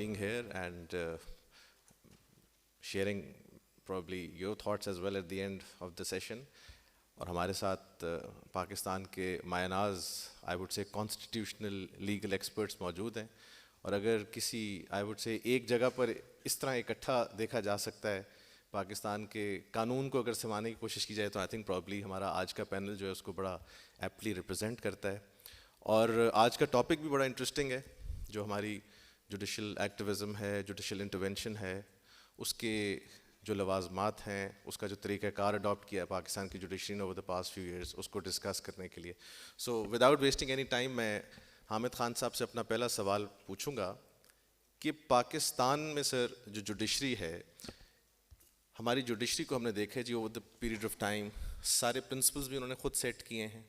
being here and sharing probably your thoughts as well at the end of the session. اور ہمارے ساتھ پاکستان کے مایہ ناز I would say constitutional legal experts موجود ہیں. اور اگر کسی آئی وڈ سے ایک جگہ پر اس طرح اکٹھا دیکھا جا سکتا ہے پاکستان کے قانون کو اگر سنوانے کی کوشش کی جائے تو آئی تھنک پرابلی ہمارا آج کا پینل جو ہے اس کو بڑا ایپٹلی ریپرزینٹ کرتا ہے. اور آج کا ٹاپک بھی بڑا انٹرسٹنگ ہے, جو ہماری جوڈیشل ایکٹیویزم ہے, جوڈیشل انٹرونشن ہے, اس کے جو لوازمات ہیں, اس کا جو طریقہ کار اڈاپٹ کیا ہے پاکستان کی جوڈیشری نے over the past few years, اس کو ڈسکس کرنے کے لیے. So without wasting any time میں حامد خان صاحب سے اپنا پہلا سوال پوچھوں گا کہ پاکستان میں سر جو جوڈیشری ہے, ہماری جوڈیشری کو ہم نے دیکھا جی over the period of time سارے پرنسپلز بھی انہوں نے خود سیٹ کیے ہیں.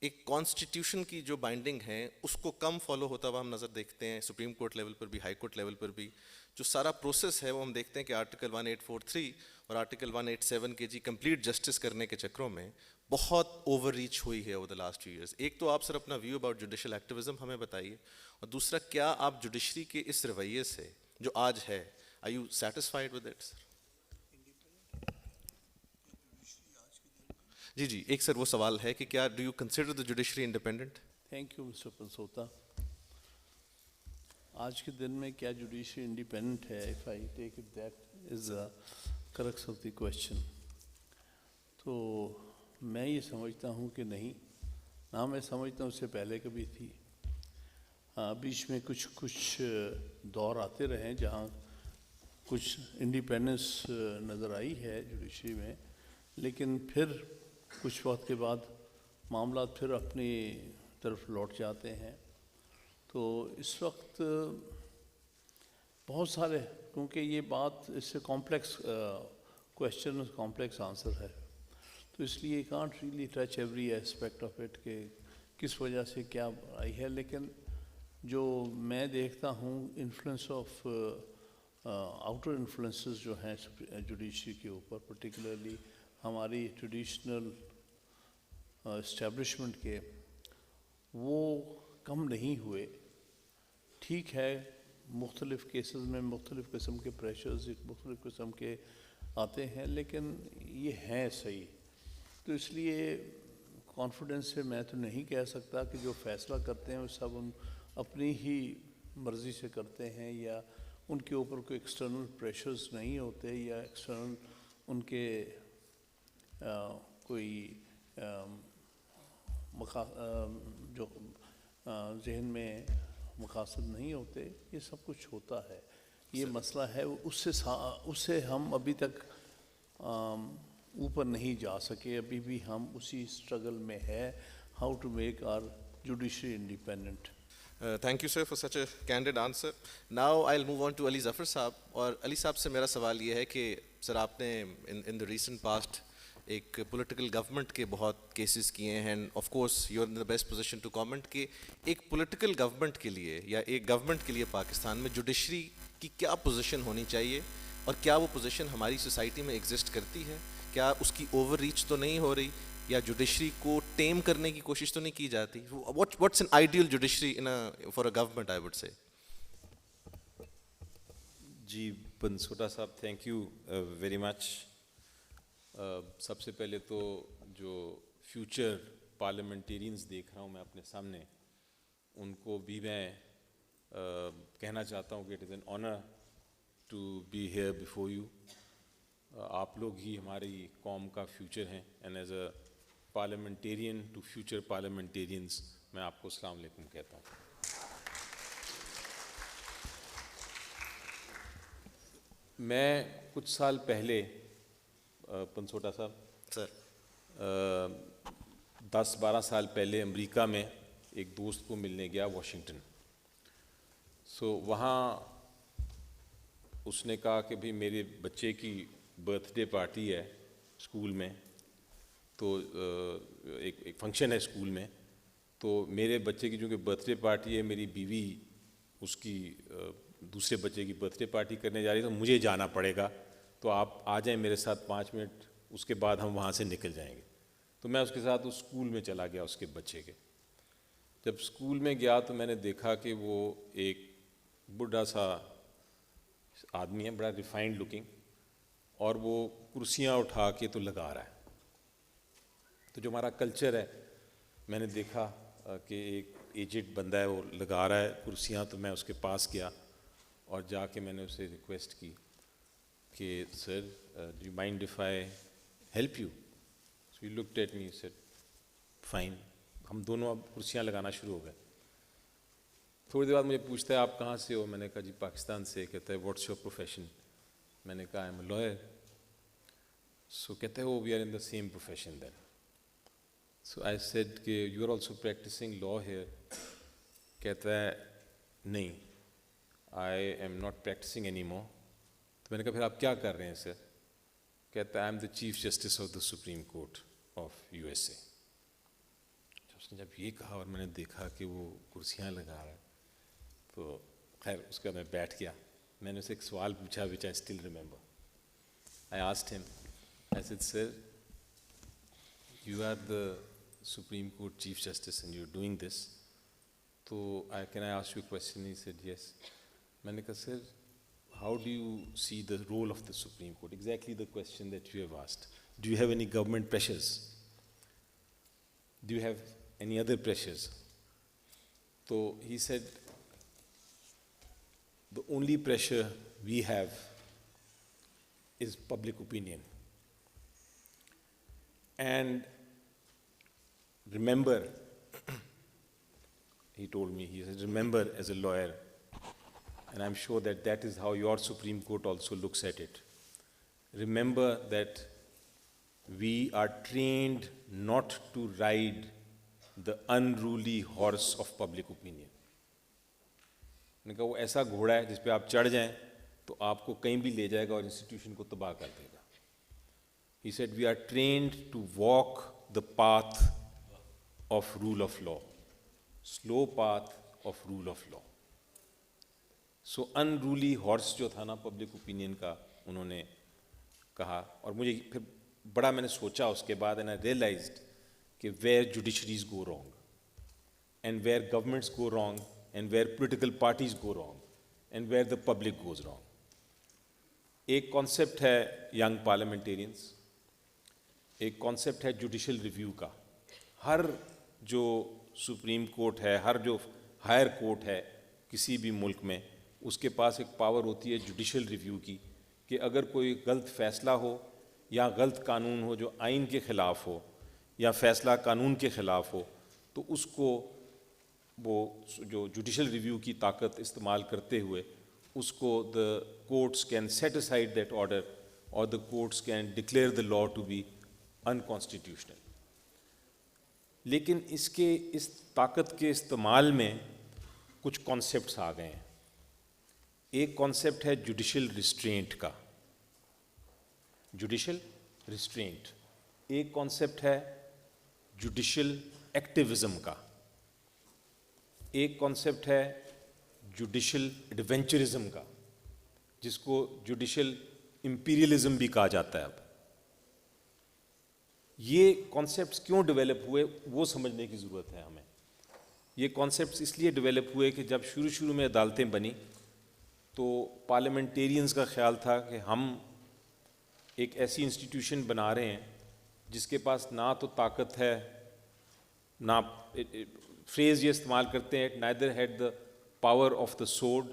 ایک کانسٹیٹیوشن کی جو بائنڈنگ ہے اس کو کم فالو ہوتا ہوا ہم نظر دیکھتے ہیں, سپریم کورٹ لیول پر بھی, ہائی کورٹ لیول پر بھی. جو سارا پروسیس ہے وہ ہم دیکھتے ہیں کہ آرٹیکل 1843 اور آرٹیکل 187 کے جی کمپلیٹ جسٹس کرنے کے چکروں میں بہت اوور ریچ ہوئی ہے اوور دا لاسٹ 2 ایئرس. ایک تو آپ سر اپنا ویو اباؤٹ جوڈیشل ایکٹیویزم ہمیں بتائیے, اور دوسرا کیا آپ جوڈیشری کے اس رویے سے جو آج ہے are you satisfied with it sir? جی جی, ایک سر وہ سوال ہے کہ کیا do you consider the judiciary independent? Thank you mister Pansota. آج کے دن میں کیا جوڈیشری انڈیپینڈنٹ ہے, if I take it that is the crux of the question, تو میں یہ سمجھتا ہوں کہ نہیں. نہ میں سمجھتا ہوں اس سے پہلے کبھی تھی. بیچ میں کچھ دور آتے رہے جہاں کچھ انڈیپینڈنس نظر آئی ہے جوڈیشری میں, لیکن پھر کچھ وقت کے بعد معاملات پھر اپنی طرف لوٹ جاتے ہیں. تو اس وقت بہت سارے, کیونکہ یہ بات اس سے کمپلیکس کویشچن کمپلیکس آنسر ہے, تو اس لیے can't really touch every aspect of it کہ کس وجہ سے کیا آئی ہے. لیکن جو میں دیکھتا ہوں انفلوئنس آف آؤٹر انفلوئنسز جو ہیں جوڈیشری کے اوپر, پرٹیکولرلی ہماری ٹریڈیشنل اسٹیبلشمنٹ کے, وہ کم نہیں ہوئے. ٹھیک ہے مختلف کیسز میں مختلف قسم کے پریشرز مختلف قسم کے آتے ہیں, لیکن یہ ہیں صحیح. تو اس لیے کانفیڈنس سے میں تو نہیں کہہ سکتا کہ جو فیصلہ کرتے ہیں وہ سب ان اپنی ہی مرضی سے کرتے ہیں, یا ان کے اوپر کوئی ایکسٹرنل پریشرز نہیں ہوتے, یا ایکسٹرنل ان کے کوئی جو ذہن میں مقاصد نہیں ہوتے. یہ سب کچھ ہوتا ہے, یہ مسئلہ ہے, اس سے ہم ابھی تک اوپر نہیں جا سکے. ابھی بھی ہم اسی اسٹرگل میں ہے, how to make our judiciary independent. Thank you sir for such a candid answer. Now I will move on to Ali Zafar صاحب. اور علی صاحب سے میرا سوال یہ ہے کہ سر آپ نے ان دا ریسنٹ پاسٹ ایک پولیٹیکل گورنمنٹ کے بہت کیسز کیے ہیں, and of course you are in the best position to comment کہ ایک پولیٹیکل گورنمنٹ کے لیے یا ایک گورنمنٹ کے لیے پاکستان میں جوڈیشری کی کیا پوزیشن ہونی چاہیے, اور کیا وہ پوزیشن ہماری سوسائٹی میں ایگزسٹ کرتی ہے؟ کیا اس کی اوور ریچ تو نہیں ہو رہی, یا جوڈیشری کو ٹیم کرنے کی کوشش تو نہیں کی جاتی؟ What's an ideal judiciary for a government I would say? جی پنسوٹا صاحب, تھینک یو ویری مچ. سب سے پہلے تو جو فیوچر پارلیمنٹیرینز دیکھ رہا ہوں میں اپنے سامنے, ان کو بھی میں کہنا چاہتا ہوں کہ it is an honour to be here before you. آپ لوگ ہی ہماری قوم کا فیوچر ہیں, and as a parliamentarian to future parliamentarians میں آپ کو السلام علیکم کہتا ہوں. میں کچھ سال پہلے پنسوٹا صاحب سر 10-12 سال پہلے امریکہ میں ایک دوست کو ملنے گیا واشنگٹن. سو وہاں اس نے کہا کہ بھئی میرے بچے کی برتھ ڈے پارٹی ہے اسکول میں, تو ایک فنکشن ہے اسکول میں, تو میرے بچے کی چونکہ برتھ ڈے پارٹی ہے, میری بیوی اس کی دوسرے بچے کی برتھ ڈے پارٹی کرنے جا رہی ہے, تو مجھے جانا پڑے گا, تو آپ آ جائیں میرے ساتھ 5 منٹ, اس کے بعد ہم وہاں سے نکل جائیں گے. تو میں اس کے ساتھ اس اسکول میں چلا گیا اس کے بچے کے. جب اسکول میں گیا تو میں نے دیکھا کہ وہ ایک بڈھا سا آدمی ہے, بڑا ریفائنڈ لکنگ, اور وہ کرسیاں اٹھا کے تو لگا رہا ہے. تو جو ہمارا کلچر ہے, میں نے دیکھا کہ ایک ایجڈ بندہ ہے وہ لگا رہا ہے کرسیاں, تو میں اس کے پاس گیا اور جا کے میں نے اسے ریکویسٹ کی کہ sir do you mind if I help you. So he looked at me, said fine. ہم دونوں اب کرسیاں لگانا شروع ہو گئے. تھوڑی دیر بعد مجھے پوچھتا ہے آپ کہاں سے ہو؟ میں نے کہا جی پاکستان سے. کہتا ہے واٹس یور پروفیشن؟ میں نے کہا آئی ایم اے لائر. سو کہتے ہیں وہ we are in the same profession then. So I said کہ you are also practising law here? کہتا ہے نہیں, I am not practising any more. تو میں نے کہا پھر آپ کیا کر رہے ہیں سر؟ کہتا ہے I am the chief justice of the supreme court of U S A. اس نے جب یہ کہا اور میں نے دیکھا کہ وہ کرسیاں لگا رہا ہے, تو خیر اس کا میں بیٹھ گیا. میں نے اسے ایک سوال پوچھا which I still remember. I asked him, I said sir you are the supreme court chief justice and you are doing this, تو can I ask you a question? He said yes. میں نے کہا sir how do you see the role of the supreme court? Exactly the question that you have asked. Do you have any government pressures? Do you have any other pressures? So he said the only pressure we have is public opinion. And remember, he told me, he said, remember as a lawyer, and I'm sure that that is how your Supreme Court also looks at it. Remember that we are trained not to ride the unruly horse of public opinion. میں نے کہا وہ ایسا گھوڑا ہے جس پہ آپ چڑھ جائیں تو آپ کو کہیں بھی لے جائے گا اور انسٹیٹیوشن کو تباہ کر دے گا. He said we are trained to walk the path of rule of law, slow path of rule of law. So unruly horse جو تھا نا پبلک اوپینین کا, انہوں نے کہا, اور مجھے پھر بڑا میں نے سوچا اس کے بعد, and I realized کہ where judiciaries go wrong and where governments go wrong and where political parties go wrong and where the public goes wrong. ایک کانسیپٹ ہے ینگ پارلیمنٹیرینس, ایک کانسیپٹ ہے جوڈیشل ریویو کا. ہر جو سپریم کورٹ ہے, ہر جو higher court ہے کسی بھی ملک میں, اس کے پاس ایک پاور ہوتی ہے جوڈیشل ریویو کی, کہ اگر کوئی غلط فیصلہ ہو یا غلط قانون ہو جو آئین کے خلاف ہو یا فیصلہ قانون کے خلاف ہو, تو اس کو وہ جو جوڈیشل ریویو کی طاقت استعمال کرتے ہوئے اس کو the courts can set aside that order or the courts can declare the law to be unconstitutional. لیکن اس طاقت کے استعمال میں کچھ کانسیپٹس آ گئے ہیں. ایک کانسیپٹ ہے جوڈیشل ریسٹرینٹ کا, جوڈیشل ریسٹرینٹ. ایک کانسیپٹ ہے جوڈیشل ایکٹیویزم کا. ایک کانسیپٹ ہے جوڈیشل ایڈونچرزم کا, جس کو جوڈیشل امپیریلزم بھی کہا جاتا ہے. اب یہ کانسیپٹس کیوں ڈیولپ ہوئے وہ سمجھنے کی ضرورت ہے ہمیں. یہ کانسیپٹس اس لیے ڈیولپ ہوئے کہ جب شروع میں عدالتیں بنی تو پارلیمنٹیرینز کا خیال تھا کہ ہم ایک ایسی انسٹیٹیوشن بنا رہے ہیں جس کے پاس نہ تو طاقت ہے, نہ فریز یہ استعمال کرتے ہیں neither had the power of the sword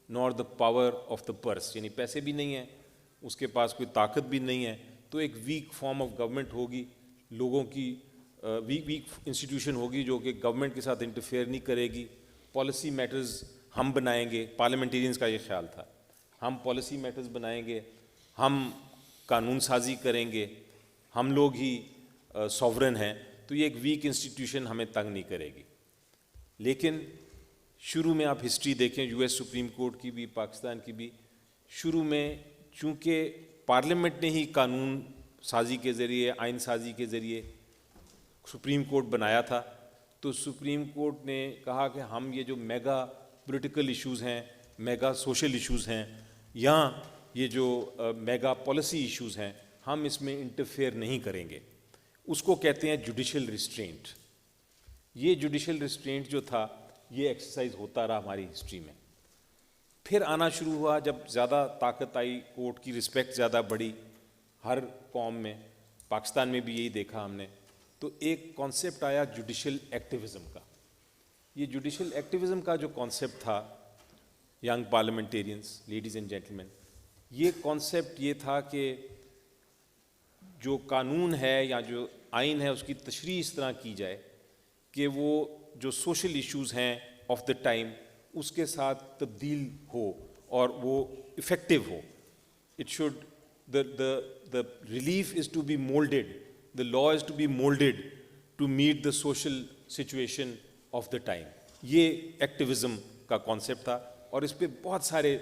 nor the power of the purse, یعنی پیسے بھی نہیں ہیں, اس کے پاس کوئی طاقت بھی نہیں ہے, تو ایک ویک فارم آف گورنمنٹ ہوگی, لوگوں کی ویک انسٹیٹیوشن ہوگی جو کہ گورنمنٹ کے ساتھ انٹرفیئر نہیں کرے گی. پالیسی میٹرز ہم بنائیں گے, پارلیمنٹیرینز کا یہ خیال تھا, ہم پالیسی میٹرز بنائیں گے, ہم قانون سازی کریں گے, ہم لوگ ہی سوورن ہیں, تو یہ ایک ویک انسٹیٹیوشن ہمیں تنگ نہیں کرے گی. لیکن شروع میں آپ ہسٹری دیکھیں یو ایس سپریم کورٹ کی بھی, پاکستان کی بھی, شروع میں چونکہ پارلیمنٹ نے ہی قانون سازی کے ذریعے, آئین سازی کے ذریعے سپریم کورٹ بنایا تھا, تو سپریم کورٹ نے کہا کہ ہم یہ جو میگا پولیٹیکل ایشوز ہیں, میگا سوشل ایشوز ہیں, یا یہ جو میگا پالیسی ایشوز ہیں, ہم اس میں انٹرفیئر نہیں کریں گے. اس کو کہتے ہیں جوڈیشل ریسٹرینٹ. یہ جوڈیشل ریسٹرینٹ جو تھا یہ ایکسرسائز ہوتا رہا ہماری ہسٹری میں. پھر آنا شروع ہوا جب زیادہ طاقت آئی, کورٹ کی رسپیکٹ زیادہ بڑھی ہر قوم میں, پاکستان میں بھی یہی دیکھا ہم نے. تو ایک کانسیپٹ آیا جوڈیشل ایکٹیویزم کا. یہ جوڈیشل ایکٹیویزم کا جو کانسیپٹ تھا, young parliamentarians, ladies and gentlemen, یہ کانسیپٹ یہ تھا کہ جو قانون ہے یا جو آئین ہے اس کی تشریح اس طرح کی جائے کہ وہ جو سوشل ایشوز ہیں آف دا ٹائم اس کے ساتھ تبدیل ہو اور وہ effective who. It should the relief is to be molded, the law is to be molded to meet the social situation of the time. یہ ایکٹیویزم کا کانسیپٹ تھا, اور اس پہ بہت سارے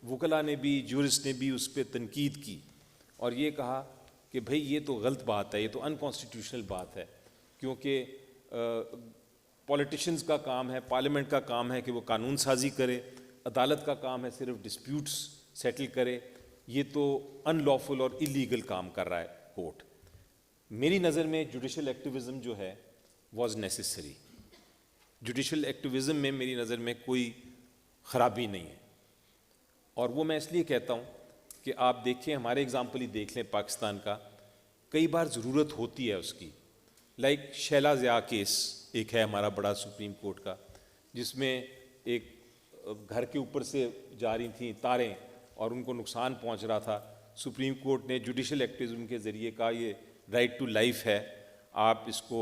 وکلاء نے بھی, جورسٹ نے بھی اس پہ تنقید کی اور یہ کہا کہ بھئی یہ تو غلط بات ہے, یہ تو انکانسٹیٹیوشنل بات ہے, کیونکہ پولیٹیشنز کا کام ہے, پارلیمنٹ کا کام ہے کہ وہ قانون سازی کرے, عدالت کا کام ہے صرف ڈسپیوٹس سیٹل کرے, یہ تو ان لافل اور اللیگل کام کر رہا ہے کورٹ. میری نظر میں جوڈیشل ایکٹیویزم جو ہے واز نیسیسری. جوڈیشل ایکٹیویزم میں میری نظر میں کوئی خرابی نہیں ہے, اور وہ میں اس لیے کہتا ہوں کہ آپ دیکھیں, ہمارے اگزامپل ہی دیکھ لیں پاکستان کا, کئی بار ضرورت ہوتی ہے اس کی. لائک شیلا ضیاء کیس ایک ہے ہمارا بڑا سپریم کورٹ کا, جس میں ایک گھر کے اوپر سے جا رہی تھیں تاریں اور ان کو نقصان پہنچ رہا تھا. سپریم کورٹ نے جوڈیشل ایکٹیویزم کے ذریعے کہا یہ رائٹ ٹو لائف ہے, آپ اس کو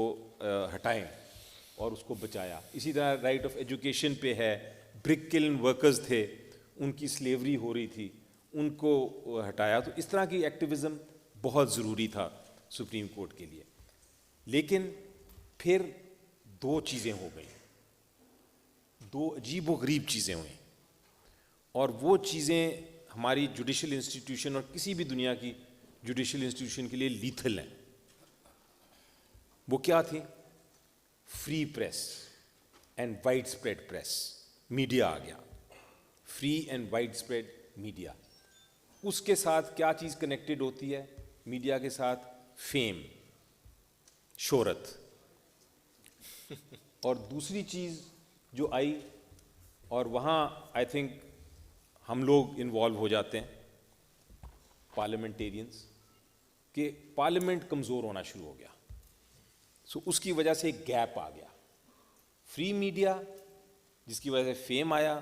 ہٹائیں, اور اس کو بچایا. اسی طرح رائٹ آف ایجوکیشن پہ ہے, برک کلن ورکرز تھے, ان کی سلیوری ہو رہی تھی, ان کو ہٹایا. تو اس طرح کی ایکٹیویزم بہت ضروری تھا سپریم کورٹ کے لیے. لیکن پھر دو چیزیں ہو گئیں, دو عجیب و غریب چیزیں ہوئیں, اور وہ چیزیں ہماری جوڈیشل انسٹیٹیوشن اور کسی بھی دنیا کی جوڈیشل انسٹیٹیوشن کے لیے لیتھل ہیں. وہ کیا تھیں؟ Free press and widespread press. Media آ گیا, free and widespread media. اس کے ساتھ کیا چیز کنیکٹڈ ہوتی ہے میڈیا کے ساتھ؟ فیم, شہرت. اور دوسری چیز جو آئی, اور وہاں آئی تھنک ہم لوگ انوالو ہو جاتے ہیں, پارلیمنٹیرینس, کہ پارلیمنٹ کمزور ہونا شروع ہو گیا. سو اس کی وجہ سے ایک گیپ آ گیا. فری میڈیا جس کی وجہ سے فیم آیا,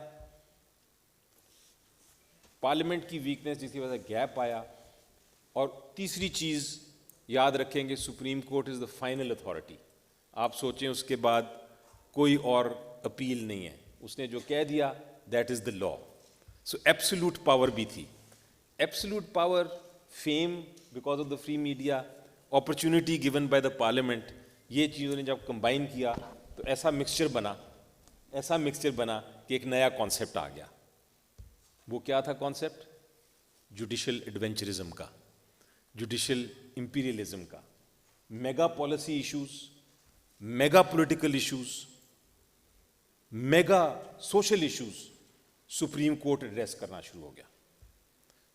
پارلیمنٹ کی ویکنیس جس کی وجہ سے گیپ آیا, اور تیسری چیز یاد رکھیں گے, supreme court is the final authority. آپ سوچیں اس کے بعد کوئی اور اپیل نہیں ہے, اس نے جو کہہ دیا that is the law. So absolute power بھی تھی. Absolute power, fame because of the free media, opportunity given by the parliament, یہ چیزوں نے جب کمبائن کیا تو ایسا مکسچر بنا کہ ایک نیا کانسیپٹ آ گیا. وہ کیا تھا کانسیپٹ؟ جوڈیشل ایڈونچرزم کا, جوڈیشل امپیریلزم کا. Mega policy issues, mega political issues, mega social issues supreme court address کرنا شروع ہو گیا.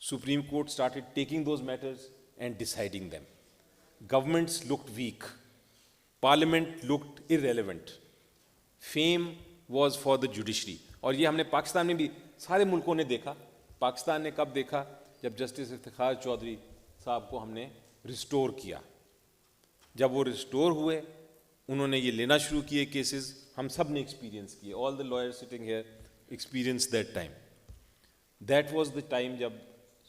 Supreme court started taking those matters and deciding them. Governments looked weak, parliament looked irrelevant. Fame was for the judiciary. اور یہ ہم نے پاکستان میں بھی سارے ملکوں نے دیکھا. پاکستان نے کب دیکھا؟ جب جسٹس افتخار چودھری صاحب کو ہم نے ریسٹور کیا. جب وہ ریسٹور ہوئے, انہوں نے یہ لینا شروع کیے کیسز, ہم سب نے ایکسپیرینس کیے, all the lawyers sitting here experience that time. That was the time جب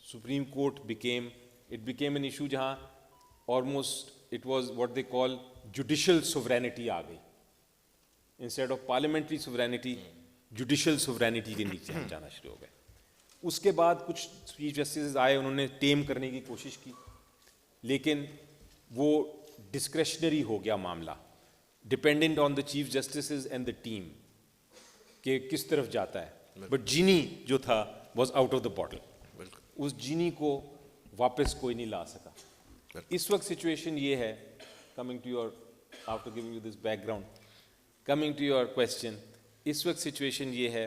سپریم کورٹ became an issue جہاں almost it was what they call judicial sovereignty آ گئی. Instead of parliamentary sovereignty, judicial sovereignty کے نیچے ہم جانا شروع ہو گئے. اس کے بعد کچھ چیف جسٹسز آئے, انہوں نے ٹیم کرنے کی کوشش کی, لیکن وہ ڈسکریشنری ہو گیا معاملہ, dependent on the chief justices and the team کہ کس طرف جاتا ہے. بٹ جینی جو تھا was out of the bottle. اس جینی کو واپس کوئی نہیں لا سکا. اس وقت سچویشن یہ ہے, coming to your, after giving you this background, coming to your question, اس وقت سچویشن یہ ہے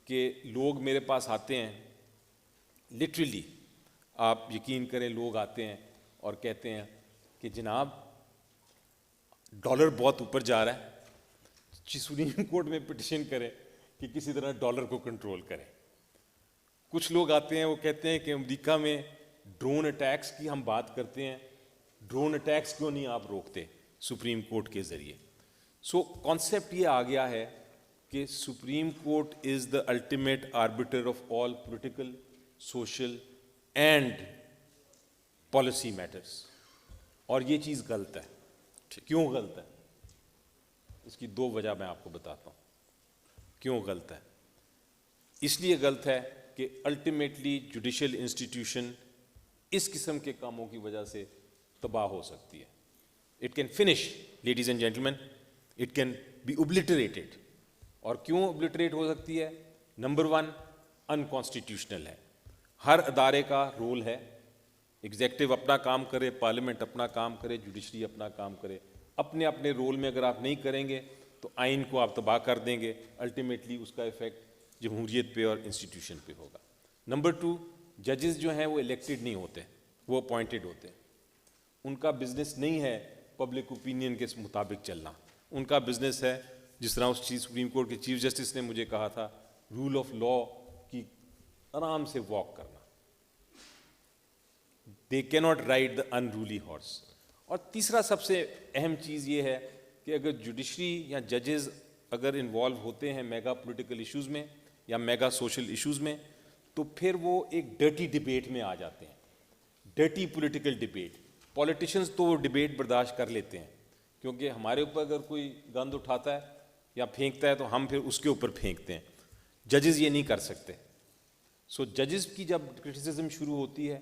کہ لوگ میرے پاس آتے ہیں, لٹرلی آپ یقین کریں, لوگ آتے ہیں اور کہتے ہیں کہ جناب ڈالر بہت اوپر جا رہا ہے, سپریم کورٹ میں پٹیشن کریں کہ کسی طرح ڈالر کو کنٹرول کریں. کچھ لوگ آتے ہیں وہ کہتے ہیں کہ امریکہ میں ڈرون اٹیکس کی ہم بات کرتے ہیں, ڈرون اٹیکس کیوں نہیں آپ روکتے سپریم کورٹ کے ذریعے. سو کانسیپٹ یہ آ گیا ہے کہ supreme court is the ultimate arbiter of all political, social and policy matters, اور یہ چیز غلط ہے. کیوں غلط ہے؟ اس کی دو وجہ میں آپ کو بتاتا ہوں کیوں غلط ہے. اس لیے غلط ہے کہ الٹیمیٹلی جوڈیشل انسٹیٹیوشن اس قسم کے کاموں کی وجہ سے تباہ ہو سکتی ہے. It can finish, ladies and gentlemen, it can be obliterated. اور کیوں اوبلیٹریٹ ہو سکتی ہے؟ نمبر ون, انکانسٹیٹیوشنل ہے. ہر ادارے کا رول ہے, ایگزیکٹو اپنا کام کرے, پارلیمنٹ اپنا کام کرے, جوڈیشری اپنا کام کرے. اپنے اپنے رول میں اگر آپ نہیں کریں گے تو آئین کو آپ تباہ کر دیں گے. الٹیمیٹلی اس کا ایفیکٹ جمہوریت پہ اور انسٹیٹیوشن پہ ہوگا. نمبر ٹو, ججز جو ہیں وہ الیکٹڈ نہیں ہوتے, وہ اپوائنٹڈ ہوتے ہیں. ان کا بزنس نہیں ہے پبلک اوپینین کے مطابق چلنا. ان کا بزنس ہے, جس طرح اس چیز سپریم کورٹ کے چیف جسٹس نے مجھے کہا تھا, رول آف لا کی آرام سے واک کرنا. دے کی ناٹ رائڈ دا انرولی ہارس. اور تیسرا سب سے اہم چیز یہ ہے کہ اگر جوڈیشری یا ججز اگر انوالو ہوتے ہیں میگا پولیٹیکل ایشوز میں یا میگا سوشل ایشوز میں, تو پھر وہ ایک ڈرٹی ڈبیٹ میں آ جاتے ہیں, ڈرٹی پولیٹیکل ڈبیٹ. پولیٹیشنز تو وہ ڈبیٹ برداشت کر لیتے ہیں, کیونکہ ہمارے اوپر اگر کوئی گند اٹھاتا ہے یا پھینکتا ہے تو ہم پھر اس کے اوپر پھینکتے ہیں. ججز یہ نہیں کر سکتے. سو ججز کی جب کرٹیسزم شروع ہوتی ہے,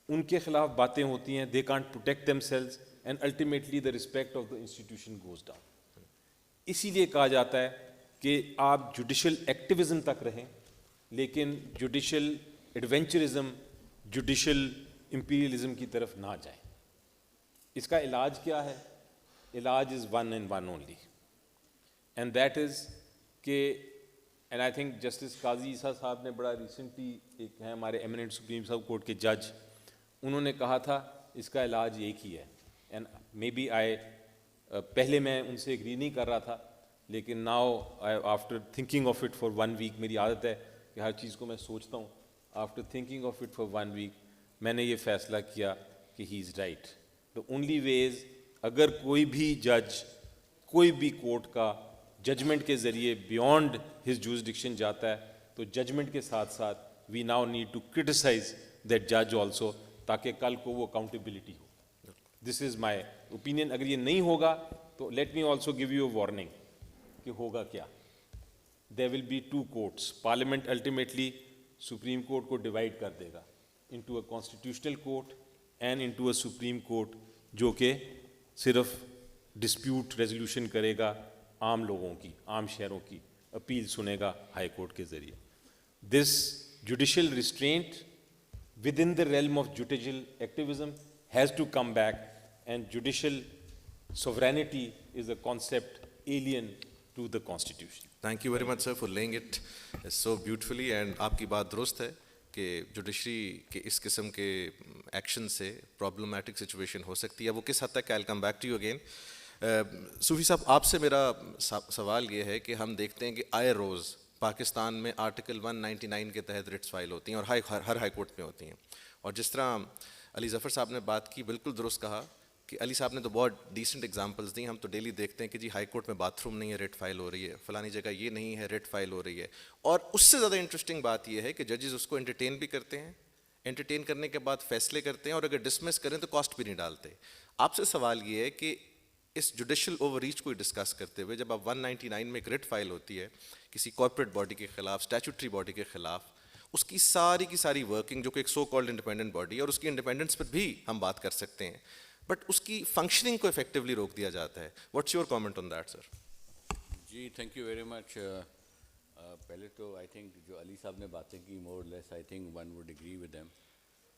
ان کے خلاف باتیں ہوتی ہیں, they can't protect themselves and ultimately the respect of the institution goes down. اسی لیے کہا جاتا ہے کہ آپ جوڈیشل ایکٹیویزم تک رہیں, لیکن جوڈیشل ایڈونچرزم, جوڈیشل امپیریلزم کی طرف نہ جائیں. اس کا علاج کیا ہے؟ علاج is one and one only, and that is کہ اینڈ آئی تھنک جسٹس قاضی عیسیٰ صاحب نے بڑا ریسنٹلی, ایک ہیں ہمارے ایمیننٹ سپریم کورٹ کے جج, انہوں نے کہا تھا اس کا علاج ایک ہی ہے. اینڈ مے بی پہلے میں ان سے ایگری نہیں کر رہا تھا, لیکن now after thinking of it for 1 week, میری عادت ہے کہ ہر چیز کو میں سوچتا ہوں, after thinking of it for 1 week میں نے یہ فیصلہ کیا کہ ہی از رائٹ. دا اونلی ویز, اگر کوئی بھی جج کوئی بھی کورٹ کا ججمنٹ کے ذریعے بیونڈ ہز جورسڈکشن جاتا ہے, تو ججمنٹ کے ساتھ ساتھ we now need to criticise that جج آلسو, تاکہ کل کو وہ accountability who. This is my opinion. اگر یہ نہیں ہوگا تو let me also give you a warning کہ ہوگا کیا. There will be 2 courts. Parliament ultimately supreme court کو ڈیوائڈ کر دے گا into a constitutional court and into a supreme court, جو کہ صرف ڈسپیوٹ ریزولوشن کرے گا, عام لوگوں کی, عام شہروں کی اپیل سنے گا ہائی کورٹ کے ذریعے. This judicial restraint within the realm of judicial activism has to come back, and judicial sovereignty is a concept alien to the constitution. Thank you very much sir for laying it so beautifully. And آپ کی بات درست ہے کہ judiciary کے اس قسم کے action سے پرابلمٹک سچویشن ہو سکتی ہے. وہ کس حد تک, I'll come back to you again. صوفی صاحب, آپ سے میرا سوال یہ ہے کہ ہم دیکھتے ہیں کہ آئے روز پاکستان میں آرٹیکل 199 کے تحت ریٹس فائل ہوتی ہیں اور ہر ہائی کورٹ میں ہوتی ہیں. اور جس طرح علی ظفر صاحب نے بات کی, بالکل درست کہا کہ علی صاحب نے تو بہت ڈیسنٹ ایگزامپلس دی. ہم تو ڈیلی دیکھتے ہیں کہ جی ہائی کورٹ میں باتھ روم نہیں ہے, ریٹ فائل ہو رہی ہے, فلانی جگہ یہ نہیں ہے, ریٹ فائل ہو رہی ہے. اور اس سے زیادہ انٹرسٹنگ بات یہ ہے کہ ججز اس کو انٹرٹین بھی کرتے ہیں, انٹرٹین کرنے کے بعد فیصلے کرتے ہیں, اور اگر ڈسمس کریں تو کاسٹ بھی نہیں ڈالتے. آپ سے سوال یہ ہے کہ اس جوڈیشل اوور ریچ کو ڈسکس کرتے ہوئے, جب اب 199 میں ایک ریٹ فائل ہوتی ہے کسی کارپوریٹ باڈی کے خلاف, اسٹیچوٹری باڈی کے خلاف, اس کی ساری ورکنگ جو کہ ایک سو کالڈ انڈیپینڈنٹ باڈی ہے, اور اس کی انڈیپینڈنس پر بھی ہم بات کر سکتے ہیں, بٹ اس کی فنکشننگ کو افیکٹولی روک دیا جاتا ہے. What's your comment on that sir? جی تھینک یو ویری مچ. پہلے تو آئی تھنک جو علی صاحب نے باتیں کی, more less I think one would agree with them,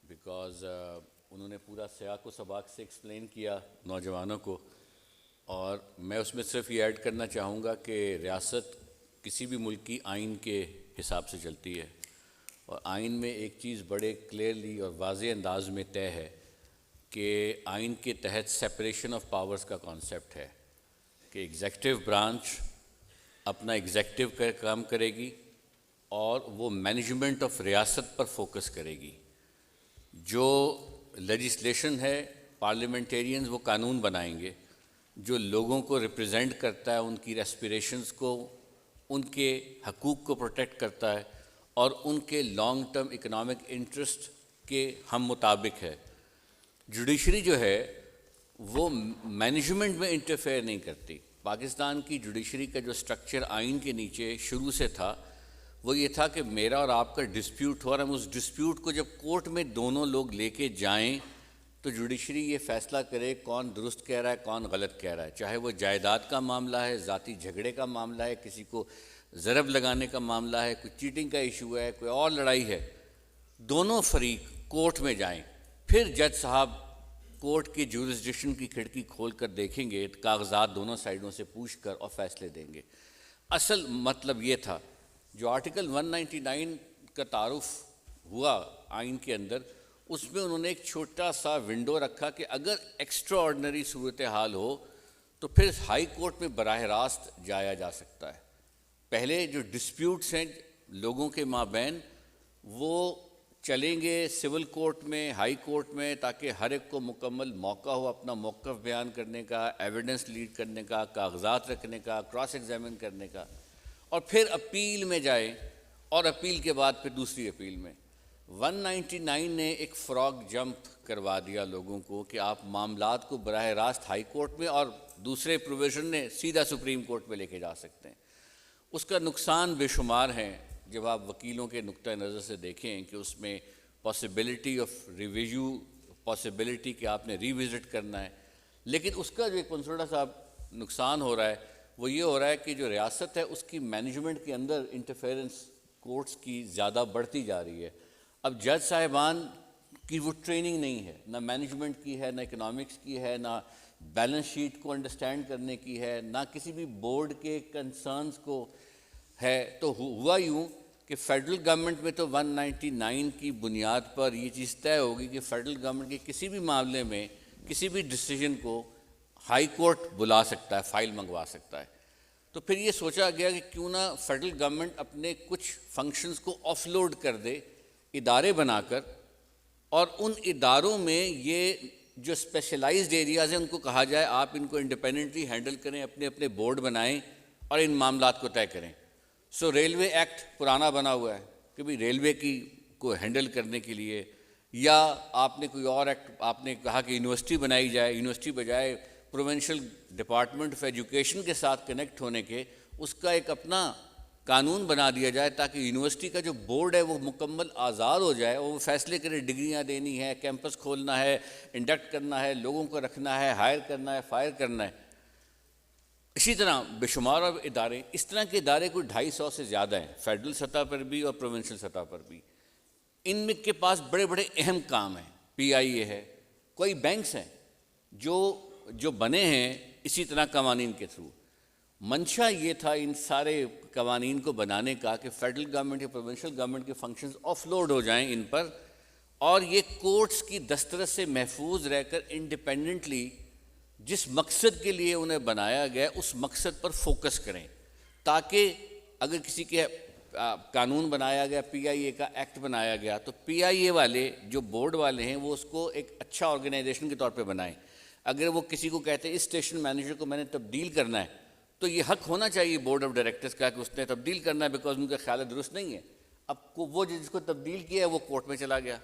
because انہوں نے پورا سیاق و سباق سے ایکسپلین کیا نوجوانوں کو. اور میں اس میں صرف یہ ایڈ کرنا چاہوں گا کہ ریاست کسی بھی ملک کی آئین کے حساب سے چلتی ہے, اور آئین میں ایک چیز بڑے کلیئرلی اور واضح انداز میں طے ہے کہ آئین کے تحت سیپریشن آف پاورز کا کانسیپٹ ہے کہ ایگزیکٹو برانچ اپنا ایگزیکٹو کا کام کرے گی, اور وہ مینجمنٹ آف ریاست پر فوکس کرے گی. جو لیجسلیشن ہے پارلیمنٹیرینز وہ قانون بنائیں گے جو لوگوں کو ریپرزینٹ کرتا ہے, ان کی ریسپیریشنز کو, ان کے حقوق کو پروٹیکٹ کرتا ہے اور ان کے لانگ ٹرم اکنامک انٹرسٹ کے ہم مطابق ہے. جوڈیشری جو ہے وہ مینجمنٹ میں انٹرفیئر نہیں کرتی. پاکستان کی جوڈیشری کا جو سٹرکچر آئین کے نیچے شروع سے تھا وہ یہ تھا کہ میرا اور آپ کا ڈسپیوٹ ہو اور ہم اس ڈسپیوٹ کو جب کورٹ میں دونوں لوگ لے کے جائیں تو جوڈیشری یہ فیصلہ کرے کون درست کہہ رہا ہے کون غلط کہہ رہا ہے, چاہے وہ جائیداد کا معاملہ ہے, ذاتی جھگڑے کا معاملہ ہے, کسی کو ضرب لگانے کا معاملہ ہے, کوئی چیٹنگ کا ایشو ہے, کوئی اور لڑائی ہے. دونوں فریق کورٹ میں جائیں, پھر جج صاحب کورٹ کی جورسڈکشن کی کھڑکی کھول کر دیکھیں گے, کاغذات دونوں سائیڈوں سے پوچھ کر اور فیصلے دیں گے. اصل مطلب یہ تھا. جو آرٹیکل 199 کا تعارف ہوا آئین کے اندر, اس میں انہوں نے ایک چھوٹا سا ونڈو رکھا کہ اگر ایکسٹرا آرڈنری صورتحال ہو تو پھر ہائی کورٹ میں براہ راست جایا جا سکتا ہے. پہلے جو ڈسپیوٹس ہیں لوگوں کے مابین وہ چلیں گے سول کورٹ میں, ہائی کورٹ میں, تاکہ ہر ایک کو مکمل موقع ہو اپنا موقف بیان کرنے کا, ایویڈنس لیڈ کرنے کا, کاغذات رکھنے کا, کراس ایگزامن کرنے کا, اور پھر اپیل میں جائے اور اپیل کے بعد پھر دوسری اپیل میں. 199 نے ایک فراگ جمپ کروا دیا لوگوں کو کہ آپ معاملات کو براہ راست ہائی کورٹ میں اور دوسرے پروویژن نے سیدھا سپریم کورٹ میں لے کے جا سکتے ہیں. اس کا نقصان بے شمار ہیں جب آپ وکیلوں کے نقطہ نظر سے دیکھیں کہ اس میں پاسبلٹی آف ریویو, پاسبلٹی کہ آپ نے ریوزٹ کرنا ہے. لیکن اس کا جو ایک پنسوڑا صاحب نقصان ہو رہا ہے وہ یہ ہو رہا ہے کہ جو ریاست ہے اس کی مینجمنٹ کے اندر انٹرفیرنس کورٹس کی زیادہ بڑھتی جا رہی ہے. اب جج صاحبان کی وہ ٹریننگ نہیں ہے, نہ مینجمنٹ کی ہے, نہ اکنامکس کی ہے, نہ بیلنس شیٹ کو انڈرسٹینڈ کرنے کی ہے, نہ کسی بھی بورڈ کے کنسرنز کو ہے. تو ہوا یوں کہ فیڈرل گورنمنٹ میں تو 199 کی بنیاد پر یہ چیز طے ہوگی کہ فیڈرل گورنمنٹ کے کسی بھی معاملے میں کسی بھی ڈیسیجن کو ہائی کورٹ بلا سکتا ہے, فائل منگوا سکتا ہے. تو پھر یہ سوچا گیا کہ کیوں نہ فیڈرل گورنمنٹ اپنے کچھ فنکشنز کو آف لوڈ کر دے ادارے بنا کر, اور ان اداروں میں یہ جو اسپیشلائزڈ ایریاز ہیں ان کو کہا جائے آپ ان کو انڈیپینڈنٹلی ہینڈل کریں, اپنے اپنے بورڈ بنائیں اور ان معاملات کو طے کریں. سو ریلوے ایکٹ پرانا بنا ہوا ہے کہ بھئی ریلوے کی کو ہینڈل کرنے کے لیے, یا آپ نے کوئی اور ایکٹ آپ نے کہا کہ یونیورسٹی بنائی جائے, یونیورسٹی بجائے پروونشل ڈپارٹمنٹ آف ایجوکیشن کے ساتھ کنیکٹ ہونے کے اس کا ایک اپنا قانون بنا دیا جائے تاکہ یونیورسٹی کا جو بورڈ ہے وہ مکمل آزاد ہو جائے اور وہ فیصلے کرے ڈگریاں دینی ہے, کیمپس کھولنا ہے, انڈکٹ کرنا ہے, لوگوں کو رکھنا ہے, ہائر کرنا ہے, فائر کرنا ہے. اسی طرح بے شمار ادارے, اس طرح کے ادارے کوئی 250 سے زیادہ ہیں فیڈرل سطح پر بھی اور پروونشل سطح پر بھی. ان میں کے پاس بڑے بڑے اہم کام ہیں. پی آئی اے ہے, کوئی بینکس ہیں جو بنے ہیں اسی طرح قوانین کے تھرو. منشا یہ تھا ان سارے قوانین کو بنانے کا کہ فیڈرل گورنمنٹ یا پروونشل گورنمنٹ کے فنکشنز آف لوڈ ہو جائیں ان پر, اور یہ کورٹس کی دسترس سے محفوظ رہ کر انڈیپینڈنٹلی جس مقصد کے لیے انہیں بنایا گیا اس مقصد پر فوکس کریں, تاکہ اگر کسی کے قانون بنایا گیا, پی آئی اے کا ایکٹ بنایا گیا, تو پی آئی اے والے جو بورڈ والے ہیں وہ اس کو ایک اچھا آرگنائزیشن کے طور پہ بنائیں. اگر وہ کسی کو کہتے ہیں اس اسٹیشن مینیجر کو میں نے تبدیل کرنا ہے تو یہ حق ہونا چاہیے بورڈ آف ڈائریکٹرز کا کہ اس نے تبدیل کرنا ہے, بیکاز ان کا خیال درست نہیں ہے. اب وہ جس کو تبدیل کیا ہے وہ کورٹ میں چلا گیا,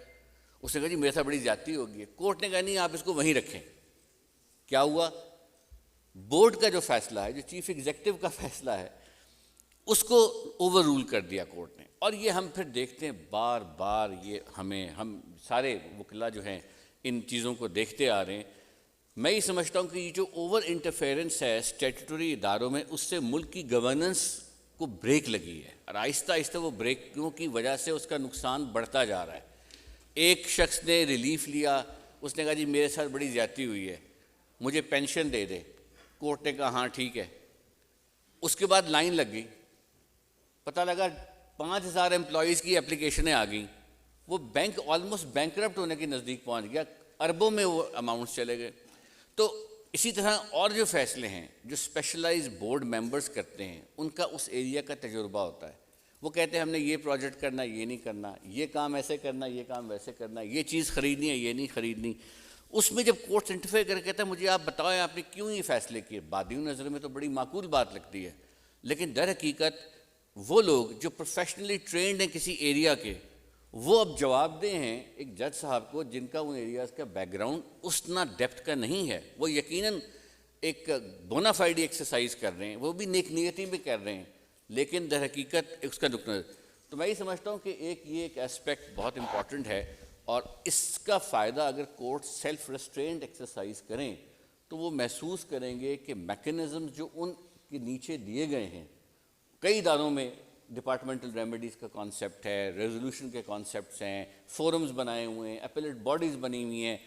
اس نے کہا جی میرے ساتھ بڑی زیادتی ہوگی ہے. کورٹ نے کہا نہیں آپ اس کو وہیں رکھیں. کیا ہوا, بورڈ کا جو فیصلہ ہے, جو چیف ایگزیکٹو کا فیصلہ ہے, اس کو اوور رول کر دیا کورٹ نے. اور یہ ہم پھر دیکھتے ہیں بار بار, یہ ہم سارے وکلا جو ہیں ان چیزوں کو دیکھتے آ رہے ہیں. میں یہ سمجھتا ہوں کہ یہ جو اوور انٹرفیرنس ہے اسٹیٹوٹری اداروں میں, اس سے ملک کی گورننس کو بریک لگی ہے, اور آہستہ آہستہ وہ بریکوں کی وجہ سے اس کا نقصان بڑھتا جا رہا ہے. ایک شخص نے ریلیف لیا, اس نے کہا جی میرے ساتھ بڑی زیادتی ہوئی ہے, مجھے پینشن دے دے. کورٹ نے کہا ہاں ٹھیک ہے. اس کے بعد لائن لگ گئی, پتہ لگا 5000 امپلائیز کی اپلیکیشنیں آ گئیں. وہ بینک آلموسٹ بینکرپٹ ہونے کے نزدیک پہنچ گیا, اربوں میں وہ اماؤنٹس چلے گئے. تو اسی طرح اور جو فیصلے ہیں جو اسپیشلائز بورڈ ممبرز کرتے ہیں ان کا اس ایریا کا تجربہ ہوتا ہے, وہ کہتے ہیں ہم نے یہ پروجیکٹ کرنا یہ نہیں کرنا, یہ کام ایسے کرنا یہ کام ویسے کرنا, یہ چیز خریدنی ہے یہ نہیں خریدنی. اس میں جب کورٹس انٹرفیئر کر کے کہتا ہے مجھے آپ بتائیں آپ نے کیوں یہ فیصلے کیے, بادیوں نظر میں تو بڑی معقول بات لگتی ہے, لیکن در حقیقت وہ لوگ جو پروفیشنلی ٹرینڈ ہیں کسی ایریا کے, وہ اب جواب دہ ہیں ایک جج صاحب کو جن کا ان ایریاز کا بیک گراؤنڈ اتنا ڈیپتھ کا نہیں ہے. وہ یقیناً ایک بونافائیڈ ایکسرسائز کر رہے ہیں, وہ بھی نیک نیتی بھی کر رہے ہیں, لیکن در حقیقت اس کا نقطہ. تو میں یہ سمجھتا ہوں کہ یہ ایک اسپیکٹ بہت امپورٹنٹ ہے, اور اس کا فائدہ اگر کورٹ سیلف ریسٹرینٹ ایکسرسائز کریں تو وہ محسوس کریں گے کہ میکنزم جو ان کے نیچے دیے گئے ہیں, کئی اداروں میں ڈپارٹمنٹل ریمیڈیز کا کانسیپٹ ہے, ریزولوشن کے کانسیپٹس ہیں, فورمز بنائے ہوئے ہیں, اپیلیٹ باڈیز بنی ہوئی ہیں,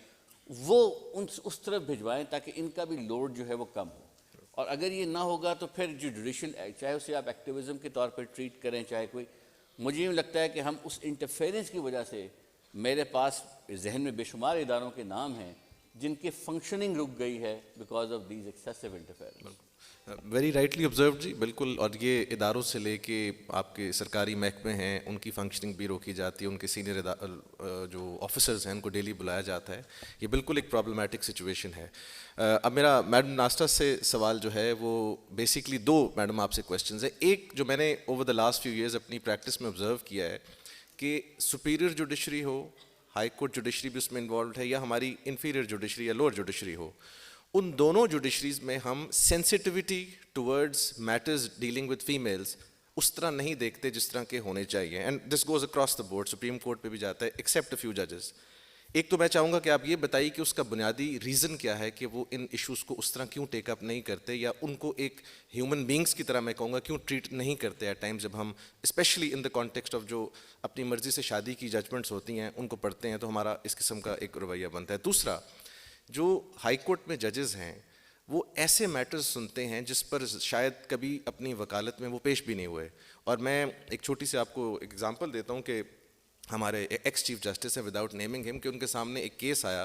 وہ اس طرف بھجوائیں تاکہ ان کا بھی لوڈ جو ہے وہ کم ہو. اور اگر یہ نہ ہوگا تو پھر جو جوڈیشل, چاہے اسے آپ ایکٹیویزم کے طور پر ٹریٹ کریں چاہے کوئی, مجھے یہ لگتا ہے کہ ہم اس انٹرفیرنس کی وجہ سے, میرے پاس ذہن میں بے شمار اداروں کے نام ہیں جن کی فنکشننگ رک گئی ہے because of these excessive interference. Very rightly observed جی, بالکل. اور یہ اداروں سے لے کے آپ کے سرکاری محکمے ہیں ان کی فنکشننگ بھی روکی جاتی ہے, ان کے سینئر جو آفیسرز ہیں ان کو ڈیلی بلایا جاتا ہے. یہ بالکل ایک پرابلمٹک سچویشن ہے. اب میرا میڈم ناسٹا سے سوال جو ہے وہ بیسکلی دو میڈم آپ سے کویسچنز ہیں. ایک جو میں نے over the last few years اپنی پریکٹس میں آبزرو کیا ہے کہ سپیریئر جوڈیشری ہو, ہائی کورٹ جوڈیشری بھی اس میں انوالوڈ ہے, یا ہماری انفیریئر جوڈیشری یا لوور جوڈیشری ہو, ان دونوں جوڈیشریز میں ہم sensitivity towards matters dealing with families اس طرح نہیں دیکھتے جس طرح کے ہونے چاہیے. And this goes across the board, supreme court پہ بھی جاتا ہے ایکسیپٹ اے فیو ججز. ایک تو میں چاہوں گا کہ آپ یہ بتائیے کہ اس کا بنیادی ریزن کیا ہے کہ وہ ان ایشوز کو اس طرح کیوں ٹیک اپ نہیں کرتے, یا ان کو ایک ہیومن بینگس کی طرح میں کہوں گا کیوں ٹریٹ نہیں کرتے ایٹ ٹائم, جب ہم especially in the context of جو اپنی مرضی سے شادی کی ججمنٹس ہوتی ہیں ان کو پڑھتے ہیں تو ہمارا اس قسم کا ایک رویہ بنتا ہے. دوسرا, جو ہائی کورٹ میں ججز ہیں وہ ایسے میٹرز سنتے ہیں جس پر شاید کبھی اپنی وکالت میں وہ پیش بھی نہیں ہوئے. اور میں ایک چھوٹی سی آپ کو ایگزامپل دیتا ہوں کہ ہمارے ایکس چیف جسٹس ہیں وداؤٹ نیمنگ ہم, کہ ان کے سامنے ایک کیس آیا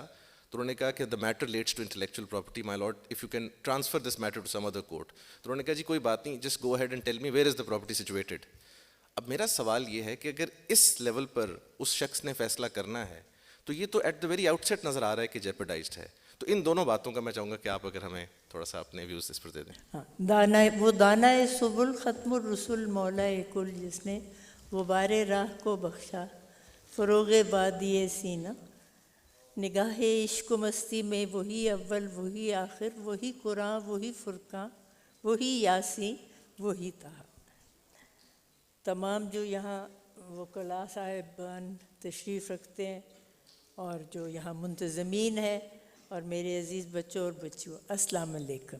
تو انہوں نے کہا کہ the matter relates to intellectual property my lord, if you can transfer this matter to some other court. تو انہوں نے کہا جی کوئی بات نہیں, just go ahead and tell me where is the property situated. اب میرا سوال یہ ہے کہ اگر اس لیول پر اس شخص نے فیصلہ کرنا ہے تو یہ تو ایٹ دا ویری آؤٹ سیٹ نظر آ رہا ہے کہ جیپرڈائزڈ ہے. تو ان دونوں باتوں کا میں چاہوں گا کہ آپ اگر ہمیں تھوڑا سا اپنے ویوز اس پر دے دیں. دانا سبل ختم الرسل مولا کل, جس نے وہ بار راہ کو بخشا فروغ بادی سینہ, نگاہ عشق و مستی میں وہی اول وہی آخر, وہی قرآن وہی فرقان وہی یاسین وہی طہا. تمام جو یہاں وکلاء صاحبان تشریف رکھتے ہیں اور جو یہاں منتظمین ہیں اور میرے عزیز بچوں اور بچیوں, السلام علیکم.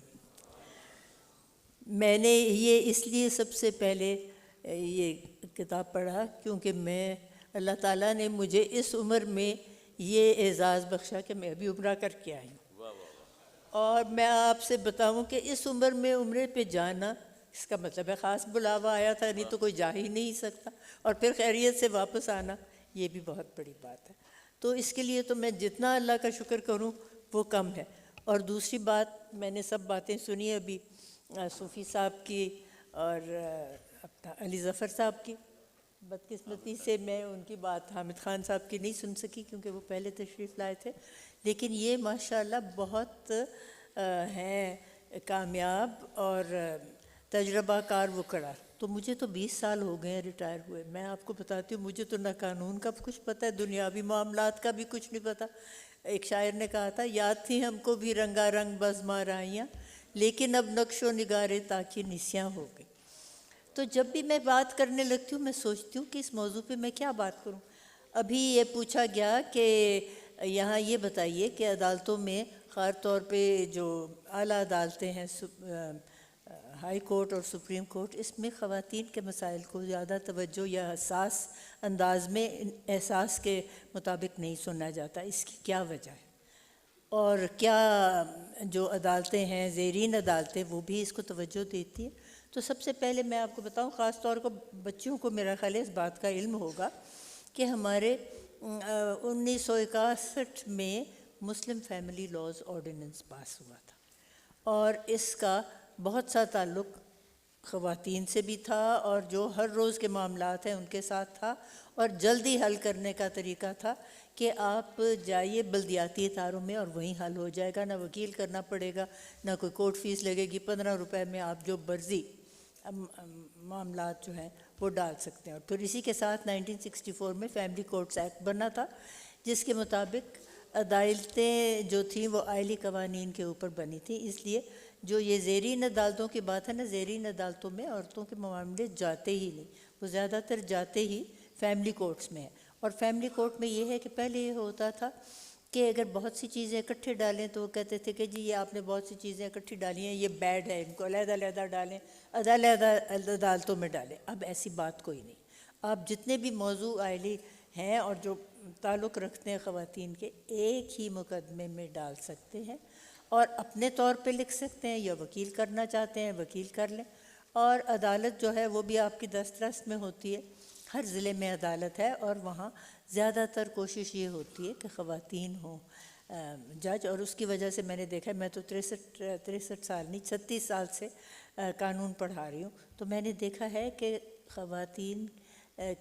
میں نے یہ اس لیے سب سے پہلے یہ کتاب پڑھا کیونکہ میں, اللہ تعالیٰ نے مجھے اس عمر میں یہ اعزاز بخشا کہ میں ابھی عمرہ کر کے آئی ہوں. اور میں آپ سے بتاؤں کہ اس عمر میں عمرے پہ جانا اس کا مطلب ہے خاص بلاوا آیا تھا, نہیں تو کوئی جا ہی نہیں سکتا, اور پھر خیریت سے واپس آنا یہ بھی بہت بڑی بات ہے. تو اس کے لیے تو میں جتنا اللہ کا شکر کروں وہ کم ہے. اور دوسری بات, میں نے سب باتیں سنی ابھی صوفی صاحب کی اور اپنا علی ظفر صاحب کی. بدقسمتی سے میں ان کی بات حامد خان صاحب کی نہیں سن سکی کیونکہ وہ پہلے تشریف لائے تھے, لیکن یہ ماشاءاللہ بہت ہیں کامیاب اور تجربہ کار وکلا. تو مجھے تو 20 سال ہو گئے ہیں ریٹائر ہوئے. میں آپ کو بتاتی ہوں, مجھے تو نہ قانون کا کچھ پتہ ہے, دنیاوی معاملات کا بھی کچھ نہیں پتہ. ایک شاعر نے کہا تھا, یاد تھی ہم کو بھی رنگا رنگ بزماں رائیاں, لیکن اب نقش و نگارے تاکہ نسیاں ہو گئی. تو جب بھی میں بات کرنے لگتی ہوں میں سوچتی ہوں کہ اس موضوع پہ میں کیا بات کروں. ابھی یہ پوچھا گیا کہ یہاں یہ بتائیے کہ عدالتوں میں خاص طور پہ جو اعلیٰ عدالتیں ہیں, ہائی کورٹ اور سپریم کورٹ, اس میں خواتین کے مسائل کو زیادہ توجہ یا حساس انداز میں احساس کے مطابق نہیں سنا جاتا. اس کی کیا وجہ ہے؟ اور کیا جو عدالتیں ہیں, زیرین عدالتیں, وہ بھی اس کو توجہ دیتی ہیں؟ تو سب سے پہلے میں آپ کو بتاؤں, خاص طور پر بچیوں کو میرا خیال ہے اس بات کا علم ہوگا کہ ہمارے 1961 میں مسلم فیملی لاز آرڈیننس پاس ہوا تھا, اور اس کا بہت سا تعلق خواتین سے بھی تھا اور جو ہر روز کے معاملات ہیں ان کے ساتھ تھا، اور جلدی حل کرنے کا طریقہ تھا کہ آپ جائیے بلدیاتی اداروں میں اور وہیں حل ہو جائے گا، نہ وکیل کرنا پڑے گا، نہ کوئی کورٹ فیس لگے گی، 15 روپے میں آپ جو مرضی معاملات جو ہیں وہ ڈال سکتے ہیں۔ اور پھر اسی کے ساتھ 1964 میں فیملی کورٹس ایکٹ بنا تھا، جس کے مطابق عدالتیں جو تھیں وہ آئلی قوانین کے اوپر بنی تھیں۔ اس لیے جو یہ زیرین عدالتوں کی بات ہے نا، زیرین عدالتوں میں عورتوں کے معاملے جاتے ہی نہیں، وہ زیادہ تر جاتے ہی فیملی کورٹس میں ہیں۔ اور فیملی کورٹ میں یہ ہے کہ پہلے یہ ہوتا تھا کہ اگر بہت سی چیزیں اکٹھے ڈالیں تو وہ کہتے تھے کہ جی یہ آپ نے بہت سی چیزیں اکٹھی ڈالی ہیں، یہ بیڈ ہے، ان کو علیحدہ علیحدہ ڈالیں، علیحدہ عدالتوں میں ڈالیں۔ اب ایسی بات کوئی نہیں، آپ جتنے بھی موضوع آئلی ہیں اور جو تعلق رکھتے ہیں خواتین کے، ایک ہی مقدمے میں ڈال سکتے ہیں، اور اپنے طور پہ لکھ سکتے ہیں، یا وکیل کرنا چاہتے ہیں وکیل کر لیں۔ اور عدالت جو ہے وہ بھی آپ کی دسترس میں ہوتی ہے، ہر ضلع میں عدالت ہے، اور وہاں زیادہ تر کوشش یہ ہوتی ہے کہ خواتین ہوں جج۔ اور اس کی وجہ سے میں نے دیکھا ہے، میں تو 63 سال نہیں 36 سال سے قانون پڑھا رہی ہوں، تو میں نے دیکھا ہے کہ خواتین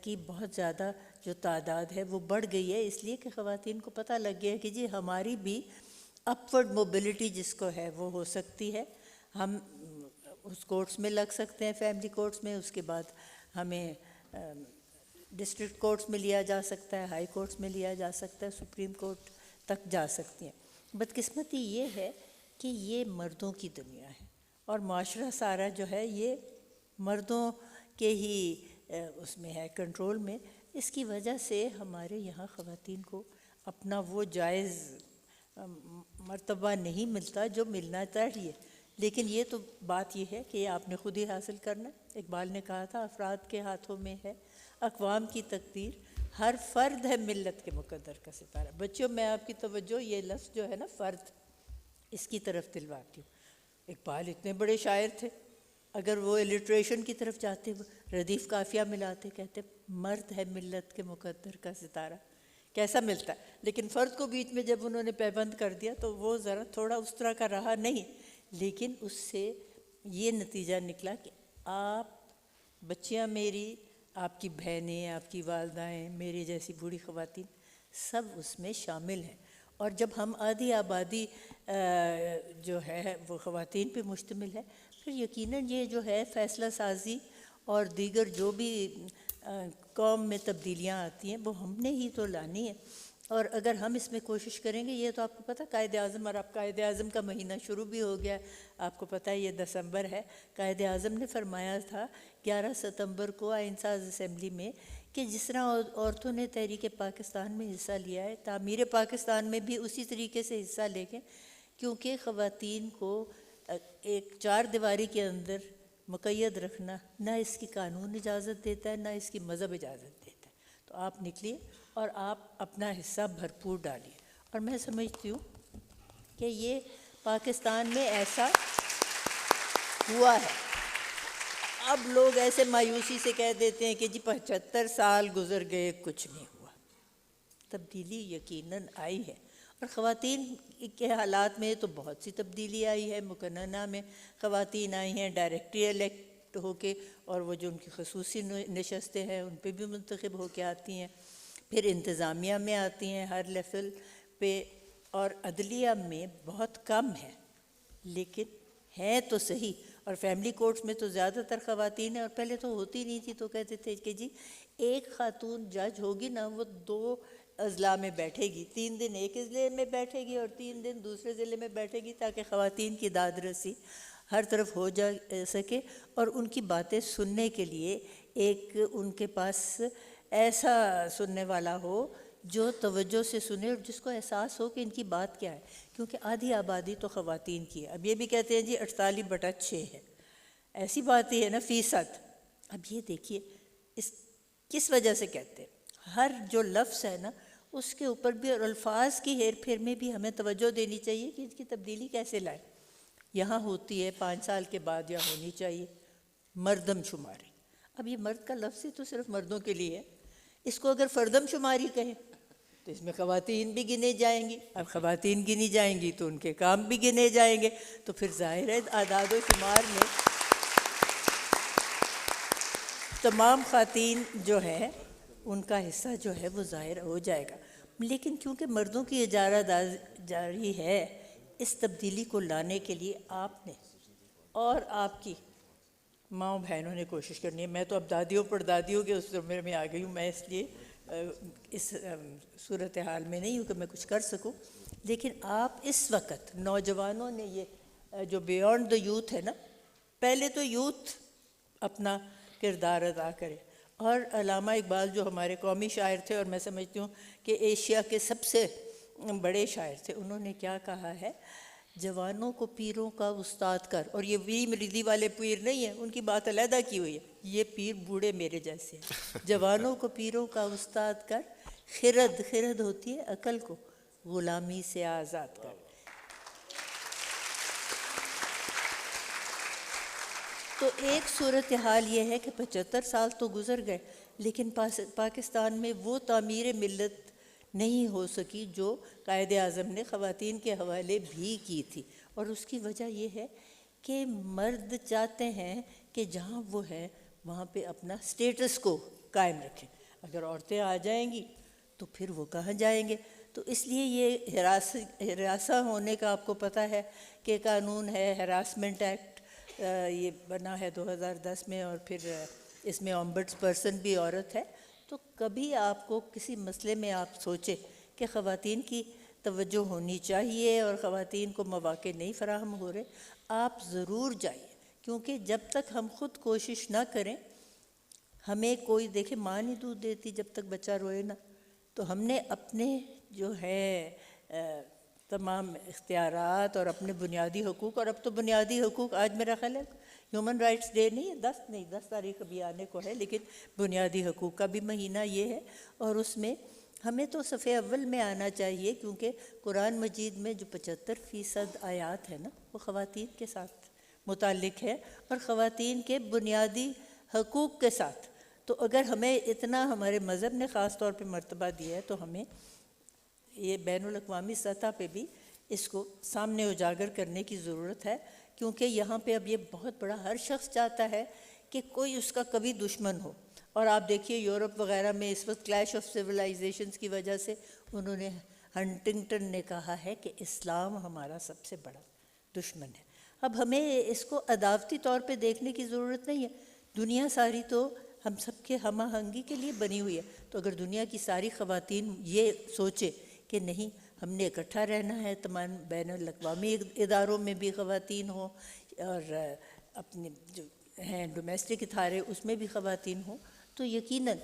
کی بہت زیادہ جو تعداد ہے وہ بڑھ گئی ہے، اس لیے کہ خواتین کو پتہ لگ گیا ہے کہ جی ہماری بھی اپورڈ موبلٹی جس کو ہے وہ ہو سکتی ہے، ہم اس کورٹس میں لگ سکتے ہیں، فیملی کورٹس میں، اس کے بعد ہمیں ڈسٹرکٹ کورٹس میں لیا جا سکتا ہے، ہائی کورٹس میں لیا جا سکتا ہے، سپریم کورٹ تک جا سکتی ہیں۔ بدقسمتی یہ ہے کہ یہ مردوں کی دنیا ہے، اور معاشرہ سارا جو ہے یہ مردوں کے ہی اس میں ہے، کنٹرول میں۔ اس کی وجہ سے ہمارے یہاں خواتین کو اپنا وہ جائز مرتبہ نہیں ملتا جو ملنا چاہیے۔ لیکن یہ تو بات یہ ہے کہ یہ آپ نے خود ہی حاصل کرنا ہے۔ اقبال نے کہا تھا افراد کے ہاتھوں میں ہے اقوام کی تقدیر، ہر فرد ہے ملت کے مقدر کا ستارہ۔ بچوں میں آپ کی توجہ یہ لفظ جو ہے نا فرد، اس کی طرف دلواتی ہوں۔ اقبال اتنے بڑے شاعر تھے، اگر وہ الٹریشن کی طرف جاتے ردیف قافیہ ملاتے، کہتے مرد ہے ملت کے مقدر کا ستارہ، کیسا ملتا ہے۔ لیکن فرد کو بیچ میں جب انہوں نے پیبند کر دیا تو وہ ذرا تھوڑا اس طرح کا رہا نہیں، لیکن اس سے یہ نتیجہ نکلا کہ آپ بچیاں میری، آپ کی بہنیں، آپ کی والدائیں، میری جیسی بوڑھی خواتین سب اس میں شامل ہیں۔ اور جب ہم آدھی آبادی جو ہے وہ خواتین پہ مشتمل ہے، پھر یقیناً یہ جو ہے فیصلہ سازی اور دیگر جو بھی قوم میں تبدیلیاں آتی ہیں وہ ہم نے ہی تو لانی ہے۔ اور اگر ہم اس میں کوشش کریں گے، یہ تو آپ کو پتہ قائد اعظم، اور اب قائد اعظم کا مہینہ شروع بھی ہو گیا ہے، آپ کو پتہ ہے یہ دسمبر ہے۔ قائد اعظم نے فرمایا تھا 11 ستمبر کو آئین ساز اسمبلی میں کہ جس طرح عورتوں نے تحریک پاکستان میں حصہ لیا ہے، تعمیر پاکستان میں بھی اسی طریقے سے حصہ لے کے، کیونکہ خواتین کو ایک چار دیواری کے اندر مقید رکھنا نہ اس کی قانون اجازت دیتا ہے، نہ اس کی مذہب اجازت دیتا ہے۔ تو آپ نکلیے اور آپ اپنا حصہ بھرپور ڈالیے۔ اور میں سمجھتی ہوں کہ یہ پاکستان میں ایسا ہوا ہے۔ اب لوگ ایسے مایوسی سے کہہ دیتے ہیں کہ جی 75 سال گزر گئے کچھ نہیں ہوا۔ تبدیلی یقیناً آئی ہے، اور خواتین کے حالات میں تو بہت سی تبدیلی آئی ہے۔ مقننہ میں خواتین آئی ہیں ڈائریکٹلی الیکٹ ہو کے، اور وہ جو ان کی خصوصی نشستیں ہیں ان پہ بھی منتخب ہو کے آتی ہیں، پھر انتظامیہ میں آتی ہیں ہر لیول پہ، اور عدلیہ میں بہت کم ہے لیکن ہیں تو صحیح۔ اور فیملی کورٹس میں تو زیادہ تر خواتین ہیں، اور پہلے تو ہوتی نہیں تھی، تو کہتے تھے کہ جی ایک خاتون جج ہوگی نا، وہ 2 اضلاع میں بیٹھے گی، 3 دن ایک اضلاع میں بیٹھے گی اور 3 دن دوسرے ضلع میں بیٹھے گی، تاکہ خواتین کی داد رسی ہر طرف ہو جا سکے، اور ان کی باتیں سننے کے لیے ایک ان کے پاس ایسا سننے والا ہو جو توجہ سے سنے اور جس کو احساس ہو کہ ان کی بات کیا ہے، کیونکہ آدھی آبادی تو خواتین کی ہے۔ اب یہ بھی کہتے ہیں جی 48/6 ہے، ایسی بات ہی ہے نا فیصد۔ اب یہ دیکھیے اس کس وجہ سے کہتے ہیں، ہر جو لفظ ہے نا اس کے اوپر بھی، اور الفاظ کی ہیر پھیر میں بھی ہمیں توجہ دینی چاہیے کہ اس کی تبدیلی کیسے لائیں۔ یہاں ہوتی ہے 5 سال کے بعد یا ہونی چاہیے مردم شماری۔ اب یہ مرد کا لفظ ہی تو صرف مردوں کے لیے ہے، اس کو اگر فردم شماری کہیں تو اس میں خواتین بھی گنے جائیں گی۔ اب خواتین گنی جائیں گی تو ان کے کام بھی گنے جائیں گے، تو پھر ظاہر ہے اعداد و شمار میں تمام خواتین جو ہیں ان کا حصہ جو ہے وہ ظاہر ہو جائے گا، لیکن کیونکہ مردوں کی اجارہ جاری ہے، اس تبدیلی کو لانے کے لیے آپ نے اور آپ کی ماؤں بہنوں نے کوشش کرنی ہے. میں تو اب دادیوں پردادیوں کے اس عمر میں آ گئی ہوں، میں اس لیے اس صورتحال میں نہیں ہوں کہ میں کچھ کر سکوں، لیکن آپ اس وقت نوجوانوں نے یہ جو بیونڈ دا یوتھ ہے نا، پہلے تو یوتھ اپنا کردار ادا کرے. اور علامہ اقبال جو ہمارے قومی شاعر تھے اور میں سمجھتی ہوں کہ ایشیا کے سب سے بڑے شاعر تھے، انہوں نے کیا کہا ہے، جوانوں کو پیروں کا استاد کر. اور یہ وی مریدی والے پیر نہیں ہیں، ان کی بات علیحدہ کی ہوئی ہے، یہ پیر بوڑھے میرے جیسے ہیں. جوانوں کو پیروں کا استاد کر، خرد ہوتی ہے عقل کو غلامی سے آزاد کر. تو ایک صورتحال یہ ہے کہ 75 سال تو گزر گئے، لیکن پاکستان میں وہ تعمیر ملت نہیں ہو سکی جو قائد اعظم نے خواتین کے حوالے بھی کی تھی. اور اس کی وجہ یہ ہے کہ مرد چاہتے ہیں کہ جہاں وہ ہے وہاں پہ اپنا سٹیٹس کو قائم رکھیں. اگر عورتیں آ جائیں گی تو پھر وہ کہاں جائیں گے؟ تو اس لیے یہ ہراساں ہونے کا آپ کو پتہ ہے کہ قانون ہے، ہراسمنٹ ایکٹ یہ بنا ہے 2010 میں، اور پھر اس میں اومبڈس پرسن بھی عورت ہے. تو کبھی آپ کو کسی مسئلے میں آپ سوچیں کہ خواتین کی توجہ ہونی چاہیے اور خواتین کو مواقع نہیں فراہم ہو رہے، آپ ضرور جائیے، کیونکہ جب تک ہم خود کوشش نہ کریں، ہمیں کوئی دیکھے ماں نہیں دودھ دیتی جب تک بچہ روئے نا. تو ہم نے اپنے جو ہے تمام اختیارات اور اپنے بنیادی حقوق، اور اب تو بنیادی حقوق آج میرا خیال ہے ہیومن رائٹس ڈے نہیں ہے، 10 تاریخ ابھی آنے کو ہے، لیکن بنیادی حقوق کا بھی مہینہ یہ ہے. اور اس میں ہمیں تو صفحے اول میں آنا چاہیے، کیونکہ قرآن مجید میں جو 75% آیات ہے نا وہ خواتین کے ساتھ متعلق ہے اور خواتین کے بنیادی حقوق کے ساتھ. تو اگر ہمیں اتنا ہمارے مذہب نے خاص طور پہ مرتبہ دیا ہے تو ہمیں یہ بین الاقوامی سطح پہ بھی اس کو سامنے اجاگر کرنے کی ضرورت ہے، کیونکہ یہاں پہ اب یہ بہت بڑا، ہر شخص چاہتا ہے کہ کوئی اس کا کبھی دشمن ہو. اور آپ دیکھیے یورپ وغیرہ میں اس وقت کلیش آف سویلائزیشنز کی وجہ سے انہوں نے، ہنٹنگٹن نے کہا ہے کہ اسلام ہمارا سب سے بڑا دشمن ہے. اب ہمیں اس کو عداوتی طور پہ دیکھنے کی ضرورت نہیں ہے. دنیا ساری تو ہم سب کے ہم آہنگی کے لیے بنی ہوئی ہے. تو اگر دنیا کی ساری خواتین یہ سوچے کہ نہیں ہم نے اکٹھا رہنا ہے، تمام بین الاقوامی اداروں میں بھی خواتین ہوں اور اپنے جو ہیں ڈومیسٹک ادارے اس میں بھی خواتین ہوں، تو یقیناً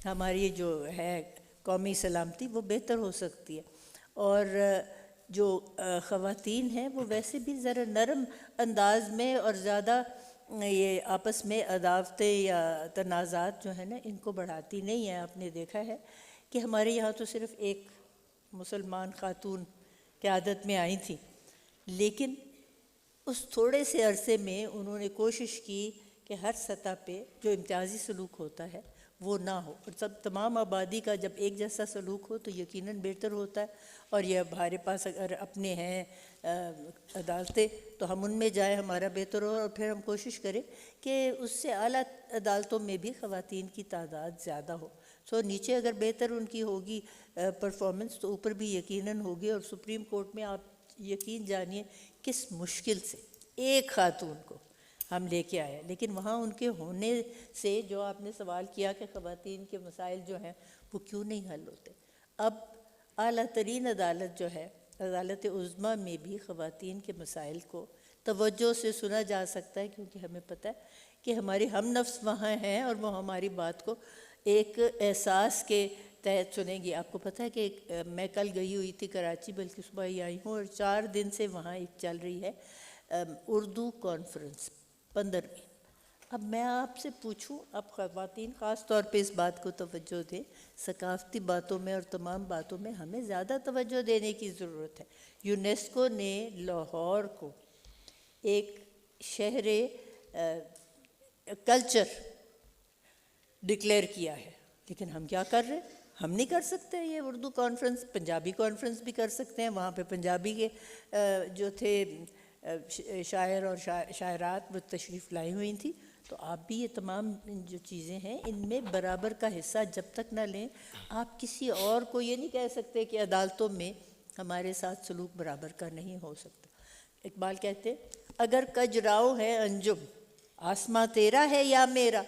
ہماری جو ہے قومی سلامتی وہ بہتر ہو سکتی ہے. اور جو خواتین ہیں وہ ویسے بھی ذرا نرم انداز میں اور زیادہ یہ آپس میں عداوتیں یا تنازعات جو ہیں نا ان کو بڑھاتی نہیں ہیں. آپ نے دیکھا ہے کہ ہمارے یہاں تو صرف ایک مسلمان خاتون قیادت میں آئی تھیں، لیکن اس تھوڑے سے عرصے میں انہوں نے کوشش کی کہ ہر سطح پہ جو امتیازی سلوک ہوتا ہے وہ نہ ہو، اور سب تمام آبادی کا جب ایک جیسا سلوک ہو تو یقیناً بہتر ہوتا ہے. اور یہ ہمارے پاس اگر اپنے ہیں عدالتیں تو ہم ان میں جائیں، ہمارا بہتر ہو، اور پھر ہم کوشش کریں کہ اس سے اعلیٰ عدالتوں میں بھی خواتین کی تعداد زیادہ ہو. سو نیچے اگر بہتر ان کی ہوگی پرفارمنس تو اوپر بھی یقیناً ہوگی. اور سپریم کورٹ میں آپ یقین جانیے کس مشکل سے ایک خاتون کو ہم لے کے آئے، لیکن وہاں ان کے ہونے سے جو آپ نے سوال کیا کہ خواتین کے مسائل جو ہیں وہ کیوں نہیں حل ہوتے، اب اعلیٰ ترین عدالت جو ہے عدالت عظمیٰ میں بھی خواتین کے مسائل کو توجہ سے سنا جا سکتا ہے، کیونکہ ہمیں پتہ ہے کہ ہماری ہم نفس وہاں ہیں اور وہ ہماری بات کو ایک احساس کے تحت سنیں گی. آپ کو پتہ ہے کہ میں کل گئی ہوئی تھی کراچی، بلکہ صبح ہی آئی ہوں، اور 4 دن سے وہاں ایک چل رہی ہے اردو کانفرنس 15ویں. اب میں آپ سے پوچھوں، اب خواتین خاص طور پہ اس بات کو توجہ دیں، ثقافتی باتوں میں اور تمام باتوں میں ہمیں زیادہ توجہ دینے کی ضرورت ہے. یونیسکو نے لاہور کو ایک شہر کلچر ڈکلیئر کیا ہے، لیکن ہم کیا کر رہے ہیں؟ ہم نہیں کر سکتے. یہ اردو کانفرنس، پنجابی کانفرنس بھی کر سکتے ہیں، وہاں پہ پنجابی کے جو تھے شاعر اور شاعرات وہ تشریف لائی ہوئی تھیں، تو آپ بھی یہ تمام جو چیزیں ہیں ان میں برابر کا حصہ جب تک نہ لیں، آپ کسی اور کو یہ نہیں کہہ سکتے کہ عدالتوں میں ہمارے ساتھ سلوک برابر کا نہیں ہو سکتا۔ اقبال کہتے اگر کجراؤ ہے انجم، آسماں تیرا ہے یا میرا،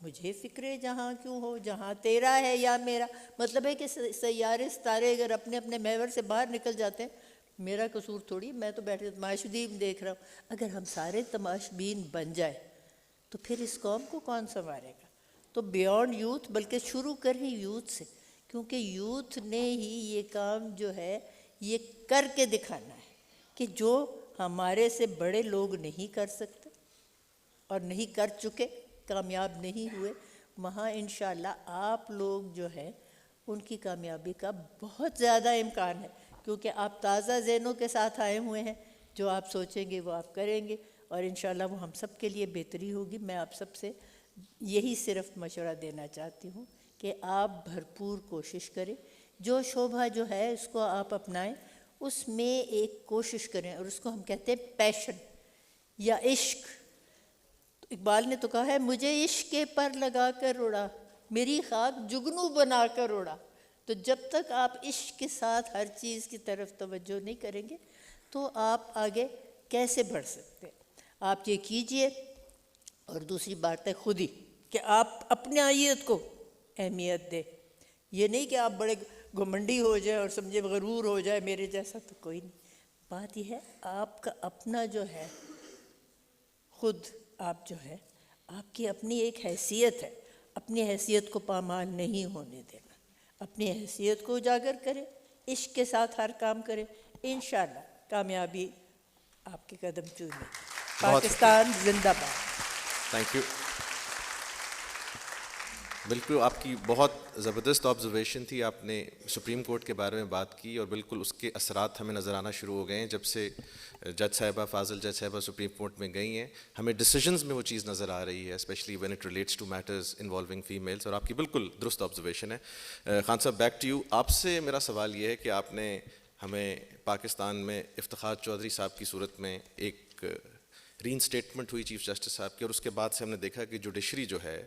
مجھے فکر جہاں کیوں ہو، جہاں تیرا ہے یا میرا۔ مطلب ہے کہ سیارے ستارے اگر اپنے اپنے محور سے باہر نکل جاتے ہیں، میرا قصور تھوڑی، میں تو بیٹھے تماشبین دیکھ رہا ہوں۔ اگر ہم سارے تماشبین بن جائیں تو پھر اس قوم کو کون سنوارے گا؟ تو بیونڈ یوتھ، بلکہ شروع کر ہی یوتھ سے، کیونکہ یوتھ نے ہی یہ کام جو ہے یہ کر کے دکھانا ہے کہ جو ہمارے سے بڑے لوگ نہیں کر سکتے اور نہیں کر چکے، کامیاب نہیں ہوئے، وہاں انشاءاللہ آپ لوگ جو ہے ان کی کامیابی کا بہت زیادہ امکان ہے، کیونکہ آپ تازہ ذہنوں کے ساتھ آئے ہوئے ہیں، جو آپ سوچیں گے وہ آپ کریں گے، اور انشاءاللہ وہ ہم سب کے لیے بہتری ہوگی۔ میں آپ سب سے یہی صرف مشورہ دینا چاہتی ہوں کہ آپ بھرپور کوشش کریں، جو شعبہ جو ہے اس کو آپ اپنائیں، اس میں ایک کوشش کریں، اور اس کو ہم کہتے ہیں پیشن یا عشق۔ اقبال نے تو کہا ہے مجھے عشق کے پر لگا کر اڑا، میری خاک جگنو بنا کر اڑا۔ تو جب تک آپ عشق کے ساتھ ہر چیز کی طرف توجہ نہیں کریں گے تو آپ آگے کیسے بڑھ سکتے ہیں؟ آپ یہ کیجئے، اور دوسری بات ہے خود ہی کہ آپ اپنے آئیت کو اہمیت دیں۔ یہ نہیں کہ آپ بڑے گھمنڈی ہو جائیں اور سمجھے غرور ہو جائے میرے جیسا، تو کوئی نہیں۔ بات یہ ہے آپ کا اپنا جو ہے خود، آپ جو ہے آپ کی اپنی ایک حیثیت ہے، اپنی حیثیت کو پامال نہیں ہونے دینا، اپنی حیثیت کو اجاگر کریں، عشق کے ساتھ ہر کام کریں، انشاءاللہ کامیابی آپ کے قدم چومے۔ پاکستان زندہ باد۔ Thank you. بالکل آپ کی بہت زبردست آبزرویشن تھی، آپ نے سپریم کورٹ کے بارے میں بات کی، اور بالکل اس کے اثرات ہمیں نظر آنا شروع ہو گئے ہیں جب سے جج صاحبہ، فاضل جج صاحبہ سپریم کورٹ میں گئی ہیں۔ ہمیں ڈیسیجنز میں وہ چیز نظر آ رہی ہے، especially when it relates to matters involving families, اور آپ کی بالکل درست آبزرویشن ہے۔ خان صاحب بیک ٹو یو۔ آپ سے میرا سوال یہ ہے کہ آپ نے ہمیں پاکستان میں افتخار چودھری صاحب کی صورت میں ایک ری انسٹیٹمنٹ ہوئی چیف جسٹس صاحب کی، اور اس کے بعد سے ہم نے دیکھا کہ جوڈیشری جو ہے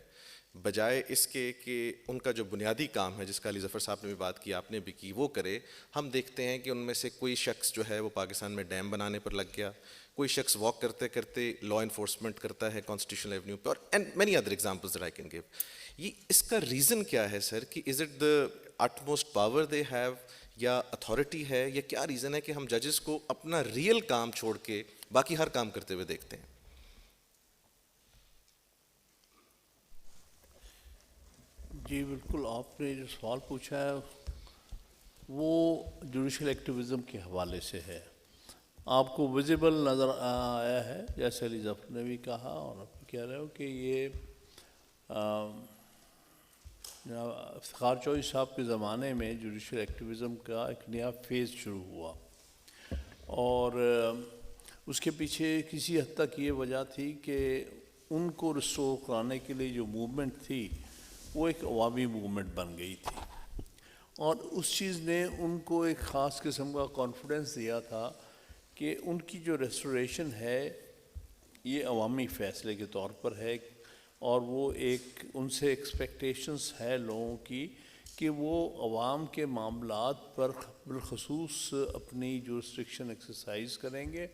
بجائے اس کے کہ ان کا جو بنیادی کام ہے جس کا علی ظفر صاحب نے بھی بات کی، آپ نے بھی کی، وہ کرے، ہم دیکھتے ہیں کہ ان میں سے کوئی شخص جو ہے وہ پاکستان میں ڈیم بنانے پر لگ گیا، کوئی شخص واک کرتے کرتے لا انفورسمنٹ کرتا ہے کانسٹیٹیوشنل ایونیو پہ، اور and many other examples that I can give. یہ اس کا ریزن کیا ہے سر؟ کہ is it the utmost power they have, یا اتھارٹی ہے، یا کیا ریزن ہے کہ ہم ججز کو اپنا ریئل کام چھوڑ کے باقی ہر کام کرتے ہوئے دیکھتے ہیں؟ جی بالکل، آپ نے جو سوال پوچھا ہے وہ جوڈیشل ایکٹیویزم کے حوالے سے ہے۔ آپ کو ویزیبل نظر آیا ہے، جیسے علی ظفر نے بھی کہا اور آپ بھی کہہ رہے ہو، کہ یہ افتخار چودھری صاحب کے زمانے میں جوڈیشل ایکٹیویزم کا ایک نیا فیز شروع ہوا، اور اس کے پیچھے کسی حد تک یہ وجہ تھی کہ ان کو ریسٹور کرانے کے لیے جو موومنٹ تھی وہ ایک عوامی موومنٹ بن گئی تھی، اور اس چیز نے ان کو ایک خاص قسم کا کانفیڈنس دیا تھا کہ ان کی جو ریسٹوریشن ہے یہ عوامی فیصلے کے طور پر ہے، اور وہ ایک ان سے ایکسپیکٹیشنز ہے لوگوں کی کہ وہ عوام کے معاملات پر بالخصوص اپنی جورسڈکشن ایکسرسائز کریں گے،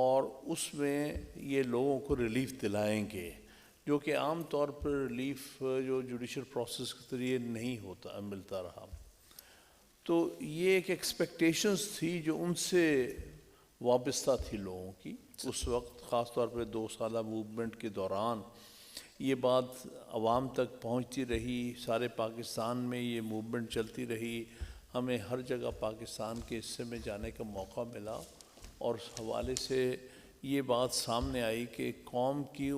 اور اس میں یہ لوگوں کو ریلیف دلائیں گے، جو کہ عام طور پر ریلیف جو جوڈیشل پروسیس کے ذریعے نہیں ملتا رہا۔ تو یہ ایک ایکسپیکٹیشنز تھی جو ان سے وابستہ تھی لوگوں کی اس وقت، خاص طور پہ 2 سالہ موومنٹ کے دوران یہ بات عوام تک پہنچتی رہی، سارے پاکستان میں یہ موومنٹ چلتی رہی، ہمیں ہر جگہ پاکستان کے حصے میں جانے کا موقع ملا، اور اس حوالے سے یہ بات سامنے آئی کہ قوم کی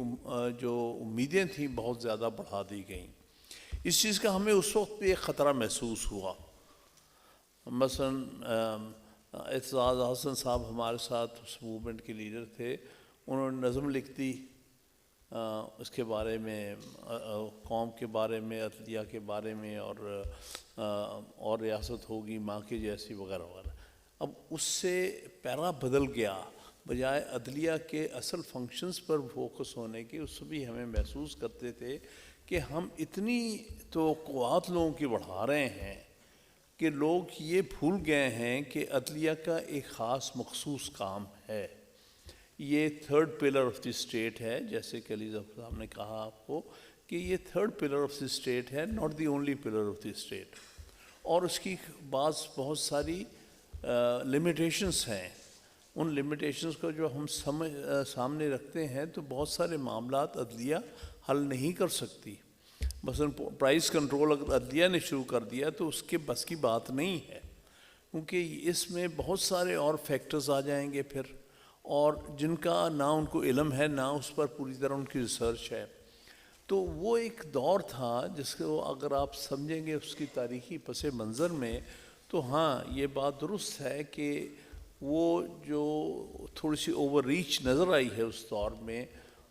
جو امیدیں تھیں بہت زیادہ بڑھا دی گئیں۔ اس چیز کا ہمیں اس وقت بھی ایک خطرہ محسوس ہوا۔ مثلاً اعتزاز حسن صاحب ہمارے ساتھ اس موومنٹ کے لیڈر تھے، انہوں نے نظم لکھ دی اس کے بارے میں، قوم کے بارے میں، عدلیہ کے بارے میں، اور ریاست ہوگی ماں کے جیسی وغیرہ وغیرہ۔ اب اس سے پیرا بدل گیا، بجائے عدلیہ کے اصل فنکشنز پر فوکس ہونے کے، اس بھی ہمیں محسوس کرتے تھے کہ ہم اتنی توقعات لوگوں کی بڑھا رہے ہیں کہ لوگ یہ بھول گئے ہیں کہ عدلیہ کا ایک خاص مخصوص کام ہے. یہ third pillar of the state ہے، جیسے کہ علی ظفر صاحب نے کہا آپ کو کہ یہ third pillar of the state ہے، not the only pillar of the state. اور اس کی بہت ساری لمیٹیشنس ہیں. ان لمیٹیشنس کو جو ہم سامنے رکھتے ہیں تو بہت سارے معاملات عدلیہ حل نہیں کر سکتی. مثلا پرائز کنٹرول اگر عدلیہ نے شروع کر دیا تو اس کے بس کی بات نہیں ہے، کیونکہ اس میں بہت سارے اور فیکٹرز آ جائیں گے پھر، اور جن کا نہ ان کو علم ہے نہ اس پر پوری طرح ان کی ریسرچ ہے. تو وہ ایک دور تھا جس کو اگر آپ سمجھیں گے اس کی تاریخی پس منظر میں تو ہاں یہ بات درست ہے کہ وہ جو تھوڑی سی اوور ریچ نظر آئی ہے اس دور میں،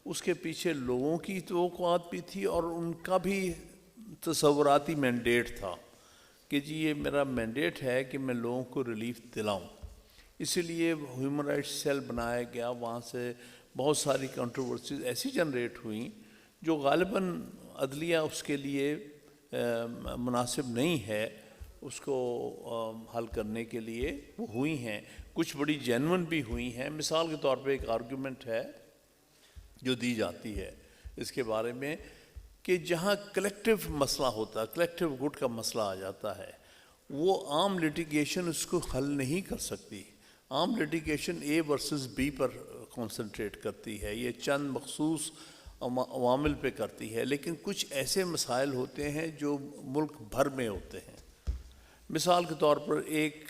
اس کے پیچھے لوگوں کی توقعات بھی تھی اور ان کا بھی تصوراتی مینڈیٹ تھا کہ جی یہ میرا مینڈیٹ ہے کہ میں لوگوں کو ریلیف دلاؤں. اسی لیے ہیومن رائٹس سیل بنایا گیا. وہاں سے بہت ساری کنٹروورسیز ایسی جنریٹ ہوئیں جو غالباً عدلیہ اس کے لیے مناسب نہیں ہے اس کو حل کرنے کے لیے، وہ ہوئی ہیں. کچھ بڑی جینون بھی ہوئی ہیں. مثال کے طور پہ ایک آرگومنٹ ہے جو دی جاتی ہے اس کے بارے میں کہ جہاں کلیکٹیو مسئلہ ہوتا ہے، کلیکٹیو گڈ کا مسئلہ آ جاتا ہے، وہ عام لٹیگیشن اس کو حل نہیں کر سکتی. عام لٹیگیشن اے ورسز بی پر کنسنٹریٹ کرتی ہے، یہ چند مخصوص عوامل پہ کرتی ہے. لیکن کچھ ایسے مسائل ہوتے ہیں جو ملک بھر میں ہوتے ہیں. مثال کے طور پر ایک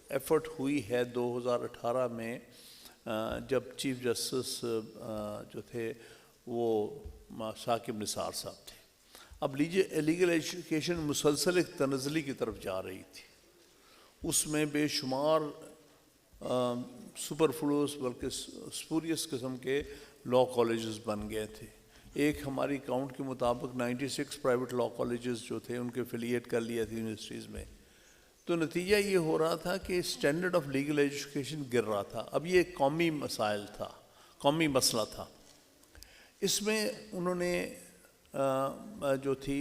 ایفرٹ ہوئی ہے 2018 میں جب چیف جسٹس جو تھے وہ ثاقب نثار صاحب تھے. اب لیگل ایجوکیشن مسلسل ایک تنزلی کی طرف جا رہی تھی. اس میں بے شمار سپر فلوس بلکہ سپوریس قسم کے لاء کالجز بن گئے تھے. ایک ہماری کاؤنٹ کے مطابق 96 پرائیویٹ لاء کالجز جو تھے ان کے افیلیٹ کر لیا تھے یونیورسٹیز میں. تو نتیجہ یہ ہو رہا تھا کہ اسٹینڈرڈ آف لیگل ایجوکیشن گر رہا تھا. اب یہ قومی مسائل تھا، قومی مسئلہ تھا. اس میں انہوں نے جو تھی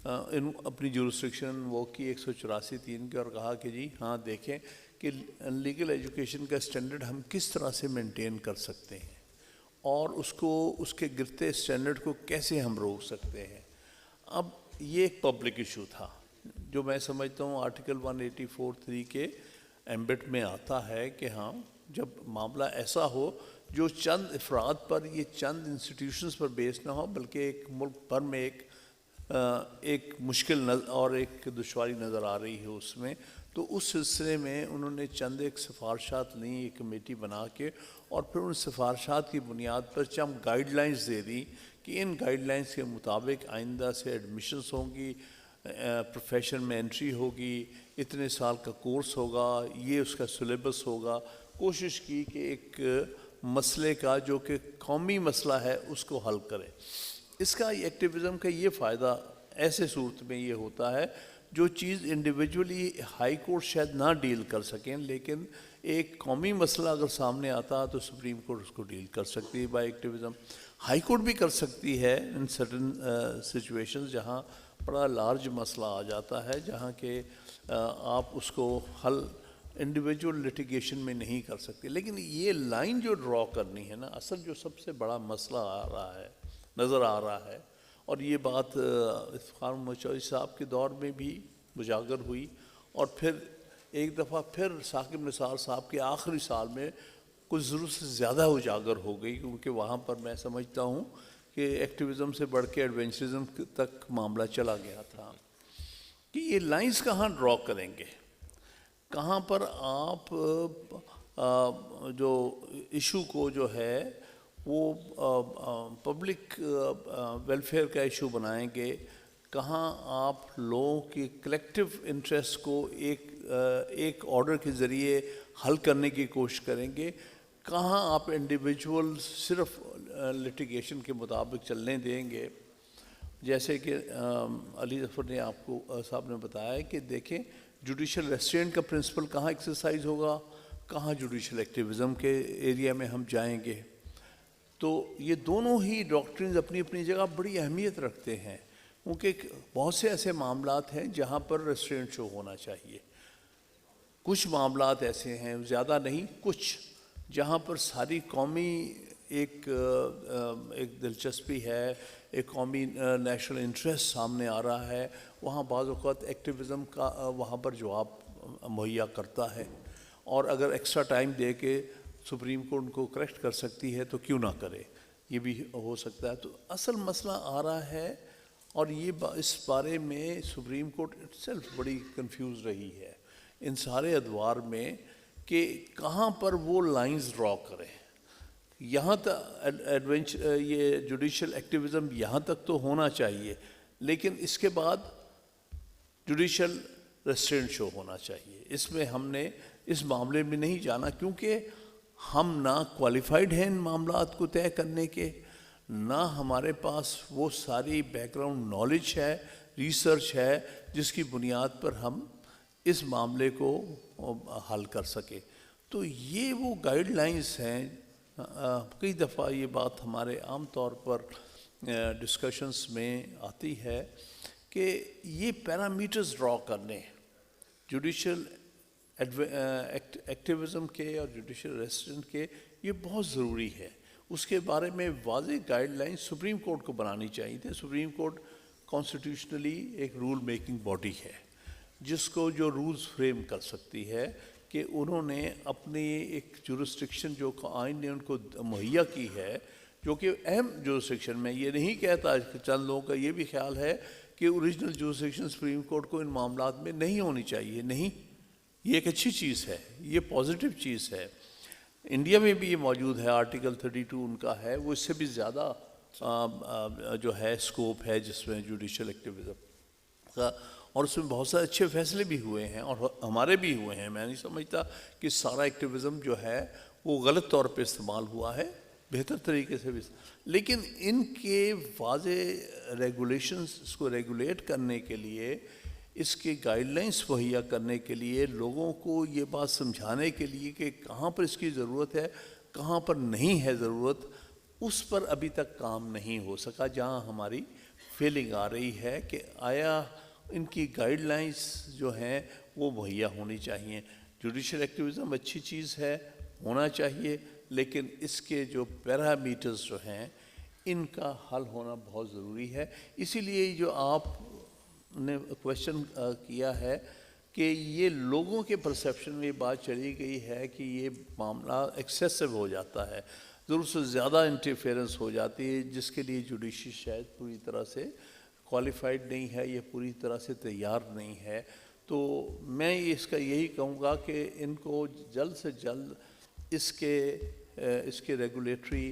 اپنی جورسڈکشن وہ کی 184(3) کی اور کہا کہ جی ہاں دیکھیں کہ لیگل ایجوکیشن کا اسٹینڈرڈ ہم کس طرح سے مینٹین کر سکتے ہیں اور اس کے گرتے اسٹینڈرڈ کو کیسے ہم روک سکتے ہیں. اب یہ ایک پبلک ایشو تھا جو میں سمجھتا ہوں آرٹیکل 184(3) کے ایمبٹ میں آتا ہے کہ ہاں جب معاملہ ایسا ہو جو چند افراد پر، یہ چند انسٹیٹیوشنز پر بیس نہ ہو بلکہ ایک ملک بھر میں ایک مشکل اور ایک دشواری نظر آ رہی ہے اس میں، تو اس سلسلے میں انہوں نے چند ایک سفارشات لیں ایک کمیٹی بنا کے، اور پھر ان سفارشات کی بنیاد پر چند گائیڈ لائنز دے دی کہ ان گائیڈ لائنز کے مطابق آئندہ سے ایڈمیشنز ہوں گی، پروفیشن میں انٹری ہوگی، اتنے سال کا کورس ہوگا، یہ اس کا سلیبس ہوگا. کوشش کی کہ ایک مسئلے کا جو کہ قومی مسئلہ ہے اس کو حل کرے. اس کا ایکٹیویزم کا یہ فائدہ ایسے صورت میں یہ ہوتا ہے جو چیز انڈیویجولی ہائی کورٹ شاید نہ ڈیل کر سکیں، لیکن ایک قومی مسئلہ اگر سامنے آتا تو سپریم کورٹ اس کو ڈیل کر سکتی ہے بائی ایکٹیویزم. ہائی کورٹ بھی کر سکتی ہے ان سرٹن سچویشنز جہاں بڑا لارج مسئلہ آ جاتا ہے، جہاں کہ آپ اس کو حل انڈیویجول لٹیگیشن میں نہیں کر سکتے. لیکن یہ لائن جو ڈرا کرنی ہے نا، اصل جو سب سے بڑا مسئلہ نظر آ رہا ہے، اور یہ بات افتخار محمد چودھری صاحب کے دور میں بھی اجاگر ہوئی، اور پھر ایک دفعہ پھر ثاقب نثار صاحب کے آخری سال میں کچھ ضرورت سے زیادہ اجاگر ہو گئی، کیونکہ وہاں پر میں سمجھتا ہوں کہ ایکٹیویزم سے بڑھ کے ایڈونچرزم تک معاملہ چلا گیا تھا کہ یہ لائنز کہاں ڈرا کریں گے، کہاں پر آپ جو ایشو کو جو ہے وہ پبلک ویلفیئر کا ایشو بنائیں گے، کہاں آپ لوگوں کی کلیکٹیو انٹرسٹ کو ایک آرڈر کے ذریعے حل کرنے کی کوشش کریں گے، کہاں آپ انڈیویجول صرف لٹیگیشن کے مطابق چلنے دیں گے. جیسے کہ علی ظفر نے آپ کو صاحب نے بتایا کہ دیکھیں جوڈیشل ریسٹرینٹ کا پرنسپل کہاں ایکسرسائز ہوگا، کہاں جوڈیشل ایکٹیویزم کے ایریا میں ہم جائیں گے. تو یہ دونوں ہی ڈاکٹرنز اپنی اپنی جگہ بڑی اہمیت رکھتے ہیں، کیونکہ بہت سے ایسے معاملات ہیں جہاں پر ریسٹرینٹ شو ہونا چاہیے. کچھ معاملات ایسے ہیں، زیادہ نہیں، کچھ جہاں پر ساری قومی ایک دلچسپی ہے، ایک قومی نیشنل انٹرسٹ سامنے آ رہا ہے، وہاں بعض اوقات ایکٹیویزم کا وہاں پر جواب مہیا کرتا ہے. اور اگر ایکسٹرا ٹائم دے کے سپریم کورٹ ان کو کریکٹ کر سکتی ہے تو کیوں نہ کرے، یہ بھی ہو سکتا ہے. تو اصل مسئلہ آ رہا ہے، اور یہ اس بارے میں سپریم کورٹ اٹ سیلف بڑی کنفیوز رہی ہے ان سارے ادوار میں کہ کہاں پر وہ لائنز ڈرا کرے. یہاں تک یہ جوڈیشل ایکٹیویزم یہاں تک تو ہونا چاہیے، لیکن اس کے بعد جوڈیشل ریسٹرینٹ شو ہونا چاہیے. اس میں ہم نے اس معاملے میں نہیں جانا، کیونکہ ہم نہ کوالیفائڈ ہیں ان معاملات کو طے کرنے کے، نہ ہمارے پاس وہ ساری بیک گراؤنڈ نالج ہے، ریسرچ ہے جس کی بنیاد پر ہم اس معاملے کو حل کر سکے. تو یہ وہ گائیڈ لائنز ہیں. کئی دفعہ یہ بات ہمارے عام طور پر ڈسکشنز میں آتی ہے کہ یہ پیرامیٹرز ڈرا کرنے جوڈیشل ایکٹیویزم کے اور جوڈیشل ریسٹرینٹ کے، یہ بہت ضروری ہے. اس کے بارے میں واضح گائیڈ لائن سپریم کورٹ کو بنانی چاہیے تھے. سپریم کورٹ کانسٹیٹیوشنلی ایک رول میکنگ باڈی ہے جس کو جو رولز فریم کر سکتی ہے، کہ انہوں نے اپنی ایک جورسڈکشن جو آئین نے ان کو مہیا کی ہے، جو کہ اہم جورسڈکشن، میں یہ نہیں کہتا، چند لوگوں کا یہ بھی خیال ہے کہ اوریجنل جورسڈکشن سپریم کورٹ کو ان معاملات میں نہیں ہونی چاہیے. نہیں، یہ ایک اچھی چیز ہے، یہ پازیٹیو چیز ہے. انڈیا میں بھی یہ موجود ہے، آرٹیکل 32 ان کا ہے، وہ اس سے بھی زیادہ جو ہے اسکوپ ہے جس میں جوڈیشل ایکٹیویزم کا، اور اس میں بہت سارے اچھے فیصلے بھی ہوئے ہیں اور ہمارے بھی ہوئے ہیں. میں نہیں سمجھتا کہ سارا ایکٹیویزم جو ہے وہ غلط طور پہ استعمال ہوا ہے، بہتر طریقے سے بھی، لیکن ان کے واضح ریگولیشنز، اس کو ریگولیٹ کرنے کے لیے، اس کے گائیڈ لائنس مہیا کرنے کے لیے، لوگوں کو یہ بات سمجھانے کے لیے کہ کہاں پر اس کی ضرورت ہے، کہاں پر نہیں ہے ضرورت، اس پر ابھی تک کام نہیں ہو سکا. جہاں ہماری فیلنگ آ رہی ہے کہ آیا ان کی گائیڈ لائنس جو ہیں وہ مہیا ہونی چاہیے. جوڈیشل ایکٹیویزم اچھی چیز ہے، ہونا چاہیے، لیکن اس کے جو پیرامیٹرز جو ہیں ان کا حل ہونا بہت ضروری ہے. اسی لیے جو آپ نے کویشچن کیا ہے کہ یہ لوگوں کے پرسیپشن میں یہ بات چلی گئی ہے کہ یہ معاملہ ایکسیسو ہو جاتا ہے، ضرورت سے زیادہ انٹرفیئرنس ہو جاتی ہے، جس کے لیے جوڈیشی شاید پوری طرح سے کوالیفائڈ نہیں ہے، یہ پوری طرح سے تیار نہیں ہے. تو میں اس کا یہی کہوں گا کہ ان کو جلد سے جلد اس کے ریگولیٹری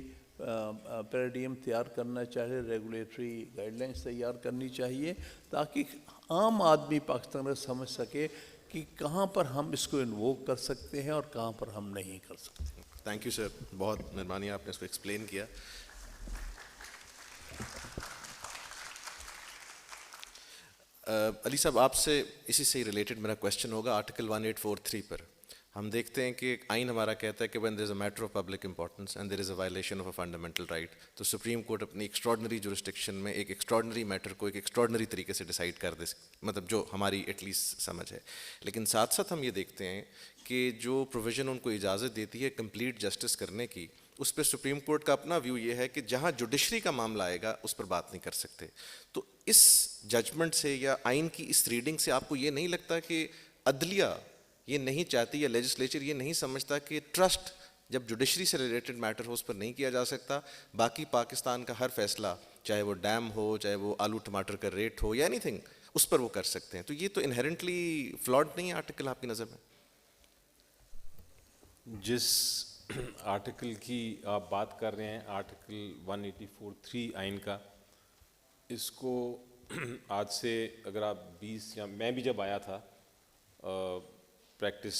پیراڈیم تیار کرنا چاہیے، ریگولیٹری گائیڈ لائنس تیار کرنی چاہیے، تاکہ عام آدمی پاکستان میں سمجھ سکے کہ کہاں پر ہم اس کو انووک کر سکتے ہیں اور کہاں پر ہم نہیں کر سکتے. تھینک یو سر، بہت مہربانی آپ نے اس کو ایکسپلین کیا. علی صاحب، آپ سے اسی سے ریلیٹڈ میرا کویشچن ہوگا. آرٹیکل 1843 پر ہم دیکھتے ہیں کہ آئین ہمارا کہتا ہے کہ when there is a matter of public importance and there is a violation of a fundamental right، تو سپریم کورٹ اپنی ایکسٹراڈنری جورسڈکشن میں ایک ایکسٹراڈنری میٹر کو ایک ایکسٹراڈنری طریقے سے ڈیسائیڈ کر دے، مطلب جو ہماری ایٹ لیسٹ سمجھ ہے. لیکن ساتھ ساتھ ہم یہ دیکھتے ہیں کہ جو پروویژن ان کو اجازت دیتی ہے کمپلیٹ جسٹس کرنے کی، اس پہ سپریم کورٹ کا اپنا ویو یہ ہے کہ جہاں جوڈیشری کا معاملہ آئے گا اس پر بات نہیں کر سکتے. تو اس ججمنٹ سے یا آئین کی اس ریڈنگ سے آپ کو یہ نہیں لگتا کہ عدلیہ یہ نہیں چاہتی یا لیجسلیچر یہ نہیں سمجھتا کہ ٹرسٹ جب جوڈیشری سے ریلیٹڈ میٹر ہو اس پر نہیں کیا جا سکتا، باقی پاکستان کا ہر فیصلہ، چاہے وہ ڈیم ہو، چاہے وہ آلو ٹماٹر کا ریٹ ہو یا اینی تھنگ، اس پر وہ کر سکتے ہیں؟ تو یہ تو انہیرنٹلی فلاڈ نہیں ہے آرٹیکل آپ کی نظر میں؟ جس آرٹیکل کی آپ بات کر رہے ہیں، آرٹیکل 1843 آئین کا، اس کو آج سے اگر آپ 20 یا میں بھی جب آیا تھا پریکٹس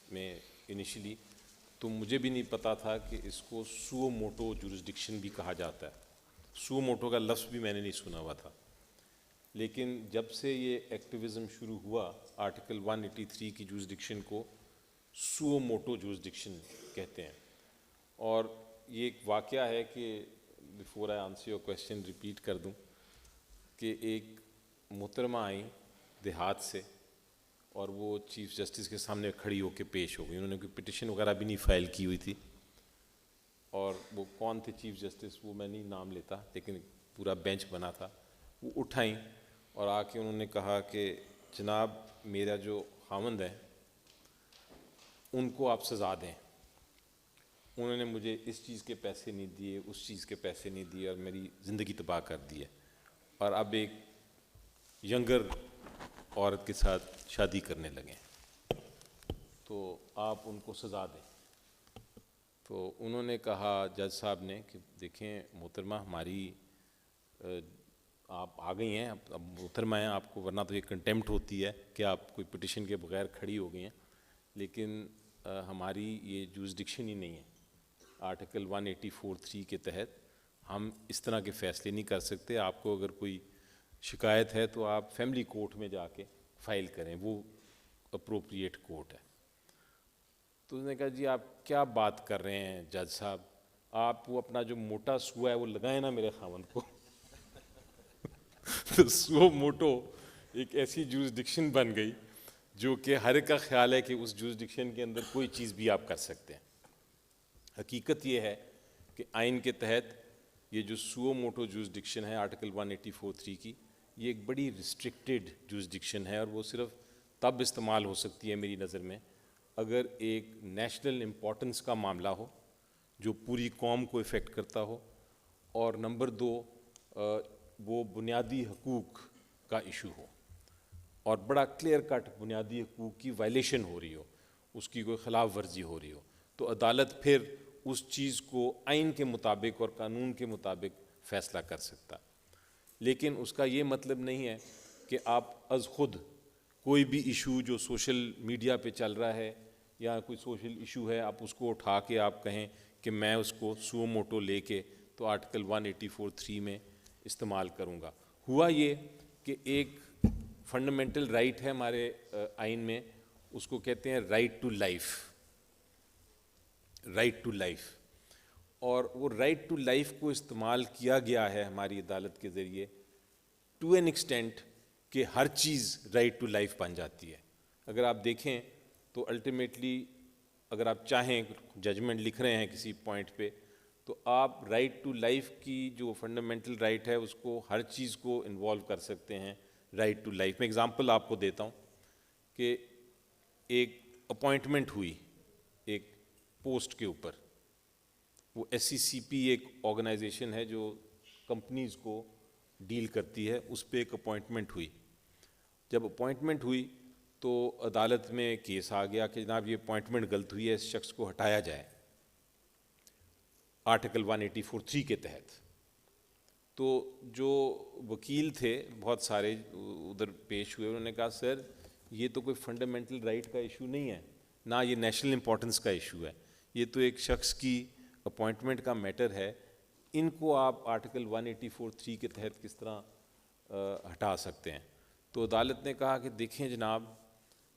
میں انیشلی، تو مجھے بھی نہیں پتا تھا کہ اس کو سو موٹو جورسڈکشن بھی کہا جاتا ہے. سو موٹو کا لفظ بھی میں نے نہیں سنا ہوا تھا. لیکن جب سے یہ ایکٹیویزم شروع ہوا، آرٹیکل 183 کی جورسڈکشن کو سو موٹو جورسڈکشن کہتے ہیں. اور یہ ایک واقعہ ہے کہ before I answer your question repeat کر دوں کہ ایک محترمہ آئیں دیہات سے اور وہ چیف جسٹس کے سامنے کھڑی ہو کے پیش ہو گئی. انہوں نے کوئی پٹیشن وغیرہ بھی نہیں فائل کی ہوئی تھی, اور وہ کون تھے چیف جسٹس وہ میں نہیں نام لیتا, لیکن پورا بینچ بنا تھا. وہ اٹھائیں اور آ کے انہوں نے کہا کہ جناب میرا جو خاوند ہے ان کو آپ سزا دیں, انہوں نے مجھے اس چیز کے پیسے نہیں دیے, اس چیز کے پیسے نہیں دیے, اور میری زندگی تباہ کر دی ہے, اور اب ایک ینگر عورت کے ساتھ شادی کرنے لگے, تو آپ ان کو سزا دیں. تو انہوں نے کہا جج صاحب نے کہ دیکھیں محترمہ ہماری آپ آ گئی ہیں, اب محترمہ ہیں آپ کو, ورنہ تو یہ کنٹیمپٹ ہوتی ہے کہ آپ کوئی پٹیشن کے بغیر کھڑی ہو گئی ہیں, لیکن ہماری یہ جورسڈکشن ہی نہیں ہے. آرٹیکل 184(3) کے تحت ہم اس طرح کے فیصلے نہیں کر سکتے. آپ کو اگر کوئی شکایت ہے تو آپ فیملی کورٹ میں جا کے فائل کریں, وہ اپروپریٹ کورٹ ہے. تو اس نے کہا جی آپ کیا بات کر رہے ہیں جج صاحب, آپ وہ اپنا جو موٹا سوا ہے وہ لگائیں نا میرے خاوند کو. تو سو موٹو ایک ایسی جورسڈکشن بن گئی جو کہ ہر ایک کا خیال ہے کہ اس جورسڈکشن کے اندر کوئی چیز بھی آپ کر سکتے ہیں. حقیقت یہ ہے کہ آئین کے تحت یہ جو سو موٹو جورسڈکشن ہے آرٹیکل 184(3) کی, یہ ایک بڑی ریسٹرکٹیڈ جورسڈکشن ہے, اور وہ صرف تب استعمال ہو سکتی ہے میری نظر میں اگر ایک نیشنل امپورٹنس کا معاملہ ہو جو پوری قوم کو افیکٹ کرتا ہو, اور نمبر 2 وہ بنیادی حقوق کا ایشو ہو, اور بڑا کلیئر کٹ بنیادی حقوق کی وائلیشن ہو رہی ہو, اس کی کوئی خلاف ورزی ہو رہی ہو, تو عدالت پھر اس چیز کو آئین کے مطابق اور قانون کے مطابق فیصلہ کر سکتا. لیکن اس کا یہ مطلب نہیں ہے کہ آپ از خود کوئی بھی ایشو جو سوشل میڈیا پہ چل رہا ہے یا کوئی سوشل ایشو ہے آپ اس کو اٹھا کے آپ کہیں کہ میں اس کو سو موٹو لے کے تو آرٹیکل 184(3) میں استعمال کروں گا. ہوا یہ کہ ایک فنڈامنٹل رائٹ ہے ہمارے آئین میں, اس کو کہتے ہیں right to life, right to life, اور وہ رائٹ ٹو لائف کو استعمال کیا گیا ہے ہماری عدالت کے ذریعے ٹو این ایکسٹینٹ کہ ہر چیز رائٹ ٹو لائف بن جاتی ہے. اگر آپ دیکھیں تو الٹیمیٹلی اگر آپ چاہیں ججمنٹ لکھ رہے ہیں کسی پوائنٹ پہ تو آپ رائٹ ٹو لائف کی جو فنڈامنٹل رائٹ ہے اس کو ہر چیز کو انوالو کر سکتے ہیں رائٹ ٹو لائف میں. ایگزامپل آپ کو دیتا ہوں کہ ایک اپوائنٹمنٹ ہوئی ایک پوسٹ کے اوپر, وہ SCCP ایک آرگنائزیشن ہے جو کمپنیز کو ڈیل کرتی ہے, اس پہ ایک اپوائنٹمنٹ ہوئی. جب اپوائنٹمنٹ ہوئی تو عدالت میں کیس آ گیا کہ جناب یہ اپوائنٹمنٹ غلط ہوئی ہے, اس شخص کو ہٹایا جائے آرٹیکل 184(3) کے تحت. تو جو وکیل تھے بہت سارے ادھر پیش ہوئے, انہوں نے کہا سر یہ تو کوئی فنڈامنٹل رائٹ کا ایشو نہیں ہے, نہ یہ نیشنل امپورٹنس کا ایشو ہے, یہ تو ایک شخص کی اپوائنٹمنٹ کا میٹر ہے, ان کو آپ آرٹیکل 184(3) کے تحت کس طرح ہٹا سکتے ہیں. تو عدالت نے کہا کہ دیکھیں جناب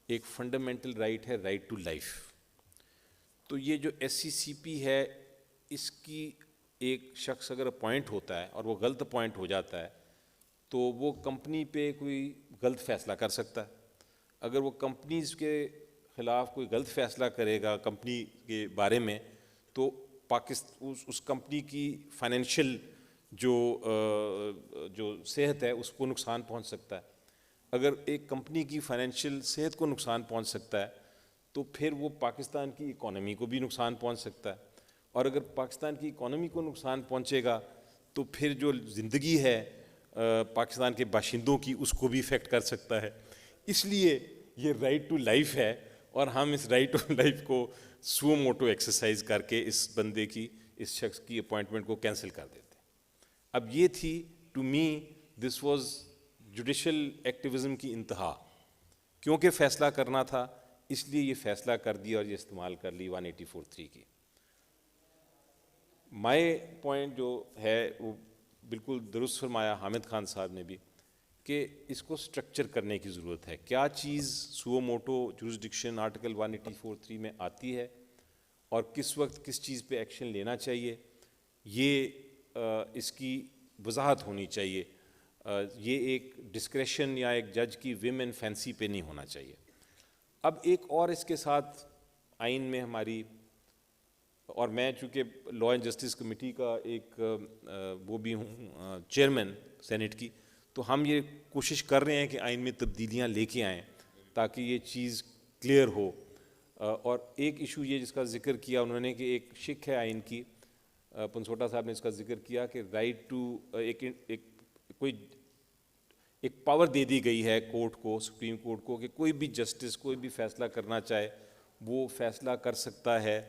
ایک فنڈامنٹل رائٹ ہے رائٹ ٹو لائف, تو یہ جو SCCP ہے اس کی ایک شخص اگر اپوائنٹ ہوتا ہے اور وہ غلط اپوائنٹ ہو جاتا ہے تو وہ کمپنی پہ کوئی غلط فیصلہ کر سکتا ہے. اگر وہ کمپنیز کے خلاف کوئی غلط فیصلہ کرے گا کمپنی کے بارے میں تو اس کمپنی کی فائنینشیل جو صحت ہے اس کو نقصان پہنچ سکتا ہے. اگر ایک کمپنی کی فائنینشیل صحت کو نقصان پہنچ سکتا ہے تو پھر وہ پاکستان کی اکانومی کو بھی نقصان پہنچ سکتا ہے, اور اگر پاکستان کی اکانومی کو نقصان پہنچے گا تو پھر جو زندگی ہے پاکستان کے باشندوں کی اس کو بھی افیکٹ کر سکتا ہے. اس لیے یہ رائٹ ٹو لائف ہے, اور ہم اس رائٹ ٹو لائف کو سو موٹو ایکسرسائز کر کے اس بندے کی اس شخص کی اپوائنٹمنٹ کو کینسل کر دیتے ہیں. اب یہ تھی to me this was judicial activism کی انتہا, کیونکہ فیصلہ کرنا تھا اس لیے یہ فیصلہ کر دیا اور یہ استعمال کر لی 184(3) کی. مائی پوائنٹ جو ہے وہ بالکل درست فرمایا حامد خان صاحب نے بھی کہ اس کو سٹرکچر کرنے کی ضرورت ہے. کیا چیز سو موٹو جورسڈکشن آرٹیکل 184(3) میں آتی ہے اور کس وقت کس چیز پہ ایکشن لینا چاہیے, یہ اس کی وضاحت ہونی چاہیے. یہ ایک ڈسکریشن یا ایک جج کی وم اینڈ فینسی پہ نہیں ہونا چاہیے. اب ایک اور اس کے ساتھ آئین میں ہماری, اور میں چونکہ لا اینڈ جسٹس کمیٹی کا ایک وہ بھی ہوں چیئرمین سینٹ کی, تو ہم یہ کوشش کر رہے ہیں کہ آئین میں تبدیلیاں لے کے آئیں تاکہ یہ چیز کلیئر ہو. اور ایک ایشو یہ جس کا ذکر کیا انہوں نے کہ ایک شک ہے آئین کی, پنسوٹا صاحب نے اس کا ذکر کیا کہ رائٹ ٹو کوئی ایک پاور دے دی گئی ہے کورٹ کو, سپریم کورٹ کو, کہ کوئی بھی جسٹس کوئی بھی فیصلہ کرنا چاہے وہ فیصلہ کر سکتا ہے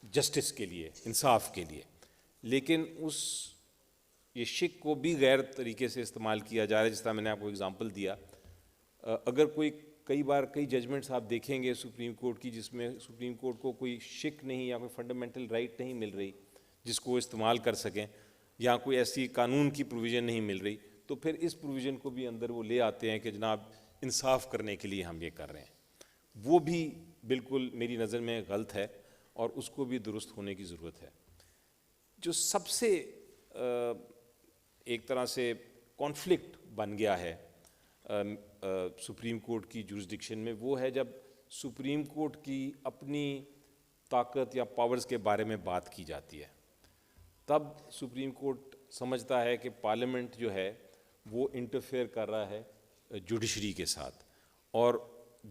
جسٹس کے لیے, انصاف کے لیے. لیکن اس یہ شک کو بھی غیر طریقے سے استعمال کیا جا رہا ہے. جس طرح میں نے آپ کو اگزامپل دیا, اگر کوئی کئی بار کئی ججمنٹس آپ دیکھیں گے سپریم کورٹ کی جس میں سپریم کورٹ کو کوئی شک نہیں یا کوئی فنڈامنٹل رائٹ نہیں مل رہی جس کو وہ استعمال کر سکیں, یا کوئی ایسی قانون کی پروویژن نہیں مل رہی, تو پھر اس پروویژن کو بھی اندر وہ لے آتے ہیں کہ جناب انصاف کرنے کے لیے ہم یہ کر رہے ہیں. وہ بھی بالکل میری نظر میں غلط ہے اور اس کو بھی درست ہونے کی ضرورت ہے. جو سب سے ایک طرح سے کانفلکٹ بن گیا ہے سپریم کورٹ کی جورسڈکشن میں, وہ ہے جب سپریم کورٹ کی اپنی طاقت یا پاورز کے بارے میں بات کی جاتی ہے. تب سپریم کورٹ سمجھتا ہے کہ پارلیمنٹ جو ہے وہ انٹرفیئر کر رہا ہے جوڈیشری کے ساتھ, اور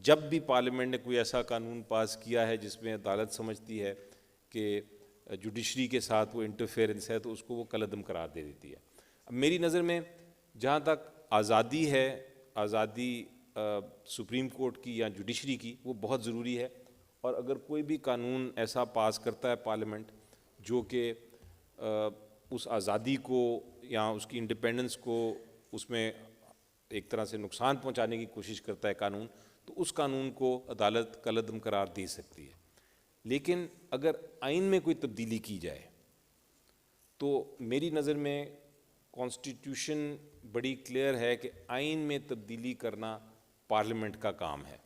جب بھی پارلیمنٹ نے کوئی ایسا قانون پاس کیا ہے جس میں عدالت سمجھتی ہے کہ جوڈیشری کے ساتھ وہ انٹرفیئرنس ہے تو اس کو وہ کالعدم قرار دے دیتی ہے. اب میری نظر میں جہاں تک آزادی ہے, آزادی سپریم کورٹ کی یا جوڈیشری کی, وہ بہت ضروری ہے. اور اگر کوئی بھی قانون ایسا پاس کرتا ہے پارلیمنٹ جو کہ اس آزادی کو یا اس کی انڈیپینڈنس کو اس میں ایک طرح سے نقصان پہنچانے کی کوشش کرتا ہے قانون, تو اس قانون کو عدالت کالعدم قرار دے سکتی ہے. لیکن اگر آئین میں کوئی تبدیلی کی جائے تو میری نظر میں کانسٹیٹیوشن بڑی کلیئر ہے کہ آئین میں تبدیلی کرنا پارلیمنٹ کا کام ہے,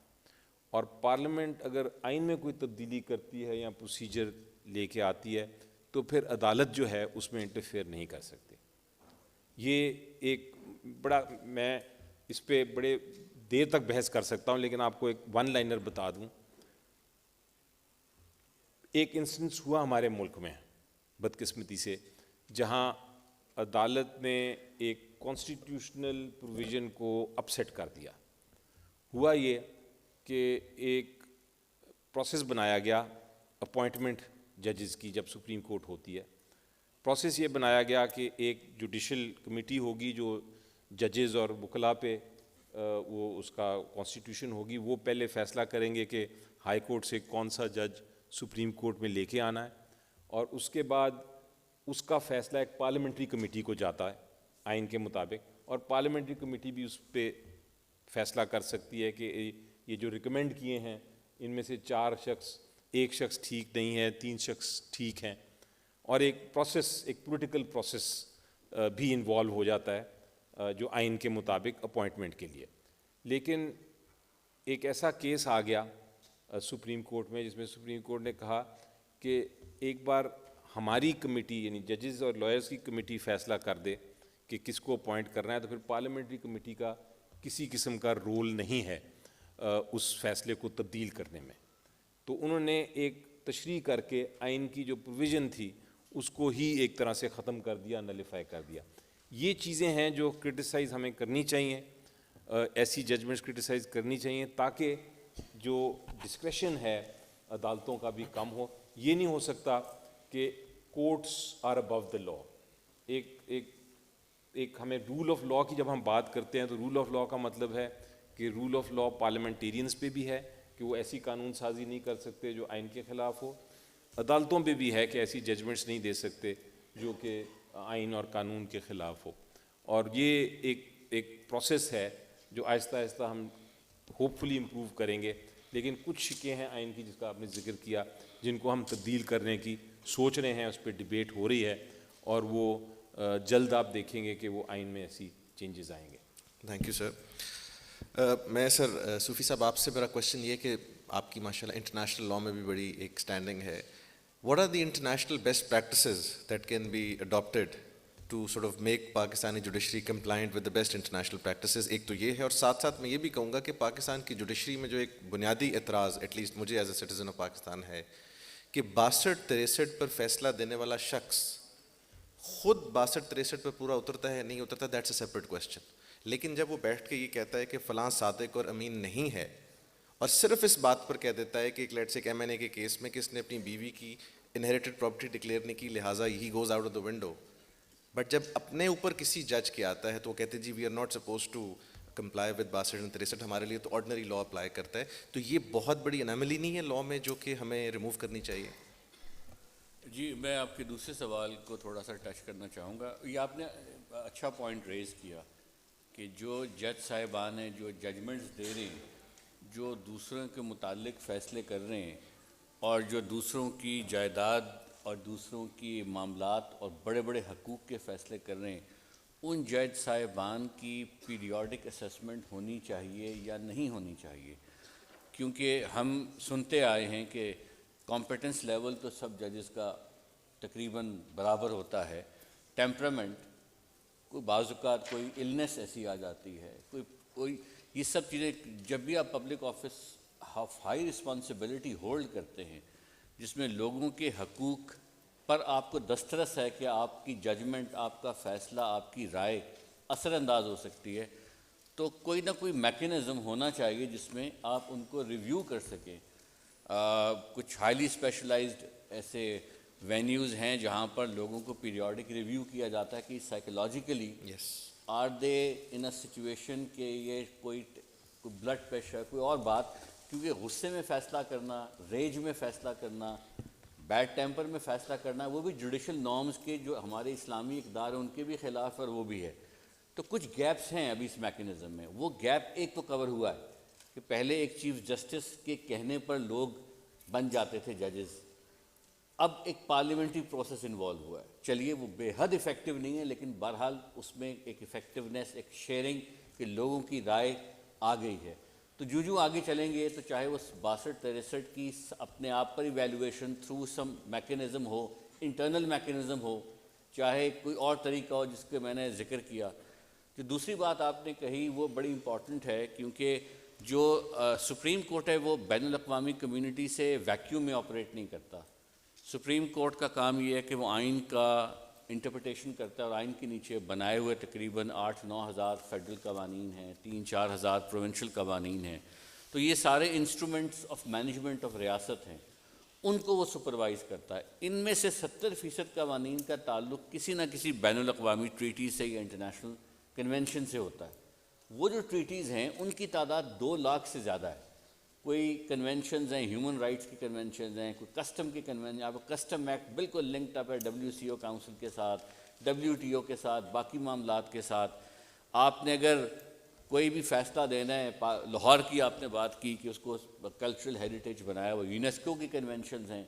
اور پارلیمنٹ اگر آئین میں کوئی تبدیلی کرتی ہے یا پروسیجر لے کے آتی ہے تو پھر عدالت جو ہے اس میں انٹرفیئر نہیں کر سکتی. یہ ایک بڑا, میں اس پہ بڑے دیر تک بحث کر سکتا ہوں, لیکن آپ کو ایک ون لائنر بتا دوں. ایک انسٹنس ہوا ہمارے ملک میں بدقسمتی سے, جہاں عدالت نے ایک کانسٹیٹیوشنل پروویژن کو اپسیٹ کر دیا. ہوا یہ کہ ایک پروسیس بنایا گیا اپوائنٹمنٹ ججز کی جب سپریم کورٹ ہوتی ہے. پروسیس یہ بنایا گیا کہ ایک جوڈیشل کمیٹی ہوگی جو ججز اور وکلاء پہ وہ اس کا کانسٹیٹیوشن ہوگی, وہ پہلے فیصلہ کریں گے کہ ہائی کورٹ سے کون سا جج سپریم کورٹ میں لے کے آنا ہے, اور اس کے بعد اس کا فیصلہ ایک پارلیمنٹری کمیٹی کو جاتا ہے آئین کے مطابق, اور پارلیمنٹری کمیٹی بھی اس پہ فیصلہ کر سکتی ہے کہ یہ جو ریکمینڈ کیے ہیں ان میں سے 4 شخص, ایک شخص ٹھیک نہیں ہے, 3 شخص ٹھیک ہیں, اور ایک پروسیس, ایک پولیٹیکل پروسیس بھی انوالو ہو جاتا ہے جو آئین کے مطابق اپوائنٹمنٹ کے لیے. لیکن ایک ایسا کیس آ گیا سپریم کورٹ میں جس میں سپریم کورٹ نے کہا کہ ایک بار ہماری کمیٹی یعنی ججز اور لائرز کی کمیٹی فیصلہ کر دے کہ کس کو اپوائنٹ کرنا ہے, تو پھر پارلیمنٹری کمیٹی کا کسی قسم کا رول نہیں ہے اس فیصلے کو تبدیل کرنے میں. تو انہوں نے ایک تشریح کر کے آئین کی جو پروویژن تھی اس کو ہی ایک طرح سے ختم کر دیا, نلیفائی کر دیا. یہ چیزیں ہیں جو کرٹیسائز ہمیں کرنی چاہیے, ایسی ججمنٹس کرٹیسائز کرنی چاہیے تاکہ جو ڈسکریشن ہے عدالتوں کا بھی کم ہو. یہ نہیں ہو سکتا کہ کورٹس آر ابو دا لا. ایک ہمیں رول آف لا کی جب ہم بات کرتے ہیں تو رول آف لا کا مطلب ہے کہ رول آف لا پارلیمنٹیرینز پہ بھی ہے کہ وہ ایسی قانون سازی نہیں کر سکتے جو آئین کے خلاف ہو, عدالتوں پہ بھی ہے کہ ایسی ججمنٹس نہیں دے سکتے جو کہ آئین اور قانون کے خلاف ہو. اور یہ ایک پروسیس ہے جو آہستہ آہستہ ہم ہوپ فلی امپروو کریں گے. لیکن کچھ شکیں ہیں آئین کی جس کا آپ نے ذکر کیا, جن کو ہم تبدیل کرنے کی سوچ رہے ہیں, اس پہ ڈبیٹ ہو رہی ہے, اور وہ جلد آپ دیکھیں گے کہ وہ آئین میں ایسی چینجز آئیں گے. تھینک یو سر. میں سر صوفی صاحب آپ سے میرا کوشچن یہ کہ آپ کی ماشاء اللہ انٹرنیشنل لاء میں بھی بڑی ایک اسٹینڈنگ ہے. What are the international best practices that can be adapted to sort of make Pakistani judiciary compliant with the best international practices? ایک تو یہ ہے، اور ساتھ ساتھ میں یہ بھی کہوں گا کہ پاکستان کی جوڈیشری میں جو ایک بنیادی اعتراض ایٹ لیسٹ مجھے as a citizen of Pakistan ہے کہ 62-63 پر فیصلہ دینے والا شخص خود 62-63 پر پورا اترتا ہے نہیں اترتا، دیٹس اے سیپریٹ کویسچن. لیکن جب وہ بیٹھ کے یہ کہتا ہے کہ فلاں صادق اور امین نہیں ہے، اور صرف اس بات پر کہہ دیتا ہے کہ ایک لیٹس ایک M&A کے کیس میں کہ اس نے اپنی بیوی کی انہیریٹڈ پراپرٹی ڈکلیئر نہیں کی لہٰذا he goes out of the window, but جب اپنے اوپر کسی جج کے آتا ہے تو وہ کہتے ہیں جی we are not suppose to comply with 62-63، ہمارے لیے تو آرڈنری لاء اپلائی کرتا ہے. تو یہ بہت بڑی اناملی نہیں ہے لاء میں جو کہ ہمیں ریموو کرنی چاہیے؟ جی میں آپ کے دوسرے سوال کو تھوڑا سا ٹچ کرنا چاہوں گا. یہ آپ نے اچھا پوائنٹ ریز کیا کہ جو جج صاحبان ہیں جو ججمنٹس دے رہے ہیں، جو دوسروں کے متعلق فیصلے کر رہے ہیں اور جو دوسروں کی جائیداد اور دوسروں کی معاملات اور بڑے بڑے حقوق کے فیصلے کر رہے ہیں، ان جج صاحبان کی پیریوڈک اسیسمنٹ ہونی چاہیے یا نہیں ہونی چاہیے؟ کیونکہ ہم سنتے آئے ہیں کہ کمپیٹنس لیول تو سب ججز کا تقریباً برابر ہوتا ہے، ٹیمپرامنٹ کوئی بعض اوقات کوئی النس ایسی آ جاتی ہے، کوئی یہ سب چیزیں جب بھی آپ public office of high responsibility hold کرتے ہیں جس میں لوگوں کے حقوق پر آپ کو دسترس ہے کہ آپ کی ججمنٹ، آپ کا فیصلہ، آپ کی رائے اثر انداز ہو سکتی ہے، تو کوئی نہ کوئی میکینزم ہونا چاہیے جس میں آپ ان کو ریویو کر سکیں. کچھ ہائیلی اسپیشلائزڈ ایسے وینیوز ہیں جہاں پر لوگوں کو پیریوڈک ریویو کیا جاتا ہے کہ psychologically are they in a situation کہ یہ کوئی بلڈ پریشر کوئی اور بات، کیونکہ غصے میں فیصلہ کرنا، ریج میں فیصلہ کرنا، بیڈ ٹیمپر میں فیصلہ کرنا، وہ بھی جوڈیشل نارمز کے جو ہمارے اسلامی اقدار ہیں ان کے بھی خلاف اور وہ بھی ہے. تو کچھ گیپس ہیں ابھی اس میکینزم میں. وہ گیپ ایک تو کور ہوا ہے کہ پہلے ایک چیف جسٹس کے کہنے پر لوگ بن جاتے تھے ججز، اب ایک پارلیمنٹری پروسیس انوالو ہوا ہے. چلیے وہ بے حد افیکٹو نہیں ہے لیکن بہرحال اس میں ایک افیکٹونیس، ایک شیئرنگ کہ لوگوں کی رائے آ گئی ہے. تو جو آگے چلیں گے تو چاہے وہ 62-63 کی اپنے آپ پر ایویلویشن تھرو سم میکینزم ہو، انٹرنل میکینزم ہو، چاہے کوئی اور طریقہ ہو جس کے میں نے ذکر کیا. جو دوسری بات آپ نے کہی وہ بڑی امپورٹنٹ ہے، کیونکہ جو سپریم کورٹ ہے وہ بین الاقوامی کمیونٹی سے ویکیوم میں آپریٹ نہیں کرتا. سپریم کورٹ کا کام یہ ہے کہ وہ آئین کا انٹرپریٹیشن کرتا ہے، اور آئین کے نیچے بنائے ہوئے تقریباً 8-9 ہزار فیڈرل قوانین ہیں، 3-4 ہزار پروونشل قوانین ہیں. تو یہ سارے انسٹرومنٹس آف مینجمنٹ آف ریاست ہیں، ان کو وہ سپروائز کرتا ہے. ان میں سے 70% قوانین کا تعلق کسی نہ کسی بین الاقوامی ٹریٹی سے یا انٹرنیشنل کنونشن سے ہوتا ہے. وہ جو ٹریٹیز ہیں ان کی تعداد 2 لاکھ سے زیادہ ہے. کوئی کنونشنز ہیں، ہیومن رائٹس کی کنونشنز ہیں، کوئی کسٹم کی کنونشن، آپ کسٹم ایکٹ بالکل لنکڈ اپ ہے WCO کاؤنسل کے ساتھ، WTO کے ساتھ، باقی معاملات کے ساتھ. آپ نے اگر کوئی بھی فیصلہ دینا ہے، لاہور کی آپ نے بات کی کہ اس کو کلچرل ہیریٹیج بنایا، وہ یونیسکو کی کنونشنز ہیں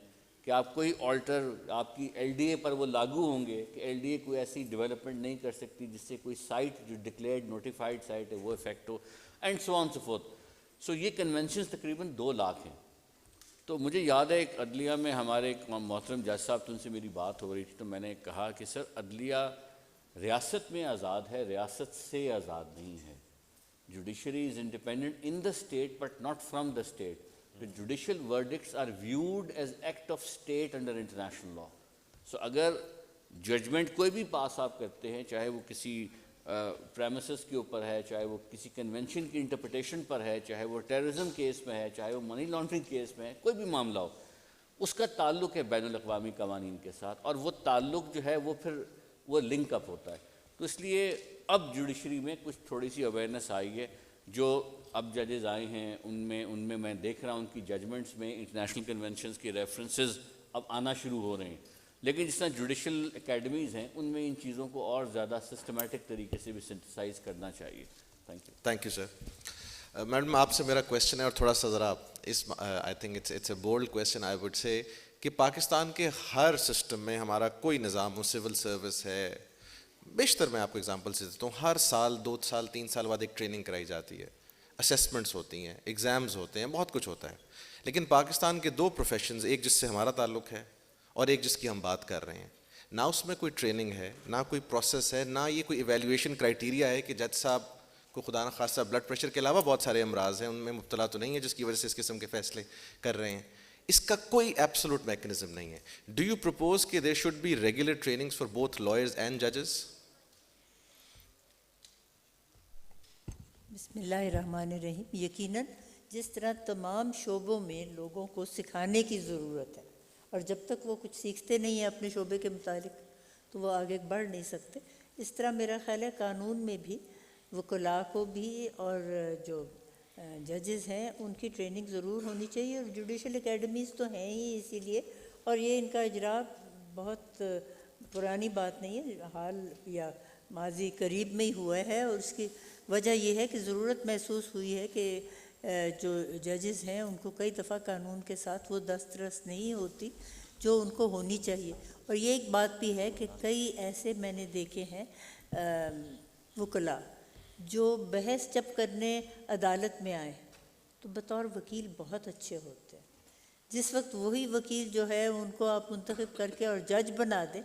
کہ آپ کوئی آلٹر آپ کی LDA پر وہ لاگو ہوں گے کہ LDA کوئی ایسی ڈیولپمنٹ نہیں کر سکتی جس سے کوئی سائٹ جو ڈکلیئرڈ نوٹیفائڈ سائٹ ہے وہ افیکٹ ہو، and so on so forth. سو یہ کنونشنز تقریباً 2 لاکھ ہیں. تو مجھے یاد ہے ایک عدلیہ میں ہمارے ایک محترم جج صاحب تو ان سے میری بات ہو رہی تھی، تو میں نے کہا کہ سر عدلیہ ریاست میں آزاد ہے، ریاست سے آزاد نہیں ہے. Judiciary is independent in the state but not from the state. The judicial verdicts are viewed as act of state under international law. So اگر ججمنٹ کوئی بھی پاس آپ کرتے ہیں، چاہے وہ کسی پریمیسز کے اوپر ہے، چاہے وہ کسی کنونشن کی انٹرپریٹیشن پر ہے، چاہے وہ ٹیررزم کیس میں ہے، چاہے وہ منی لانڈرنگ کیس میں ہے، کوئی بھی معاملہ ہو، اس کا تعلق ہے بین الاقوامی قوانین کے ساتھ، اور وہ تعلق جو ہے وہ پھر وہ لنک اپ ہوتا ہے. تو اس لیے اب جوڈیشری میں کچھ تھوڑی سی اویئرنیس آئی ہے. جو اب ججز آئے ہیں ان میں میں دیکھ رہا ہوں ان کی ججمنٹس میں انٹرنیشنل کنونشنز کے ریفرنسز اب آنا شروع ہو رہے ہیں. لیکن جس طرح جوڈیشل اکیڈمیز ہیں ان میں ان چیزوں کو اور زیادہ سسٹمیٹک طریقے سے بھی سنتھسائز کرنا چاہیے. Thank you sir. میڈم آپ سے میرا کویشچن ہے اور تھوڑا سا ذرا اس I think it's a bold question I would say کہ پاکستان کے ہر سسٹم میں ہمارا کوئی نظام ہو، سول سروس ہے، بیشتر میں آپ کو اگزامپل سے دیتا ہوں, ہر سال 2 سال 3 سال بعد ایک ٹریننگ کرائی جاتی ہے, اسیسمنٹس ہوتی ہیں, ایگزامز ہوتے ہیں, بہت کچھ ہوتا ہے. لیکن پاکستان کے 2 پروفیشنز, ایک جس سے ہمارا تعلق ہے اور ایک جس کی ہم بات کر رہے ہیں, نہ اس میں کوئی ٹریننگ ہے, نہ کوئی پروسیس ہے, نہ یہ کوئی ایویلیویشن کرائٹیریا ہے کہ جج صاحب کو خدا نخواستہ بلڈ پریشر کے علاوہ بہت سارے امراض ہیں, ان میں مبتلا تو نہیں ہے جس کی وجہ سے اس قسم کے فیصلے کر رہے ہیں. اس کا کوئی ایبسولوٹ میکنزم نہیں ہے. ڈو یو پروپوز کہ there should be regular trainings for both lawyers and ججز؟ بسم اللہ الرحمن الرحیم. یقیناً جس طرح تمام شعبوں میں لوگوں کو سکھانے کی ضرورت ہے, اور جب تک وہ کچھ سیکھتے نہیں ہیں اپنے شعبے کے متعلق تو وہ آگے بڑھ نہیں سکتے, اس طرح میرا خیال ہے قانون میں بھی وکلاء کو بھی اور جو ججز ہیں ان کی ٹریننگ ضرور ہونی چاہیے. اور جوڈیشل اکیڈمیز تو ہیں ہی اسی لیے, اور یہ ان کا اجرا بہت پرانی بات نہیں ہے, حال یا ماضی قریب میں ہی ہوا ہے, اور اس کی وجہ یہ ہے کہ ضرورت محسوس ہوئی ہے کہ جو ججز ہیں ان کو کئی دفعہ قانون کے ساتھ وہ دسترس نہیں ہوتی جو ان کو ہونی چاہیے. اور یہ ایک بات بھی ہے کہ کئی ایسے میں نے دیکھے ہیں وکلاء جو بحث جب کرنے عدالت میں آئے تو بطور وکیل بہت اچھے ہوتے ہیں. جس وقت وہی وکیل جو ہے ان کو آپ منتخب کر کے اور جج بنا دیں,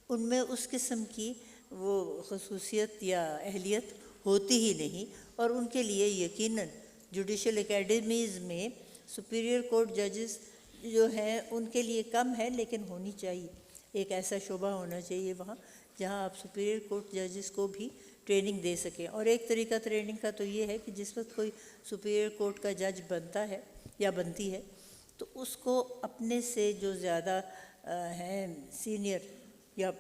ان میں اس قسم کی وہ خصوصیت یا اہلیت ہوتی ہی نہیں. اور ان کے لیے یقیناً جوڈیشل اکیڈمیز میں سپیریئر کورٹ ججز جو ہیں ان کے لیے کم ہے, لیکن ہونی چاہیے. ایک ایسا شعبہ ہونا چاہیے وہاں جہاں آپ سپیریئر کورٹ ججز کو بھی ٹریننگ دے سکیں. اور ایک طریقہ ٹریننگ کا تو یہ ہے کہ جس وقت کوئی سپیریئر کورٹ کا جج بنتا ہے یا بنتی ہے تو اس کو اپنے سے جو زیادہ ہیں سینئر یا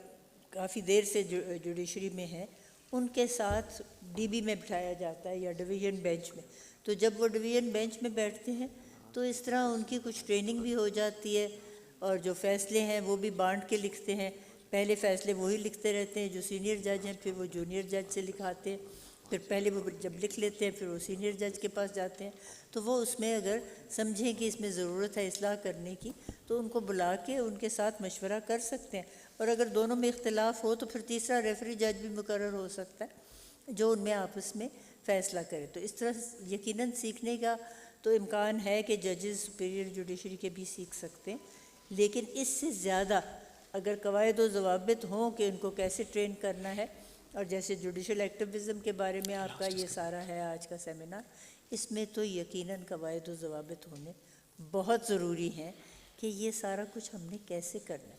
کافی دیر سے جوڈیشری میں ہیں ان کے ساتھ ڈی بی میں بٹھایا جاتا ہے یا ڈویژن بینچ میں. تو جب وہ ڈویژن بینچ میں بیٹھتے ہیں تو اس طرح ان کی کچھ ٹریننگ بھی ہو جاتی ہے, اور جو فیصلے ہیں وہ بھی بانٹ کے لکھتے ہیں. پہلے فیصلے وہی لکھتے رہتے ہیں جو سینئر جج ہیں, پھر وہ جونیئر جج سے لکھاتے ہیں, پھر پہلے وہ جب لکھ لیتے ہیں پھر وہ سینئر جج کے پاس جاتے ہیں. تو وہ اس میں اگر سمجھیں کہ اس میں ضرورت ہے اصلاح کرنے کی تو ان کو بلا کے ان کے ساتھ مشورہ کر سکتے ہیں. اور اگر دونوں میں اختلاف ہو تو پھر تیسرا ریفری جج بھی مقرر ہو سکتا ہے جو ان میں آپس میں فیصلہ کرے. تو اس طرح یقیناً سیکھنے کا تو امکان ہے کہ ججز سپیریئر جوڈیشری کے بھی سیکھ سکتے ہیں, لیکن اس سے زیادہ اگر قواعد و ضوابط ہوں کہ ان کو کیسے ٹرین کرنا ہے, اور جیسے جوڈیشل ایکٹیویزم کے بارے میں آپ کا یہ سارا ہے آج کا سیمینار, اس میں تو یقیناً قواعد و ضوابط ہونے بہت ضروری ہیں کہ یہ سارا کچھ ہم نے کیسے کرنا ہے.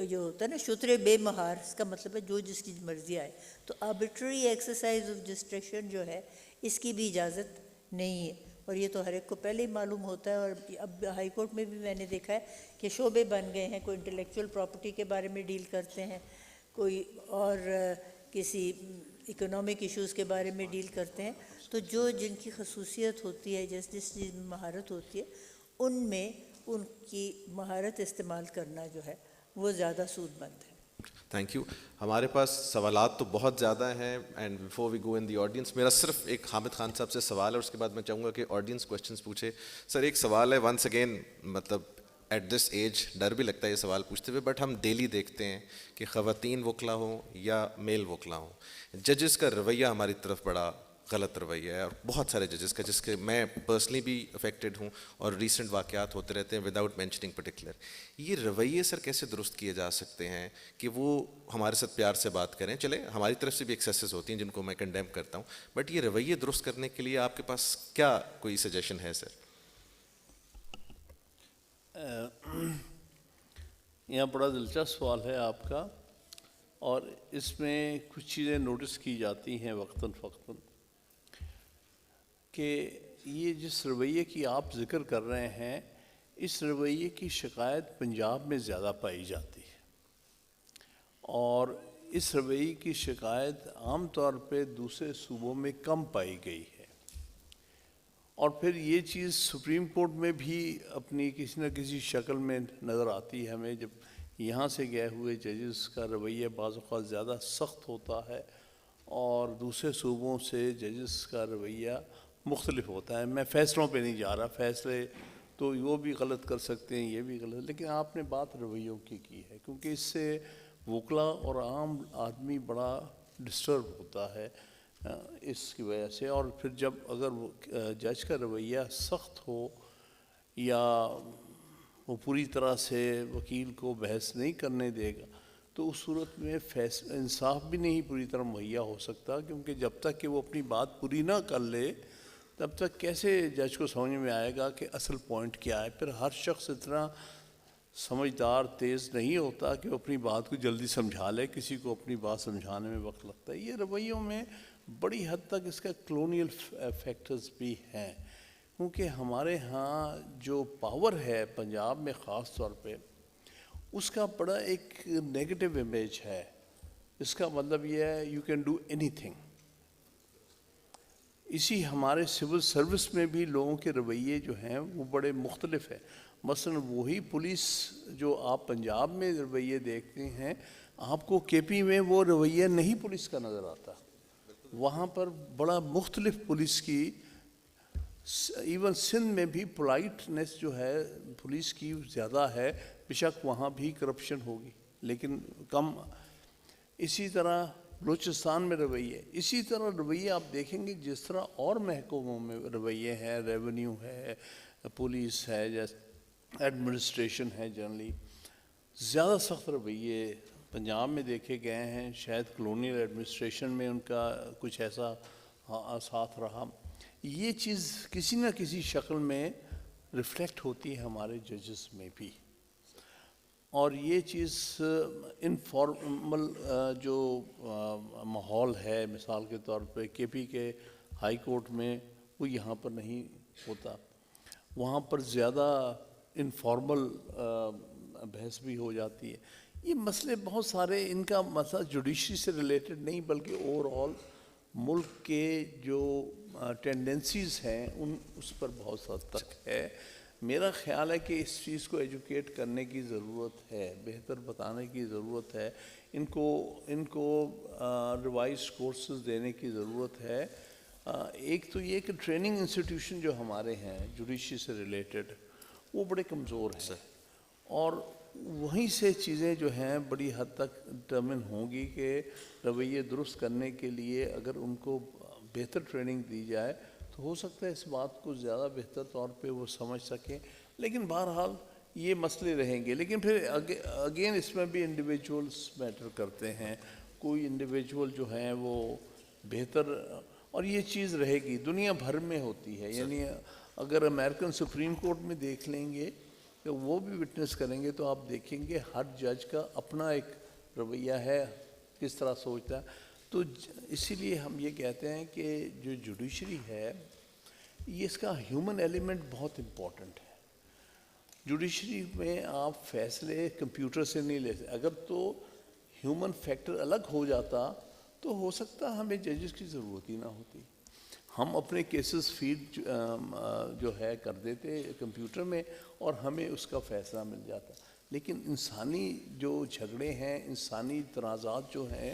جو ہوتا ہے نا شترے بے مہار, اس کا مطلب ہے جو جس کی مرضی آئے. تو آربیٹری ایکسرسائز آف ڈسٹریکشن جو ہے اس کی بھی اجازت نہیں ہے, اور یہ تو ہر ایک کو پہلے ہی معلوم ہوتا ہے. اور اب ہائی کورٹ میں بھی میں نے دیکھا ہے کہ شعبے بن گئے ہیں, کوئی انٹلیکچوئل پراپرٹی کے بارے میں ڈیل کرتے ہیں, کوئی اور کسی اکنامک ایشوز کے بارے میں ڈیل کرتے ہیں. تو جو جن کی خصوصیت ہوتی ہے, جس چیز میں مہارت ہوتی ہے, ان میں ان کی مہارت استعمال کرنا جو ہے وہ زیادہ سود مند ہے. Thank you. ہمارے پاس سوالات تو بہت زیادہ ہیں, and before we go in the audience میرا صرف ایک حامد خان صاحب سے سوال ہے, اور اس کے بعد میں چاہوں گا کہ آڈینس کویشچنس پوچھے. سر ایک سوال ہے, ونس اگین مطلب ایٹ دس ایج ڈر بھی لگتا ہے یہ سوال پوچھتے ہوئے, بٹ ہم ڈیلی دیکھتے ہیں کہ خواتین وکلا ہوں یا میل وکلا ہوں, ججز کا رویہ ہماری طرف بڑا غلط رویہ ہے, اور بہت سارے ججز کا, جس کے میں پرسنلی بھی افیکٹڈ ہوں, اور ریسنٹ واقعات ہوتے رہتے ہیں وداؤٹ مینشننگ پرٹیکولر. یہ رویے سر کیسے درست کیے جا سکتے ہیں کہ وہ ہمارے ساتھ پیار سے بات کریں؟ چلے ہماری طرف سے بھی ایکسیسز ہوتی ہیں جن کو میں کنڈیم کرتا ہوں, بٹ یہ رویے درست کرنے کے لیے آپ کے پاس کیا کوئی سجیشن ہے سر؟ یہاں بڑا دلچسپ سوال ہے آپ کا, اور اس میں کچھ چیزیں نوٹس کی جاتی ہیں وقتاً فوقتاً کہ یہ جس رویے کی آپ ذکر کر رہے ہیں اس رویے کی شکایت پنجاب میں زیادہ پائی جاتی ہے, اور اس رویے کی شکایت عام طور پہ دوسرے صوبوں میں کم پائی گئی ہے. اور پھر یہ چیز سپریم کورٹ میں بھی اپنی کسی نہ کسی شکل میں نظر آتی ہے ہمیں, جب یہاں سے گئے ہوئے ججز کا رویہ بعض اوقات زیادہ سخت ہوتا ہے اور دوسرے صوبوں سے ججز کا رویہ مختلف ہوتا ہے. میں فیصلوں پہ نہیں جا رہا, فیصلے تو وہ بھی غلط کر سکتے ہیں, یہ بھی غلط, لیکن آپ نے بات رویوں کی ہے, کیونکہ اس سے وکلا اور عام آدمی بڑا ڈسٹرب ہوتا ہے اس کی وجہ سے. اور پھر جب اگر جج کا رویہ سخت ہو یا وہ پوری طرح سے وکیل کو بحث نہیں کرنے دے گا تو اس صورت میں انصاف بھی نہیں پوری طرح مہیا ہو سکتا, کیونکہ جب تک کہ وہ اپنی بات پوری نہ کر لے تب تک کیسے جج کو سمجھ میں آئے گا کہ اصل پوائنٹ کیا ہے. پھر ہر شخص اتنا سمجھدار تیز نہیں ہوتا کہ وہ اپنی بات کو جلدی سمجھا لے, کسی کو اپنی بات سمجھانے میں وقت لگتا ہے. یہ رویوں میں بڑی حد تک اس کا کلونیل فیکٹرز بھی ہیں, کیونکہ ہمارے ہاں جو پاور ہے پنجاب میں خاص طور پہ اس کا بڑا ایک نیگیٹو امیج ہے. اس کا مطلب یہ ہے you can do any thing. اسی ہمارے سول سروس میں بھی لوگوں کے رویے جو ہیں وہ بڑے مختلف ہیں. مثلا وہی پولیس جو آپ پنجاب میں رویے دیکھتے ہیں آپ کو کے پی میں وہ رویہ نہیں پولیس کا نظر آتا. وہاں پر بڑا مختلف پولیس کی, ایون سندھ میں بھی پولائٹنس جو ہے پولیس کی زیادہ ہے, بیشک وہاں بھی کرپشن ہوگی لیکن کم. اسی طرح بلوچستان میں رویے, اسی طرح رویے آپ دیکھیں گے جس طرح اور محکموں میں رویے ہیں, ریونیو ہے, پولیس ہے, جیسے ایڈمنسٹریشن ہے, جنرلی زیادہ سخت رویے پنجاب میں دیکھے گئے ہیں. شاید کلونیل ایڈمنسٹریشن میں ان کا کچھ ایسا ساتھ رہا. یہ چیز کسی نہ کسی شکل میں ریفلیکٹ ہوتی ہے ہمارے ججز میں بھی. اور یہ چیز انفارمل جو ماحول ہے, مثال کے طور پہ کے پی کے ہائی کورٹ میں وہ یہاں پر نہیں ہوتا. وہاں پر زیادہ انفارمل بحث بھی ہو جاتی ہے. یہ مسئلے بہت سارے, ان کا مسئلہ جوڈیشری سے ریلیٹڈ نہیں بلکہ اوور آل ملک کے جو ٹینڈنسیز ہیں اس پر بہت حد تک ہے. میرا خیال ہے کہ اس چیز کو ایجوکیٹ کرنے کی ضرورت ہے, بہتر بتانے کی ضرورت ہے, ان کو ریوائز کورسز دینے کی ضرورت ہے. ایک تو یہ کہ ٹریننگ انسٹیٹیوشن جو ہمارے ہیں جوڈیشری سے ریلیٹڈ وہ بڑے کمزور ہیں, اور وہیں سے چیزیں جو ہیں بڑی حد تک ڈٹرمن ہوں گی کہ رویے درست کرنے کے لیے اگر ان کو بہتر ٹریننگ دی جائے تو ہو سکتا ہے اس بات کو زیادہ بہتر طور پہ وہ سمجھ سکیں. لیکن بہرحال یہ مسئلے رہیں گے. لیکن پھر اگین اس میں بھی انڈیویجولس میٹر کرتے ہیں. کوئی انڈیویجول جو ہیں وہ بہتر, اور یہ چیز رہے گی دنیا بھر میں ہوتی ہے. یعنی اگر امریکن سپریم کورٹ میں دیکھ لیں گے تو وہ بھی وٹنس کریں گے تو آپ دیکھیں گے ہر جج کا اپنا ایک رویہ ہے, کس طرح سوچتا ہے. تو اسی لیے ہم یہ کہتے ہیں کہ جو جوڈیشری ہے یہ اس کا ہیومن ایلیمنٹ بہت امپورٹنٹ ہے. جوڈیشری میں آپ فیصلے کمپیوٹر سے نہیں لے سکتے. اگر تو ہیومن فیکٹر الگ ہو جاتا تو ہو سکتا ہمیں ججز کی ضرورت ہی نہ ہوتی. ہم اپنے کیسز فیڈ جو ہے کر دیتے کمپیوٹر میں اور ہمیں اس کا فیصلہ مل جاتا. لیکن انسانی جو جھگڑے ہیں, انسانی تنازعات جو ہیں,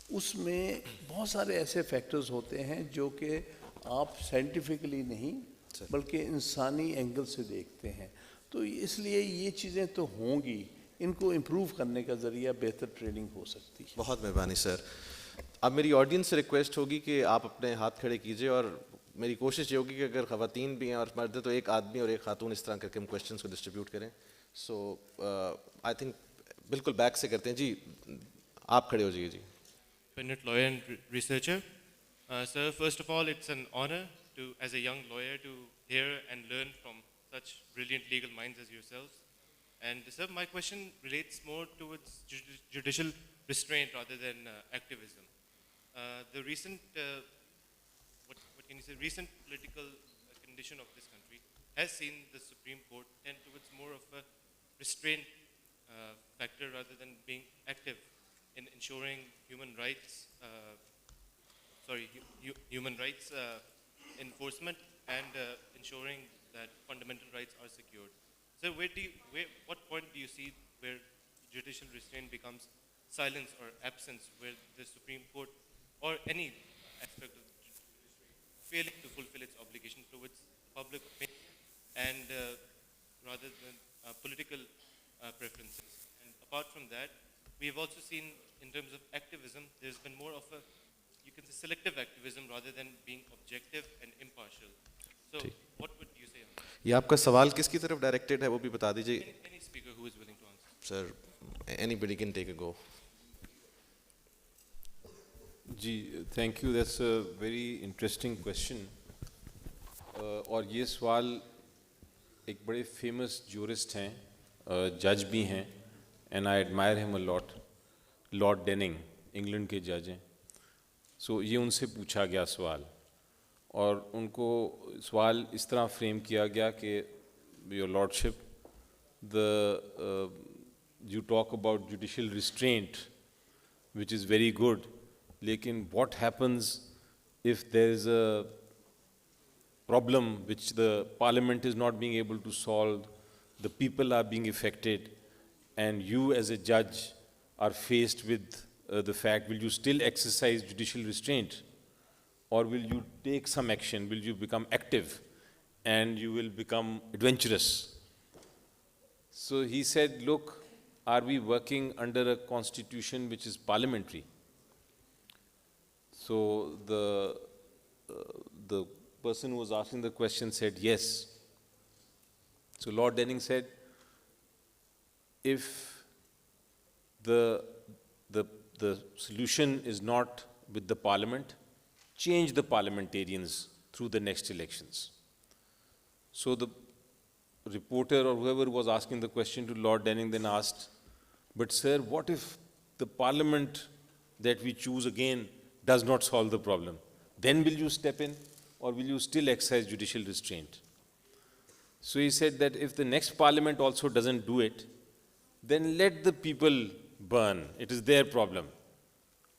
اس میں بہت سارے ایسے فیکٹرز ہوتے ہیں جو کہ آپ سائنٹیفکلی نہیں بلکہ انسانی اینگل سے دیکھتے ہیں. تو اس لیے یہ چیزیں تو ہوں گی, ان کو امپروو کرنے کا ذریعہ بہتر ٹریننگ ہو سکتی ہے. بہت مہربانی سر. اب میری آڈینس سے ریکویسٹ ہوگی کہ آپ اپنے ہاتھ کھڑے کیجیے, اور میری کوشش یہ ہوگی کہ اگر خواتین بھی ہیں اور مرد ہیں تو ایک آدمی اور ایک خاتون اس طرح کر کے ہم کویشچنس کو ڈسٹریبیوٹ کریں. سو آئی تھنک بالکل بیک سے کرتے ہیں. جی آپ کھڑے ہو جائیے. جی independent lawyer and researcher. Sir, first of all, it's an honor to, as a young lawyer, to hear and learn from such brilliant legal minds as yourselves. And sir, my question relates more towards judicial restraint rather than activism. The recent, what can you say, recent political condition of this country has seen the Supreme Court tend towards more of a restraint factor rather than being active in ensuring human rights, human rights enforcement and ensuring that fundamental rights are secured. So, what point do you see where judicial restraint becomes silence or absence, where the Supreme Court or any aspect of the judiciary failing to fulfill its obligation towards public opinion and rather than political preferences? And apart from that, we've also seen in terms of activism, there's been more of a, you can say, selective activism rather than being objective and impartial. So what would you say on that? یہ آپ کا سوال کس کی طرف directed ہے وہ بھی بتا دیجیے Any speaker who is willing to answer. Sir. Anybody can take a go. جی thank you, that's a very interesting question. اور یہ سوال ایک بڑے فیمس جورسٹ ہیں، جج بھی ہیں، and I admire him a lot, lord Denning, England کے جج ہیں. سو یہ ان سے پوچھا گیا سوال، اور ان کو سوال اس طرح فریم کیا گیا کہ your lordship, you talk about judicial restraint which is very good, لیکن what happens if there is a problem which the parliament is not being able to solve, the people are being affected, and you as a judge are faced with the fact, will you still exercise judicial restraint, or will you take some action, will you become active and you will become adventurous? So he said, look, are we working under a constitution which is parliamentary? So the person who was asking the question said yes. So Lord Denning said, if the solution is not with the parliament, change the parliamentarians through the next elections. So the reporter or whoever was asking the question to Lord Denning then asked, but sir, what if the parliament that we choose again does not solve the problem? Then will you step in, or will you still exercise judicial restraint? So he said that if the next parliament also doesn't do it, then let the people burn. It is their problem.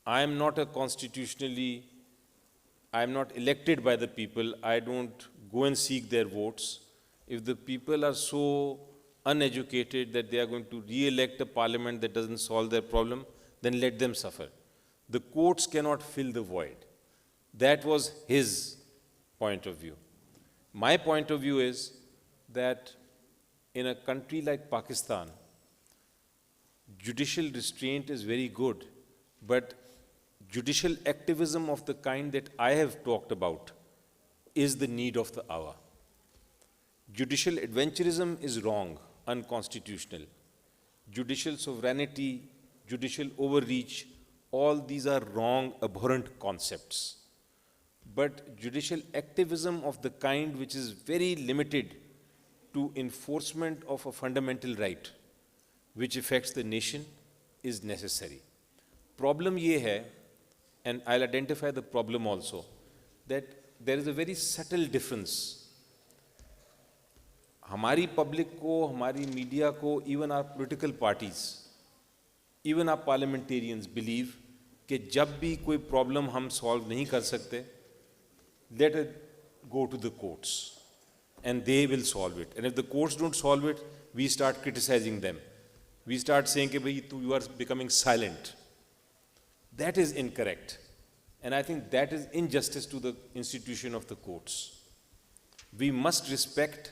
I am not elected by the people. I don't go and seek their votes. If the people are so uneducated that they are going to re-elect a parliament that doesn't solve their problem, then let them suffer. The courts cannot fill the void. That was his point of view. My point of view is that in a country like Pakistan, judicial restraint is very good, but judicial activism of the kind that I have talked about is the need of the hour. Judicial adventurism is wrong, unconstitutional. Judicial sovereignty, judicial overreach, all these are wrong, abhorrent concepts. But judicial activism of the kind which is very limited to enforcement of a fundamental right which affects the nation is necessary. Problem یہ ہے, and I'll identify the problem also, that there is a very subtle difference. ہماری public کو، ہماری media کو، even our political parties, even our parliamentarians believe کہ جب بھی کوئی پرابلم ہم سالو نہیں کر سکتے، let it go to the courts and they will solve it. And if the courts don't solve it, we start criticising them, we start saying کہ بھائی you are becoming silent. That is incorrect, and I think that is injustice to the institution of the courts. We must respect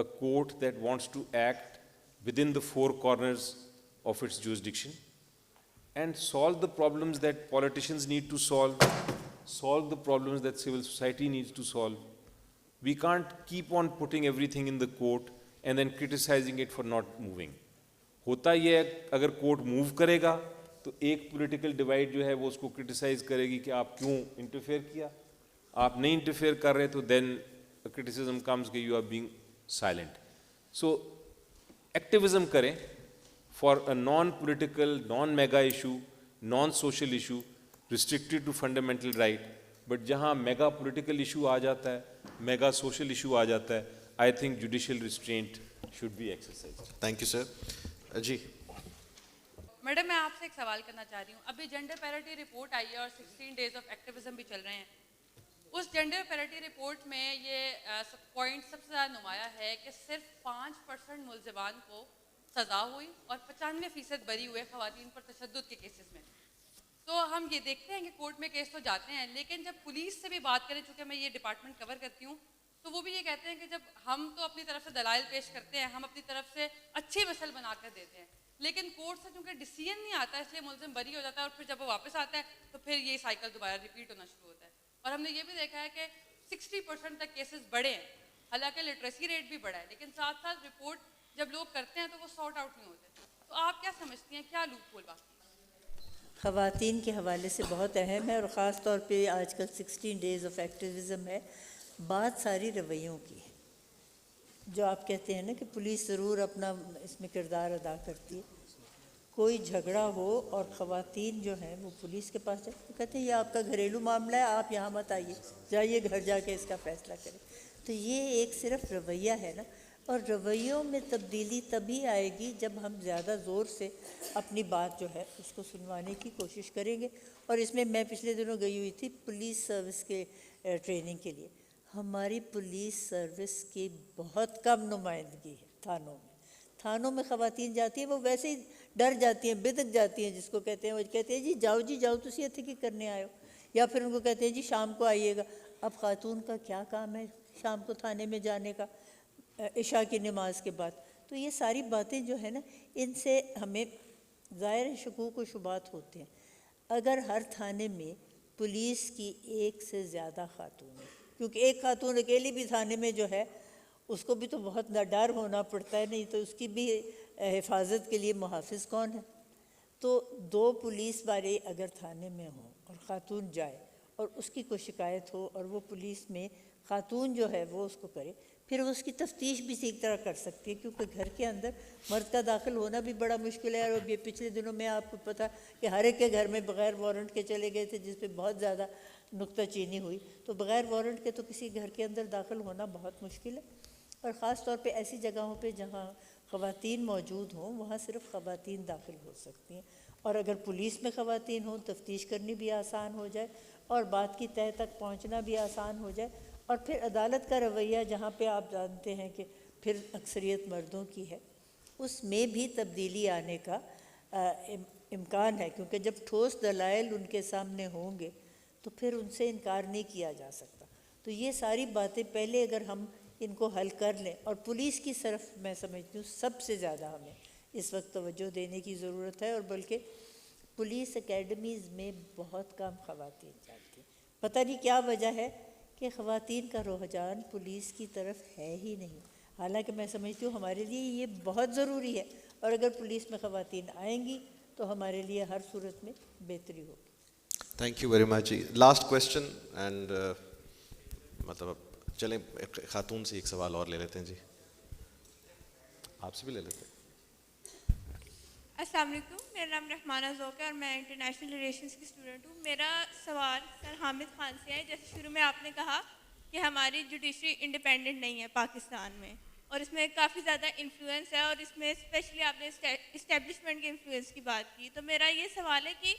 a court that wants to act within the four corners of its jurisdiction and solve the problems that politicians need to solve the problems that civil society needs to solve. We can't keep on putting everything in the court and then criticizing it for not moving. ہوتا یہ ہے اگر court move کرے گا تو ایک political divide جو ہے وہ اس کو کرٹیسائز کرے گی کہ آپ کیوں انٹرفیئر کیا. آپ نہیں انٹرفیئر کر رہے تو دین کرٹیسزم کمز کہ you are being silent. So activism کریں for a non-political, non-mega issue, non-social issue, restricted to fundamental right, but جہاں mega political issue آ جاتا ہے, mega social issue آ جاتا ہے, I think judicial restraint should be exercised. Thank you sir. جی madam میں آپ سے ایک سوال کرنا چاہ رہی ہوں. ابھی جینڈر پیرٹی رپورٹ آئی ہے اور 16 days آف ایکٹیویزم بھی چل رہے ہیں. اس جینڈر پیرٹی رپورٹ میں یہ پوائنٹ سب سے زیادہ نمایاں ہے کہ صرف 5% ملزمان کو سزا ہوئی اور 95% بری ہوئے خواتین پر تشدد کے کیسز میں. تو ہم یہ دیکھتے ہیں کہ کورٹ میں کیس تو جاتے ہیں, لیکن جب پولیس سے بھی بات کریں, چونکہ میں یہ ڈپارٹمنٹ کور کرتی ہوں, تو وہ بھی یہ کہتے ہیں کہ جب ہم تو اپنی طرف سے دلائل پیش کرتے ہیں, ہم اپنی طرف سے اچھی مثل بنا کر دیتے ہیں, لیکن کورٹ سے چونکہ ڈیسیژن نہیں آتا اس لیے ملزم بری ہو جاتا ہے, اور پھر جب وہ واپس آتا ہے تو پھر یہ سائیکل دوبارہ ریپیٹ ہونا شروع ہوتا ہے. اور ہم نے یہ بھی دیکھا ہے کہ 60% تک کیسز بڑھے ہیں, حالانکہ لٹریسی ریٹ بھی بڑھا ہے, لیکن ساتھ ساتھ رپورٹ جب لوگ کرتے ہیں تو وہ سارٹ آؤٹ نہیں ہوتے. تو آپ کیا سمجھتی ہیں, کیا لوپ ہول باقی ہے؟ خواتین کے حوالے سے بہت اہم ہے, اور خاص طور پہ آج کل 16 ڈیز آف ایکٹیویزم ہے. بات ساری رویوں کی ہے, جو آپ کہتے ہیں نا کہ پولیس ضرور اپنا اس میں کردار ادا کرتی ہے. کوئی جھگڑا ہو اور خواتین جو ہیں وہ پولیس کے پاس جائیں تو کہتے ہیں یہ آپ کا گھریلو معاملہ ہے, آپ یہاں مت آئیے, جائیے گھر جا کے اس کا فیصلہ کریں. تو یہ ایک صرف رویہ ہے نا, اور رویوں میں تبدیلی تبھی آئے گی جب ہم زیادہ زور سے اپنی بات جو ہے اس کو سنوانے کی کوشش کریں گے. اور اس میں پچھلے دنوں گئی ہوئی تھی پولیس سروس کے ٹریننگ کے لیے. ہماری پولیس سروس کی بہت کم نمائندگی ہے تھانوں میں. تھانوں میں خواتین جاتی ہیں وہ ویسے ہی ڈر جاتی ہیں, بدک جاتی ہیں, جس کو کہتے ہیں, وہ کہتے ہیں جی جاؤ تسی اتھے کی کرنے آئے ہو, یا پھر ان کو کہتے ہیں جی شام کو آئیے گا. اب خاتون کا کیا کام ہے شام کو تھانے میں جانے کا عشاء کی نماز کے بعد؟ تو یہ ساری باتیں جو ہے نا, ان سے ہمیں ظاہر شکوک و شبہات ہوتے ہیں. اگر ہر تھانے میں پولیس کی ایک سے زیادہ خاتون ہے, کیونکہ ایک خاتون اکیلی بھی تھانے میں جو ہے اس کو بھی تو بہت ڈر ہونا پڑتا ہے, نہیں تو اس کی بھی حفاظت کے لیے محافظ کون ہے. تو 2 پولیس والے اگر تھانے میں ہوں اور خاتون جائے اور اس کی کوئی شکایت ہو اور وہ پولیس میں خاتون جو ہے وہ اس کو کرے, پھر اس کی تفتیش بھی اسی طرح کر سکتی ہے, کیونکہ گھر کے اندر مرد کا داخل ہونا بھی بڑا مشکل ہے. اور یہ پچھلے دنوں میں آپ کو پتہ کہ ہر ایک کے گھر میں بغیر وارنٹ کے چلے گئے تھے, جس پہ بہت زیادہ نکتہ چینی ہوئی. تو بغیر وارنٹ کے تو کسی گھر کے اندر داخل ہونا بہت مشکل ہے, اور خاص طور پہ ایسی جگہوں پہ جہاں خواتین موجود ہوں وہاں صرف خواتین داخل ہو سکتی ہیں. اور اگر پولیس میں خواتین ہوں تفتیش کرنی بھی آسان ہو جائے اور بات کی تہہ تک پہنچنا بھی آسان ہو جائے. اور پھر عدالت کا رویہ جہاں پہ آپ جانتے ہیں کہ پھر اکثریت مردوں کی ہے, اس میں بھی تبدیلی آنے کا امکان ہے, کیونکہ جب ٹھوس دلائل ان کے سامنے ہوں گے تو پھر ان سے انکار نہیں کیا جا سکتا. تو یہ ساری باتیں پہلے اگر ہم ان کو حل کر لیں, اور پولیس کی طرف میں سمجھتی ہوں سب سے زیادہ ہمیں اس وقت توجہ دینے کی ضرورت ہے. اور بلکہ پولیس اکیڈمیز میں بہت کم خواتین جاتی ہیں. پتہ نہیں کیا وجہ ہے کہ خواتین کا رجحان پولیس کی طرف ہے ہی نہیں, حالانکہ میں سمجھتی ہوں ہمارے لیے یہ بہت ضروری ہے, اور اگر پولیس میں خواتین آئیں گی تو ہمارے لیے ہر صورت میں بہتری ہوگی. تھینک یو ویری مچ جی. لاسٹ کویسچن اینڈ مطلب چلیں ایک خاتون سے ایک سوال اور لے لیتے ہیں. جی آپ سے بھی لے لیتے ہیں. السلام علیکم, میرا نام رحمانہ ذوق ہے اور میں انٹرنیشنل ریلیشنز کی اسٹوڈنٹ ہوں. میرا سوال سر حامد خان سے ہے. جیسے شروع میں آپ نے کہا کہ ہماری جوڈیشری انڈیپینڈنٹ نہیں ہے پاکستان میں, اور اس میں کافی زیادہ انفلوئنس ہے, اور اس میں اسپیشلی آپ نے اسٹیبلشمنٹ کے انفلوئنس کی بات کی. تو میرا یہ سوال ہے کہ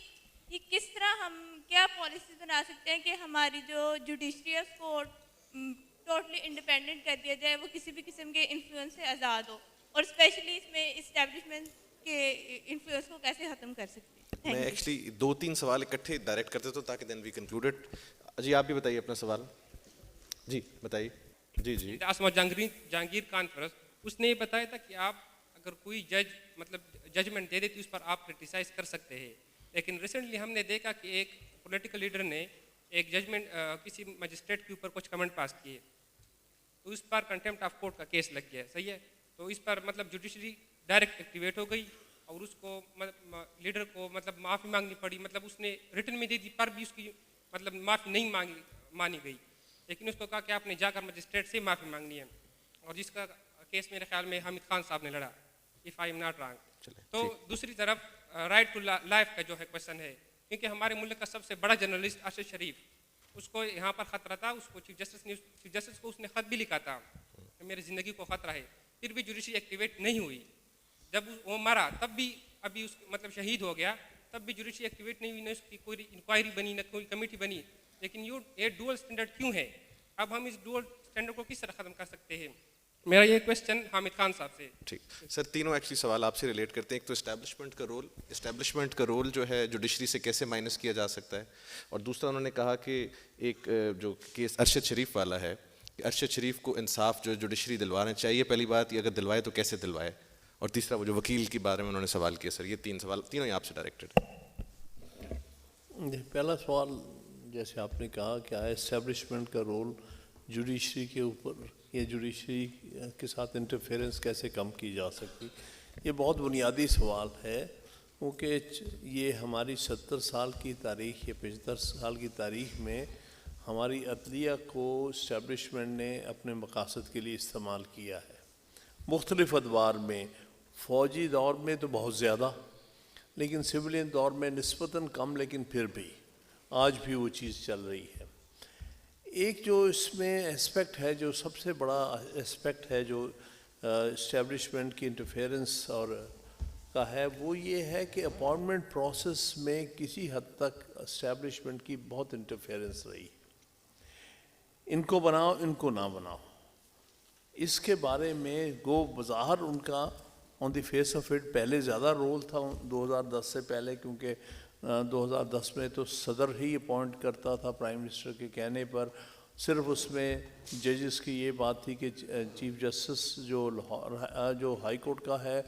یہ کس طرح ہم کیا پالیسیز بنا سکتے ہیں کہ ہماری جو جوڈیشری ہے اس کو ٹوٹلی انڈیپینڈنٹ کر دیا جائے, وہ کسی بھی قسم کے انفلوئنس سے آزاد ہو, اور اسپیشلی اس میں اسٹیبلشمنٹ کے انفلوئنس کو کیسے ختم کر سکتے ہیں. میں ایکچولی 2-3 سوال اکٹھے ڈائریکٹ کرتے تو تاکہ دین وی کنکلوڈ اٹ. جی آپ بھی بتائیے اپنا سوال. جی بتائیے. جی آسما جہانگیر کانفرنس, اس نے یہ بتایا تھا کہ آپ اگر کوئی جج مطلب ججمنٹ دے دیتی اس پر آپ کرٹیسائز کر سکتے ہیں, لیکن ریسنٹلی ہم نے دیکھا کہ ایک پولیٹیکل لیڈر نے ایک ججمنٹ کسی مجسٹریٹ کے اوپر کچھ کمنٹ پاس کیے, تو اس پر کنٹمپٹ آف کورٹ کا کیس لگ گیا. صحیح ہے, تو اس پر مطلب جوڈیشری ڈائریکٹ ایکٹیویٹ ہو گئی, اور اس کو لیڈر کو مطلب معافی مانگنی پڑی. مطلب اس نے ریٹن میں دے دی پر بھی اس کی مطلب معافی نہیں مانی گئی, لیکن اس کو کہا کہ آپ نے جا کر مجسٹریٹ سے معافی مانگنی ہے, اور جس کا کیس میرے خیال میں حامد خان صاحب نے لڑا, if I am not wrong. تو دوسری طرف رائٹ ٹو لائف کا جو ہے کویشچن ہے, کیونکہ ہمارے ملک کا سب سے بڑا جرنلسٹ ارشد شریف, اس کو یہاں پر خطرہ تھا, اس کو چیف جسٹس کو اس نے خط بھی لکھا تھا کہ میری زندگی کو خطرہ ہے, پھر بھی جوڈیشری ایکٹیویٹ نہیں ہوئی. جب وہ مرا تب بھی ابھی اس مطلب شہید ہو گیا, تب بھی جوڈیشری ایکٹیویٹ نہیں ہوئی, نہ اس کی کوئی انکوائری بنی, نہ کوئی کمیٹی بنی. لیکن یہ ڈوئل اسٹینڈرڈ کیوں ہے؟ اب ہم اس ڈوئل اسٹینڈرڈ کو کس طرح ختم کر سکتے ہیں؟ میرا یہ کویشچن حامد خان صاحب سے. ٹھیک سر, تینوں ایکچولی سوال آپ سے ریلیٹ کرتے ہیں. ایک تو اسٹیبلشمنٹ کا رول جو ہے جوڈیشری سے کیسے مائنس کیا جا سکتا ہے, اور دوسرا انہوں نے کہا کہ ایک جو کیس ارشد شریف والا ہے کہ ارشد شریف کو انصاف جو جوڈیشری دلوانا چاہیے، پہلی بات یہ اگر دلوائے تو کیسے دلوائے، اور تیسرا وہ جو وکیل کے بارے میں انہوں نے سوال کیا سر، یہ 3 سوال تینوں ہی آپ سے ڈائریکٹڈ ہیں۔ پہلا سوال جیسے آپ نے کہا کہ اسٹیبلشمنٹ کا رول جوڈیشری کے اوپر یا جوڈیشری کے ساتھ انٹرفیئرنس کیسے کم کی جا سکتی، یہ بہت بنیادی سوال ہے، کیونکہ یہ ہماری 70 سال کی تاریخ یا 75 سال کی تاریخ میں ہماری عدلیہ کو اسٹیبلشمنٹ نے اپنے مقاصد کے لیے استعمال کیا ہے، مختلف ادوار میں، فوجی دور میں تو بہت زیادہ، لیکن سویلین دور میں نسبتاً کم، لیکن پھر بھی آج بھی وہ چیز چل رہی ہے۔ ایک جو اس میں اسپیکٹ ہے، جو سب سے بڑا اسپیکٹ ہے جو اسٹیبلشمنٹ کی انٹرفیئرنس اور کا ہے، وہ یہ ہے کہ اپائنٹمنٹ پروسیس میں کسی حد تک اسٹیبلشمنٹ کی بہت انٹرفیئرنس رہی، ان کو بناؤ ان کو نہ بناؤ، اس کے بارے میں گو بظاہر ان کا آن دی فیس آف اٹ پہلے زیادہ رول تھا 2010 سے پہلے، کیونکہ 2010 میں تو صدر ہی اپوائنٹ کرتا تھا پرائم منسٹر کے کہنے پر، صرف اس میں ججز کی یہ بات تھی کہ چیف جسٹس جو ہائی کورٹ کا ہے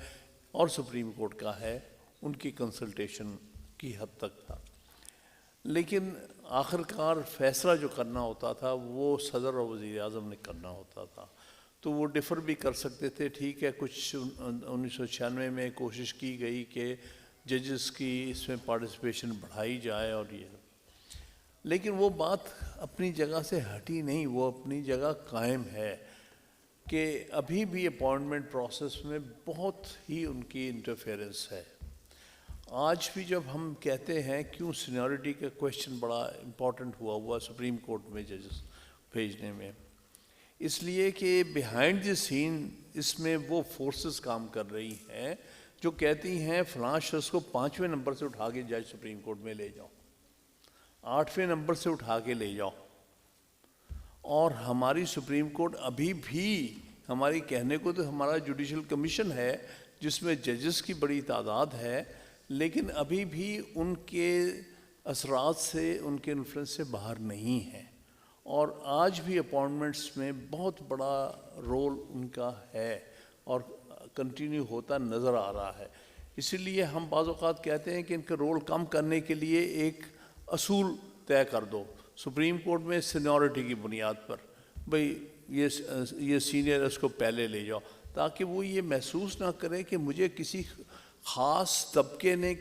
اور سپریم کورٹ کا ہے ان کی کنسلٹیشن کی حد تک تھا، لیکن آخر کار فیصلہ جو کرنا ہوتا تھا وہ صدر اور وزیر اعظم نے کرنا ہوتا تھا، تو وہ ڈفر بھی کر سکتے تھے۔ ٹھیک ہے، کچھ 1996 میں کوشش کی گئی کہ ججز کی اس میں پارٹیسپیشن بڑھائی جائے اور یہ، لیکن وہ بات اپنی جگہ سے ہٹی نہیں، وہ اپنی جگہ قائم ہے کہ ابھی بھی اپائنٹمنٹ پروسیس میں بہت ہی ان کی انٹرفیئرنس ہے۔ آج بھی جب ہم کہتے ہیں کیوں سینیورٹی کا کویشچن بڑا امپورٹنٹ ہوا سپریم کورٹ میں ججز بھیجنے میں، اس لیے کہ بیہائنڈ دی سین اس میں وہ فورسز کام کر رہی ہیں جو کہتی ہیں فلاں شخص کو 5ویں نمبر سے اٹھا کے جج سپریم کورٹ میں لے جاؤ، 8ویں نمبر سے اٹھا کے لے جاؤ، اور ہماری سپریم کورٹ ابھی بھی ہماری کہنے کو تو ہمارا جوڈیشل کمیشن ہے جس میں ججز کی بڑی تعداد ہے، لیکن ابھی بھی ان کے اثرات سے، ان کے انفلوئنس سے باہر نہیں ہیں، اور آج بھی اپائنٹمنٹس میں بہت بڑا رول ان کا ہے اور کنٹینیو ہوتا نظر آ رہا ہے۔ اسی لیے ہم بعض اوقات کہتے ہیں کہ ان کا رول کم کرنے کے لیے ایک اصول طے کر دو سپریم کورٹ میں سینیورٹی کی بنیاد پر، بھئی یہ سینئر اس کو پہلے لے جاؤ، تاکہ وہ یہ محسوس نہ کرے کہ مجھے کسی خاص طبقے نے،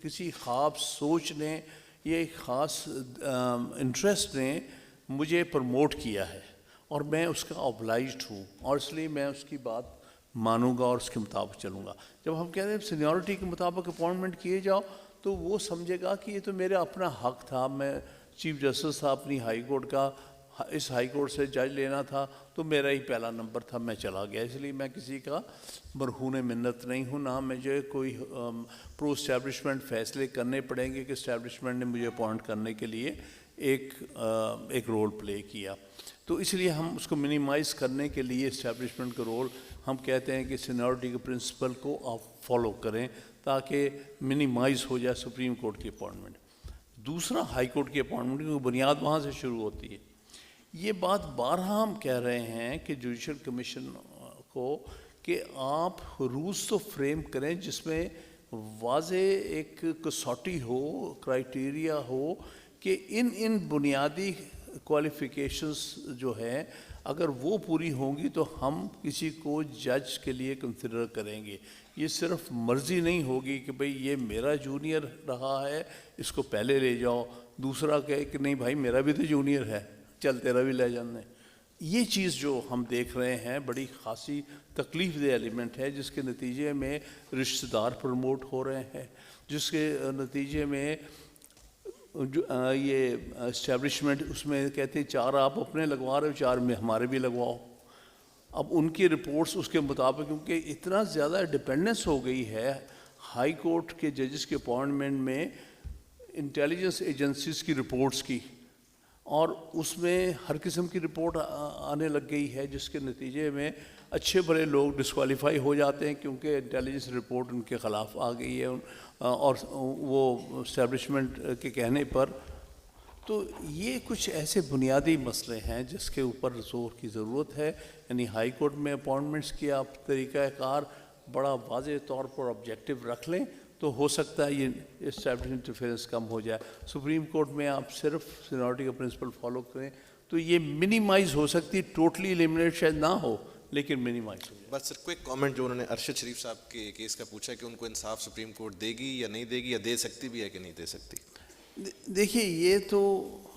کسی خاص سوچ نے، یہ خاص انٹرسٹ نے مجھے پروموٹ کیا ہے اور میں اس کا اوبلائزڈ ہوں، اور اس لیے میں اس کی بات مانوں گا اور اس کے مطابق چلوں گا۔ جب ہم کہتے ہیں سینیورٹی کے مطابق اپائنٹمنٹ کیے جاؤ تو وہ سمجھے گا کہ یہ تو میرا اپنا حق تھا، میں چیف جسٹس تھا اپنی ہائی کورٹ کا، اس ہائی کورٹ سے جج لینا تھا تو میرا ہی پہلا نمبر تھا، میں چلا گیا، اس لیے میں کسی کا مرہون منت نہیں ہوں، نہ مجھے کوئی پرو اسٹیبلشمنٹ فیصلے کرنے پڑیں گے کہ اسٹیبلشمنٹ نے مجھے اپوائنٹ کرنے کے لیے ایک رول پلے کیا۔ تو اس لیے ہم اس کو منیمائز کرنے کے لیے اسٹیبلشمنٹ کا رول ہم کہتے ہیں کہ سینیورٹی کے پرنسپل کو آپ فالو کریں تاکہ منیمائز ہو جائے سپریم کورٹ کی اپوائنٹمنٹ۔ دوسرا ہائی کورٹ کی اپوائنٹمنٹ کی بنیاد وہاں سے شروع ہوتی ہے۔ یہ بات بارہا ہم کہہ رہے ہیں کہ جوڈیشل کمیشن کو کہ آپ رولز تو فریم کریں جس میں واضح ایک کسوٹی ہو، کرائیٹیریا ہو کہ ان بنیادی کوالیفیکیشنز جو ہیں اگر وہ پوری ہوں گی تو ہم کسی کو جج کے لیے کنسیڈر کریں گے۔ یہ صرف مرضی نہیں ہوگی کہ بھئی یہ میرا جونیئر رہا ہے اس کو پہلے لے جاؤ، دوسرا کہے کہ نہیں بھائی میرا بھی تو جونیئر ہے چل تیرا بھی لے جانے۔ یہ چیز جو ہم دیکھ رہے ہیں بڑی خاصی تکلیف دہ ایلیمنٹ ہے، جس کے نتیجے میں رشتہ دار پروموٹ ہو رہے ہیں، جس کے نتیجے میں یہ اسٹیبلشمنٹ اس میں کہتے ہیں 4 آپ اپنے لگوا رہے ہو، 4 میں ہمارے بھی لگواؤ۔ اب ان کی رپورٹس اس کے مطابق، کیونکہ اتنا زیادہ ڈپینڈنس ہو گئی ہے ہائی کورٹ کے ججز کے اپائنٹمنٹ میں انٹیلیجنس ایجنسیز کی رپورٹس کی، اور اس میں ہر قسم کی رپورٹ آنے لگ گئی ہے، جس کے نتیجے میں اچھے بڑے لوگ ڈسکوالیفائی ہو جاتے ہیں کیونکہ انٹیلیجنس رپورٹ ان کے خلاف آ گئی ہے اور وہ اسٹیبلشمنٹ کے کہنے پر۔ تو یہ کچھ ایسے بنیادی مسئلے ہیں جس کے اوپر زور کی ضرورت ہے. یعنی ہائی کورٹ میں اپائنٹمنٹس کی آپ طریقہ کار بڑا واضح طور پر آبجیکٹیو رکھ لیں تو ہو سکتا ہے یہ اسٹیبلش انٹرفیئرنس کم ہو جائے. سپریم کورٹ میں آپ صرف سینیورٹی کا پرنسپل فالو کریں تو یہ منیمائز ہو سکتی, ٹوٹلی ایلیمنیٹ شاید نہ ہو لیکن منیمائز ہو جائے. بس سر کوئک کامنٹ جو انہوں نے ارشد شریف صاحب کے کیس کا پوچھا کہ ان کو انصاف سپریم کورٹ دے گی یا نہیں دے گی, یا دے سکتی بھی ہے کہ نہیں دے سکتی. دیکھیے یہ تو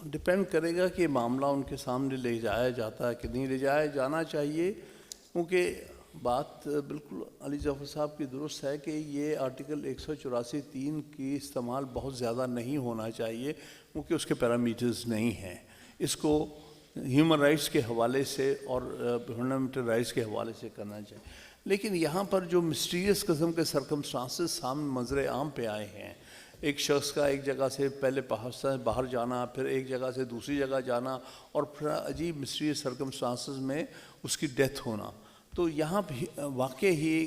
ڈپینڈ کرے گا کہ معاملہ ان کے سامنے لے جایا جاتا ہے کہ نہیں لے جایا جانا چاہیے, کیونکہ بات بالکل علی ظفر صاحب کی درست ہے کہ یہ آرٹیکل 184(3) کی استعمال بہت زیادہ نہیں ہونا چاہیے کیونکہ اس کے پیرامیٹرز نہیں ہیں. اس کو ہیومن رائٹس کے حوالے سے اور فنڈامنٹل رائٹس کے حوالے سے کرنا چاہیے. لیکن یہاں پر جو مسٹیریس قسم کے سرکمسٹانسز سامنے منظر عام پہ آئے ہیں, ایک شخص کا ایک جگہ سے پہلے پاکستان باہر جانا, پھر ایک جگہ سے دوسری جگہ جانا, اور پھر عجیب مسٹیریس سرکمسٹانسز میں اس کی ڈیتھ ہونا, تو یہاں واقع ہی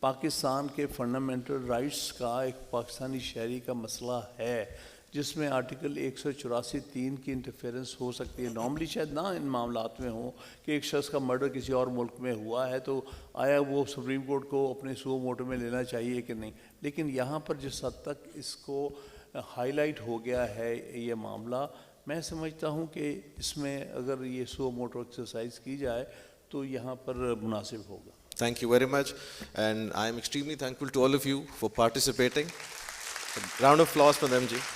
پاکستان کے فنڈامنٹل رائٹس کا ایک پاکستانی شہری کا مسئلہ ہے جس میں آرٹیکل 184(3) کی انٹرفیئرنس ہو سکتی ہے. نارملی شاید نہ ان معاملات میں ہوں کہ ایک شخص کا مرڈر کسی اور ملک میں ہوا ہے تو آیا وہ سپریم کورٹ کو اپنے سو موٹو میں لینا چاہیے کہ نہیں. لیکن یہاں پر جس حد تک اس کو ہائی لائٹ ہو گیا ہے یہ معاملہ, میں سمجھتا ہوں کہ اس میں اگر یہ سو موٹو ایکسرسائز کی جائے تو یہاں پر مناسب ہوگا. Thank you very much, and I am extremely thankful to all of you for participating. A round of applause for them, ji.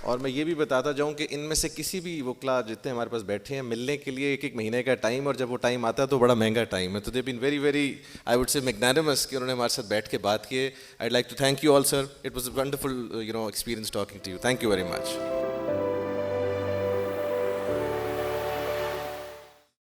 اور میں یہ بھی بتاتا جاؤں کہ ان میں سے کسی بھی وکلا جتنے ہمارے پاس بیٹھے ہیں ملنے کے لیے ایک مہینے کا ٹائم, اور جب وہ ٹائم آتا ہے تو بڑا مہنگا ٹائم ہے. تو they been very very I would say magnanimous کہ انہوں نے ہمارے ساتھ بیٹھ کے بات کیے. I like to thank you all sir. It was a wonderful experience talking to you. Thank you very much.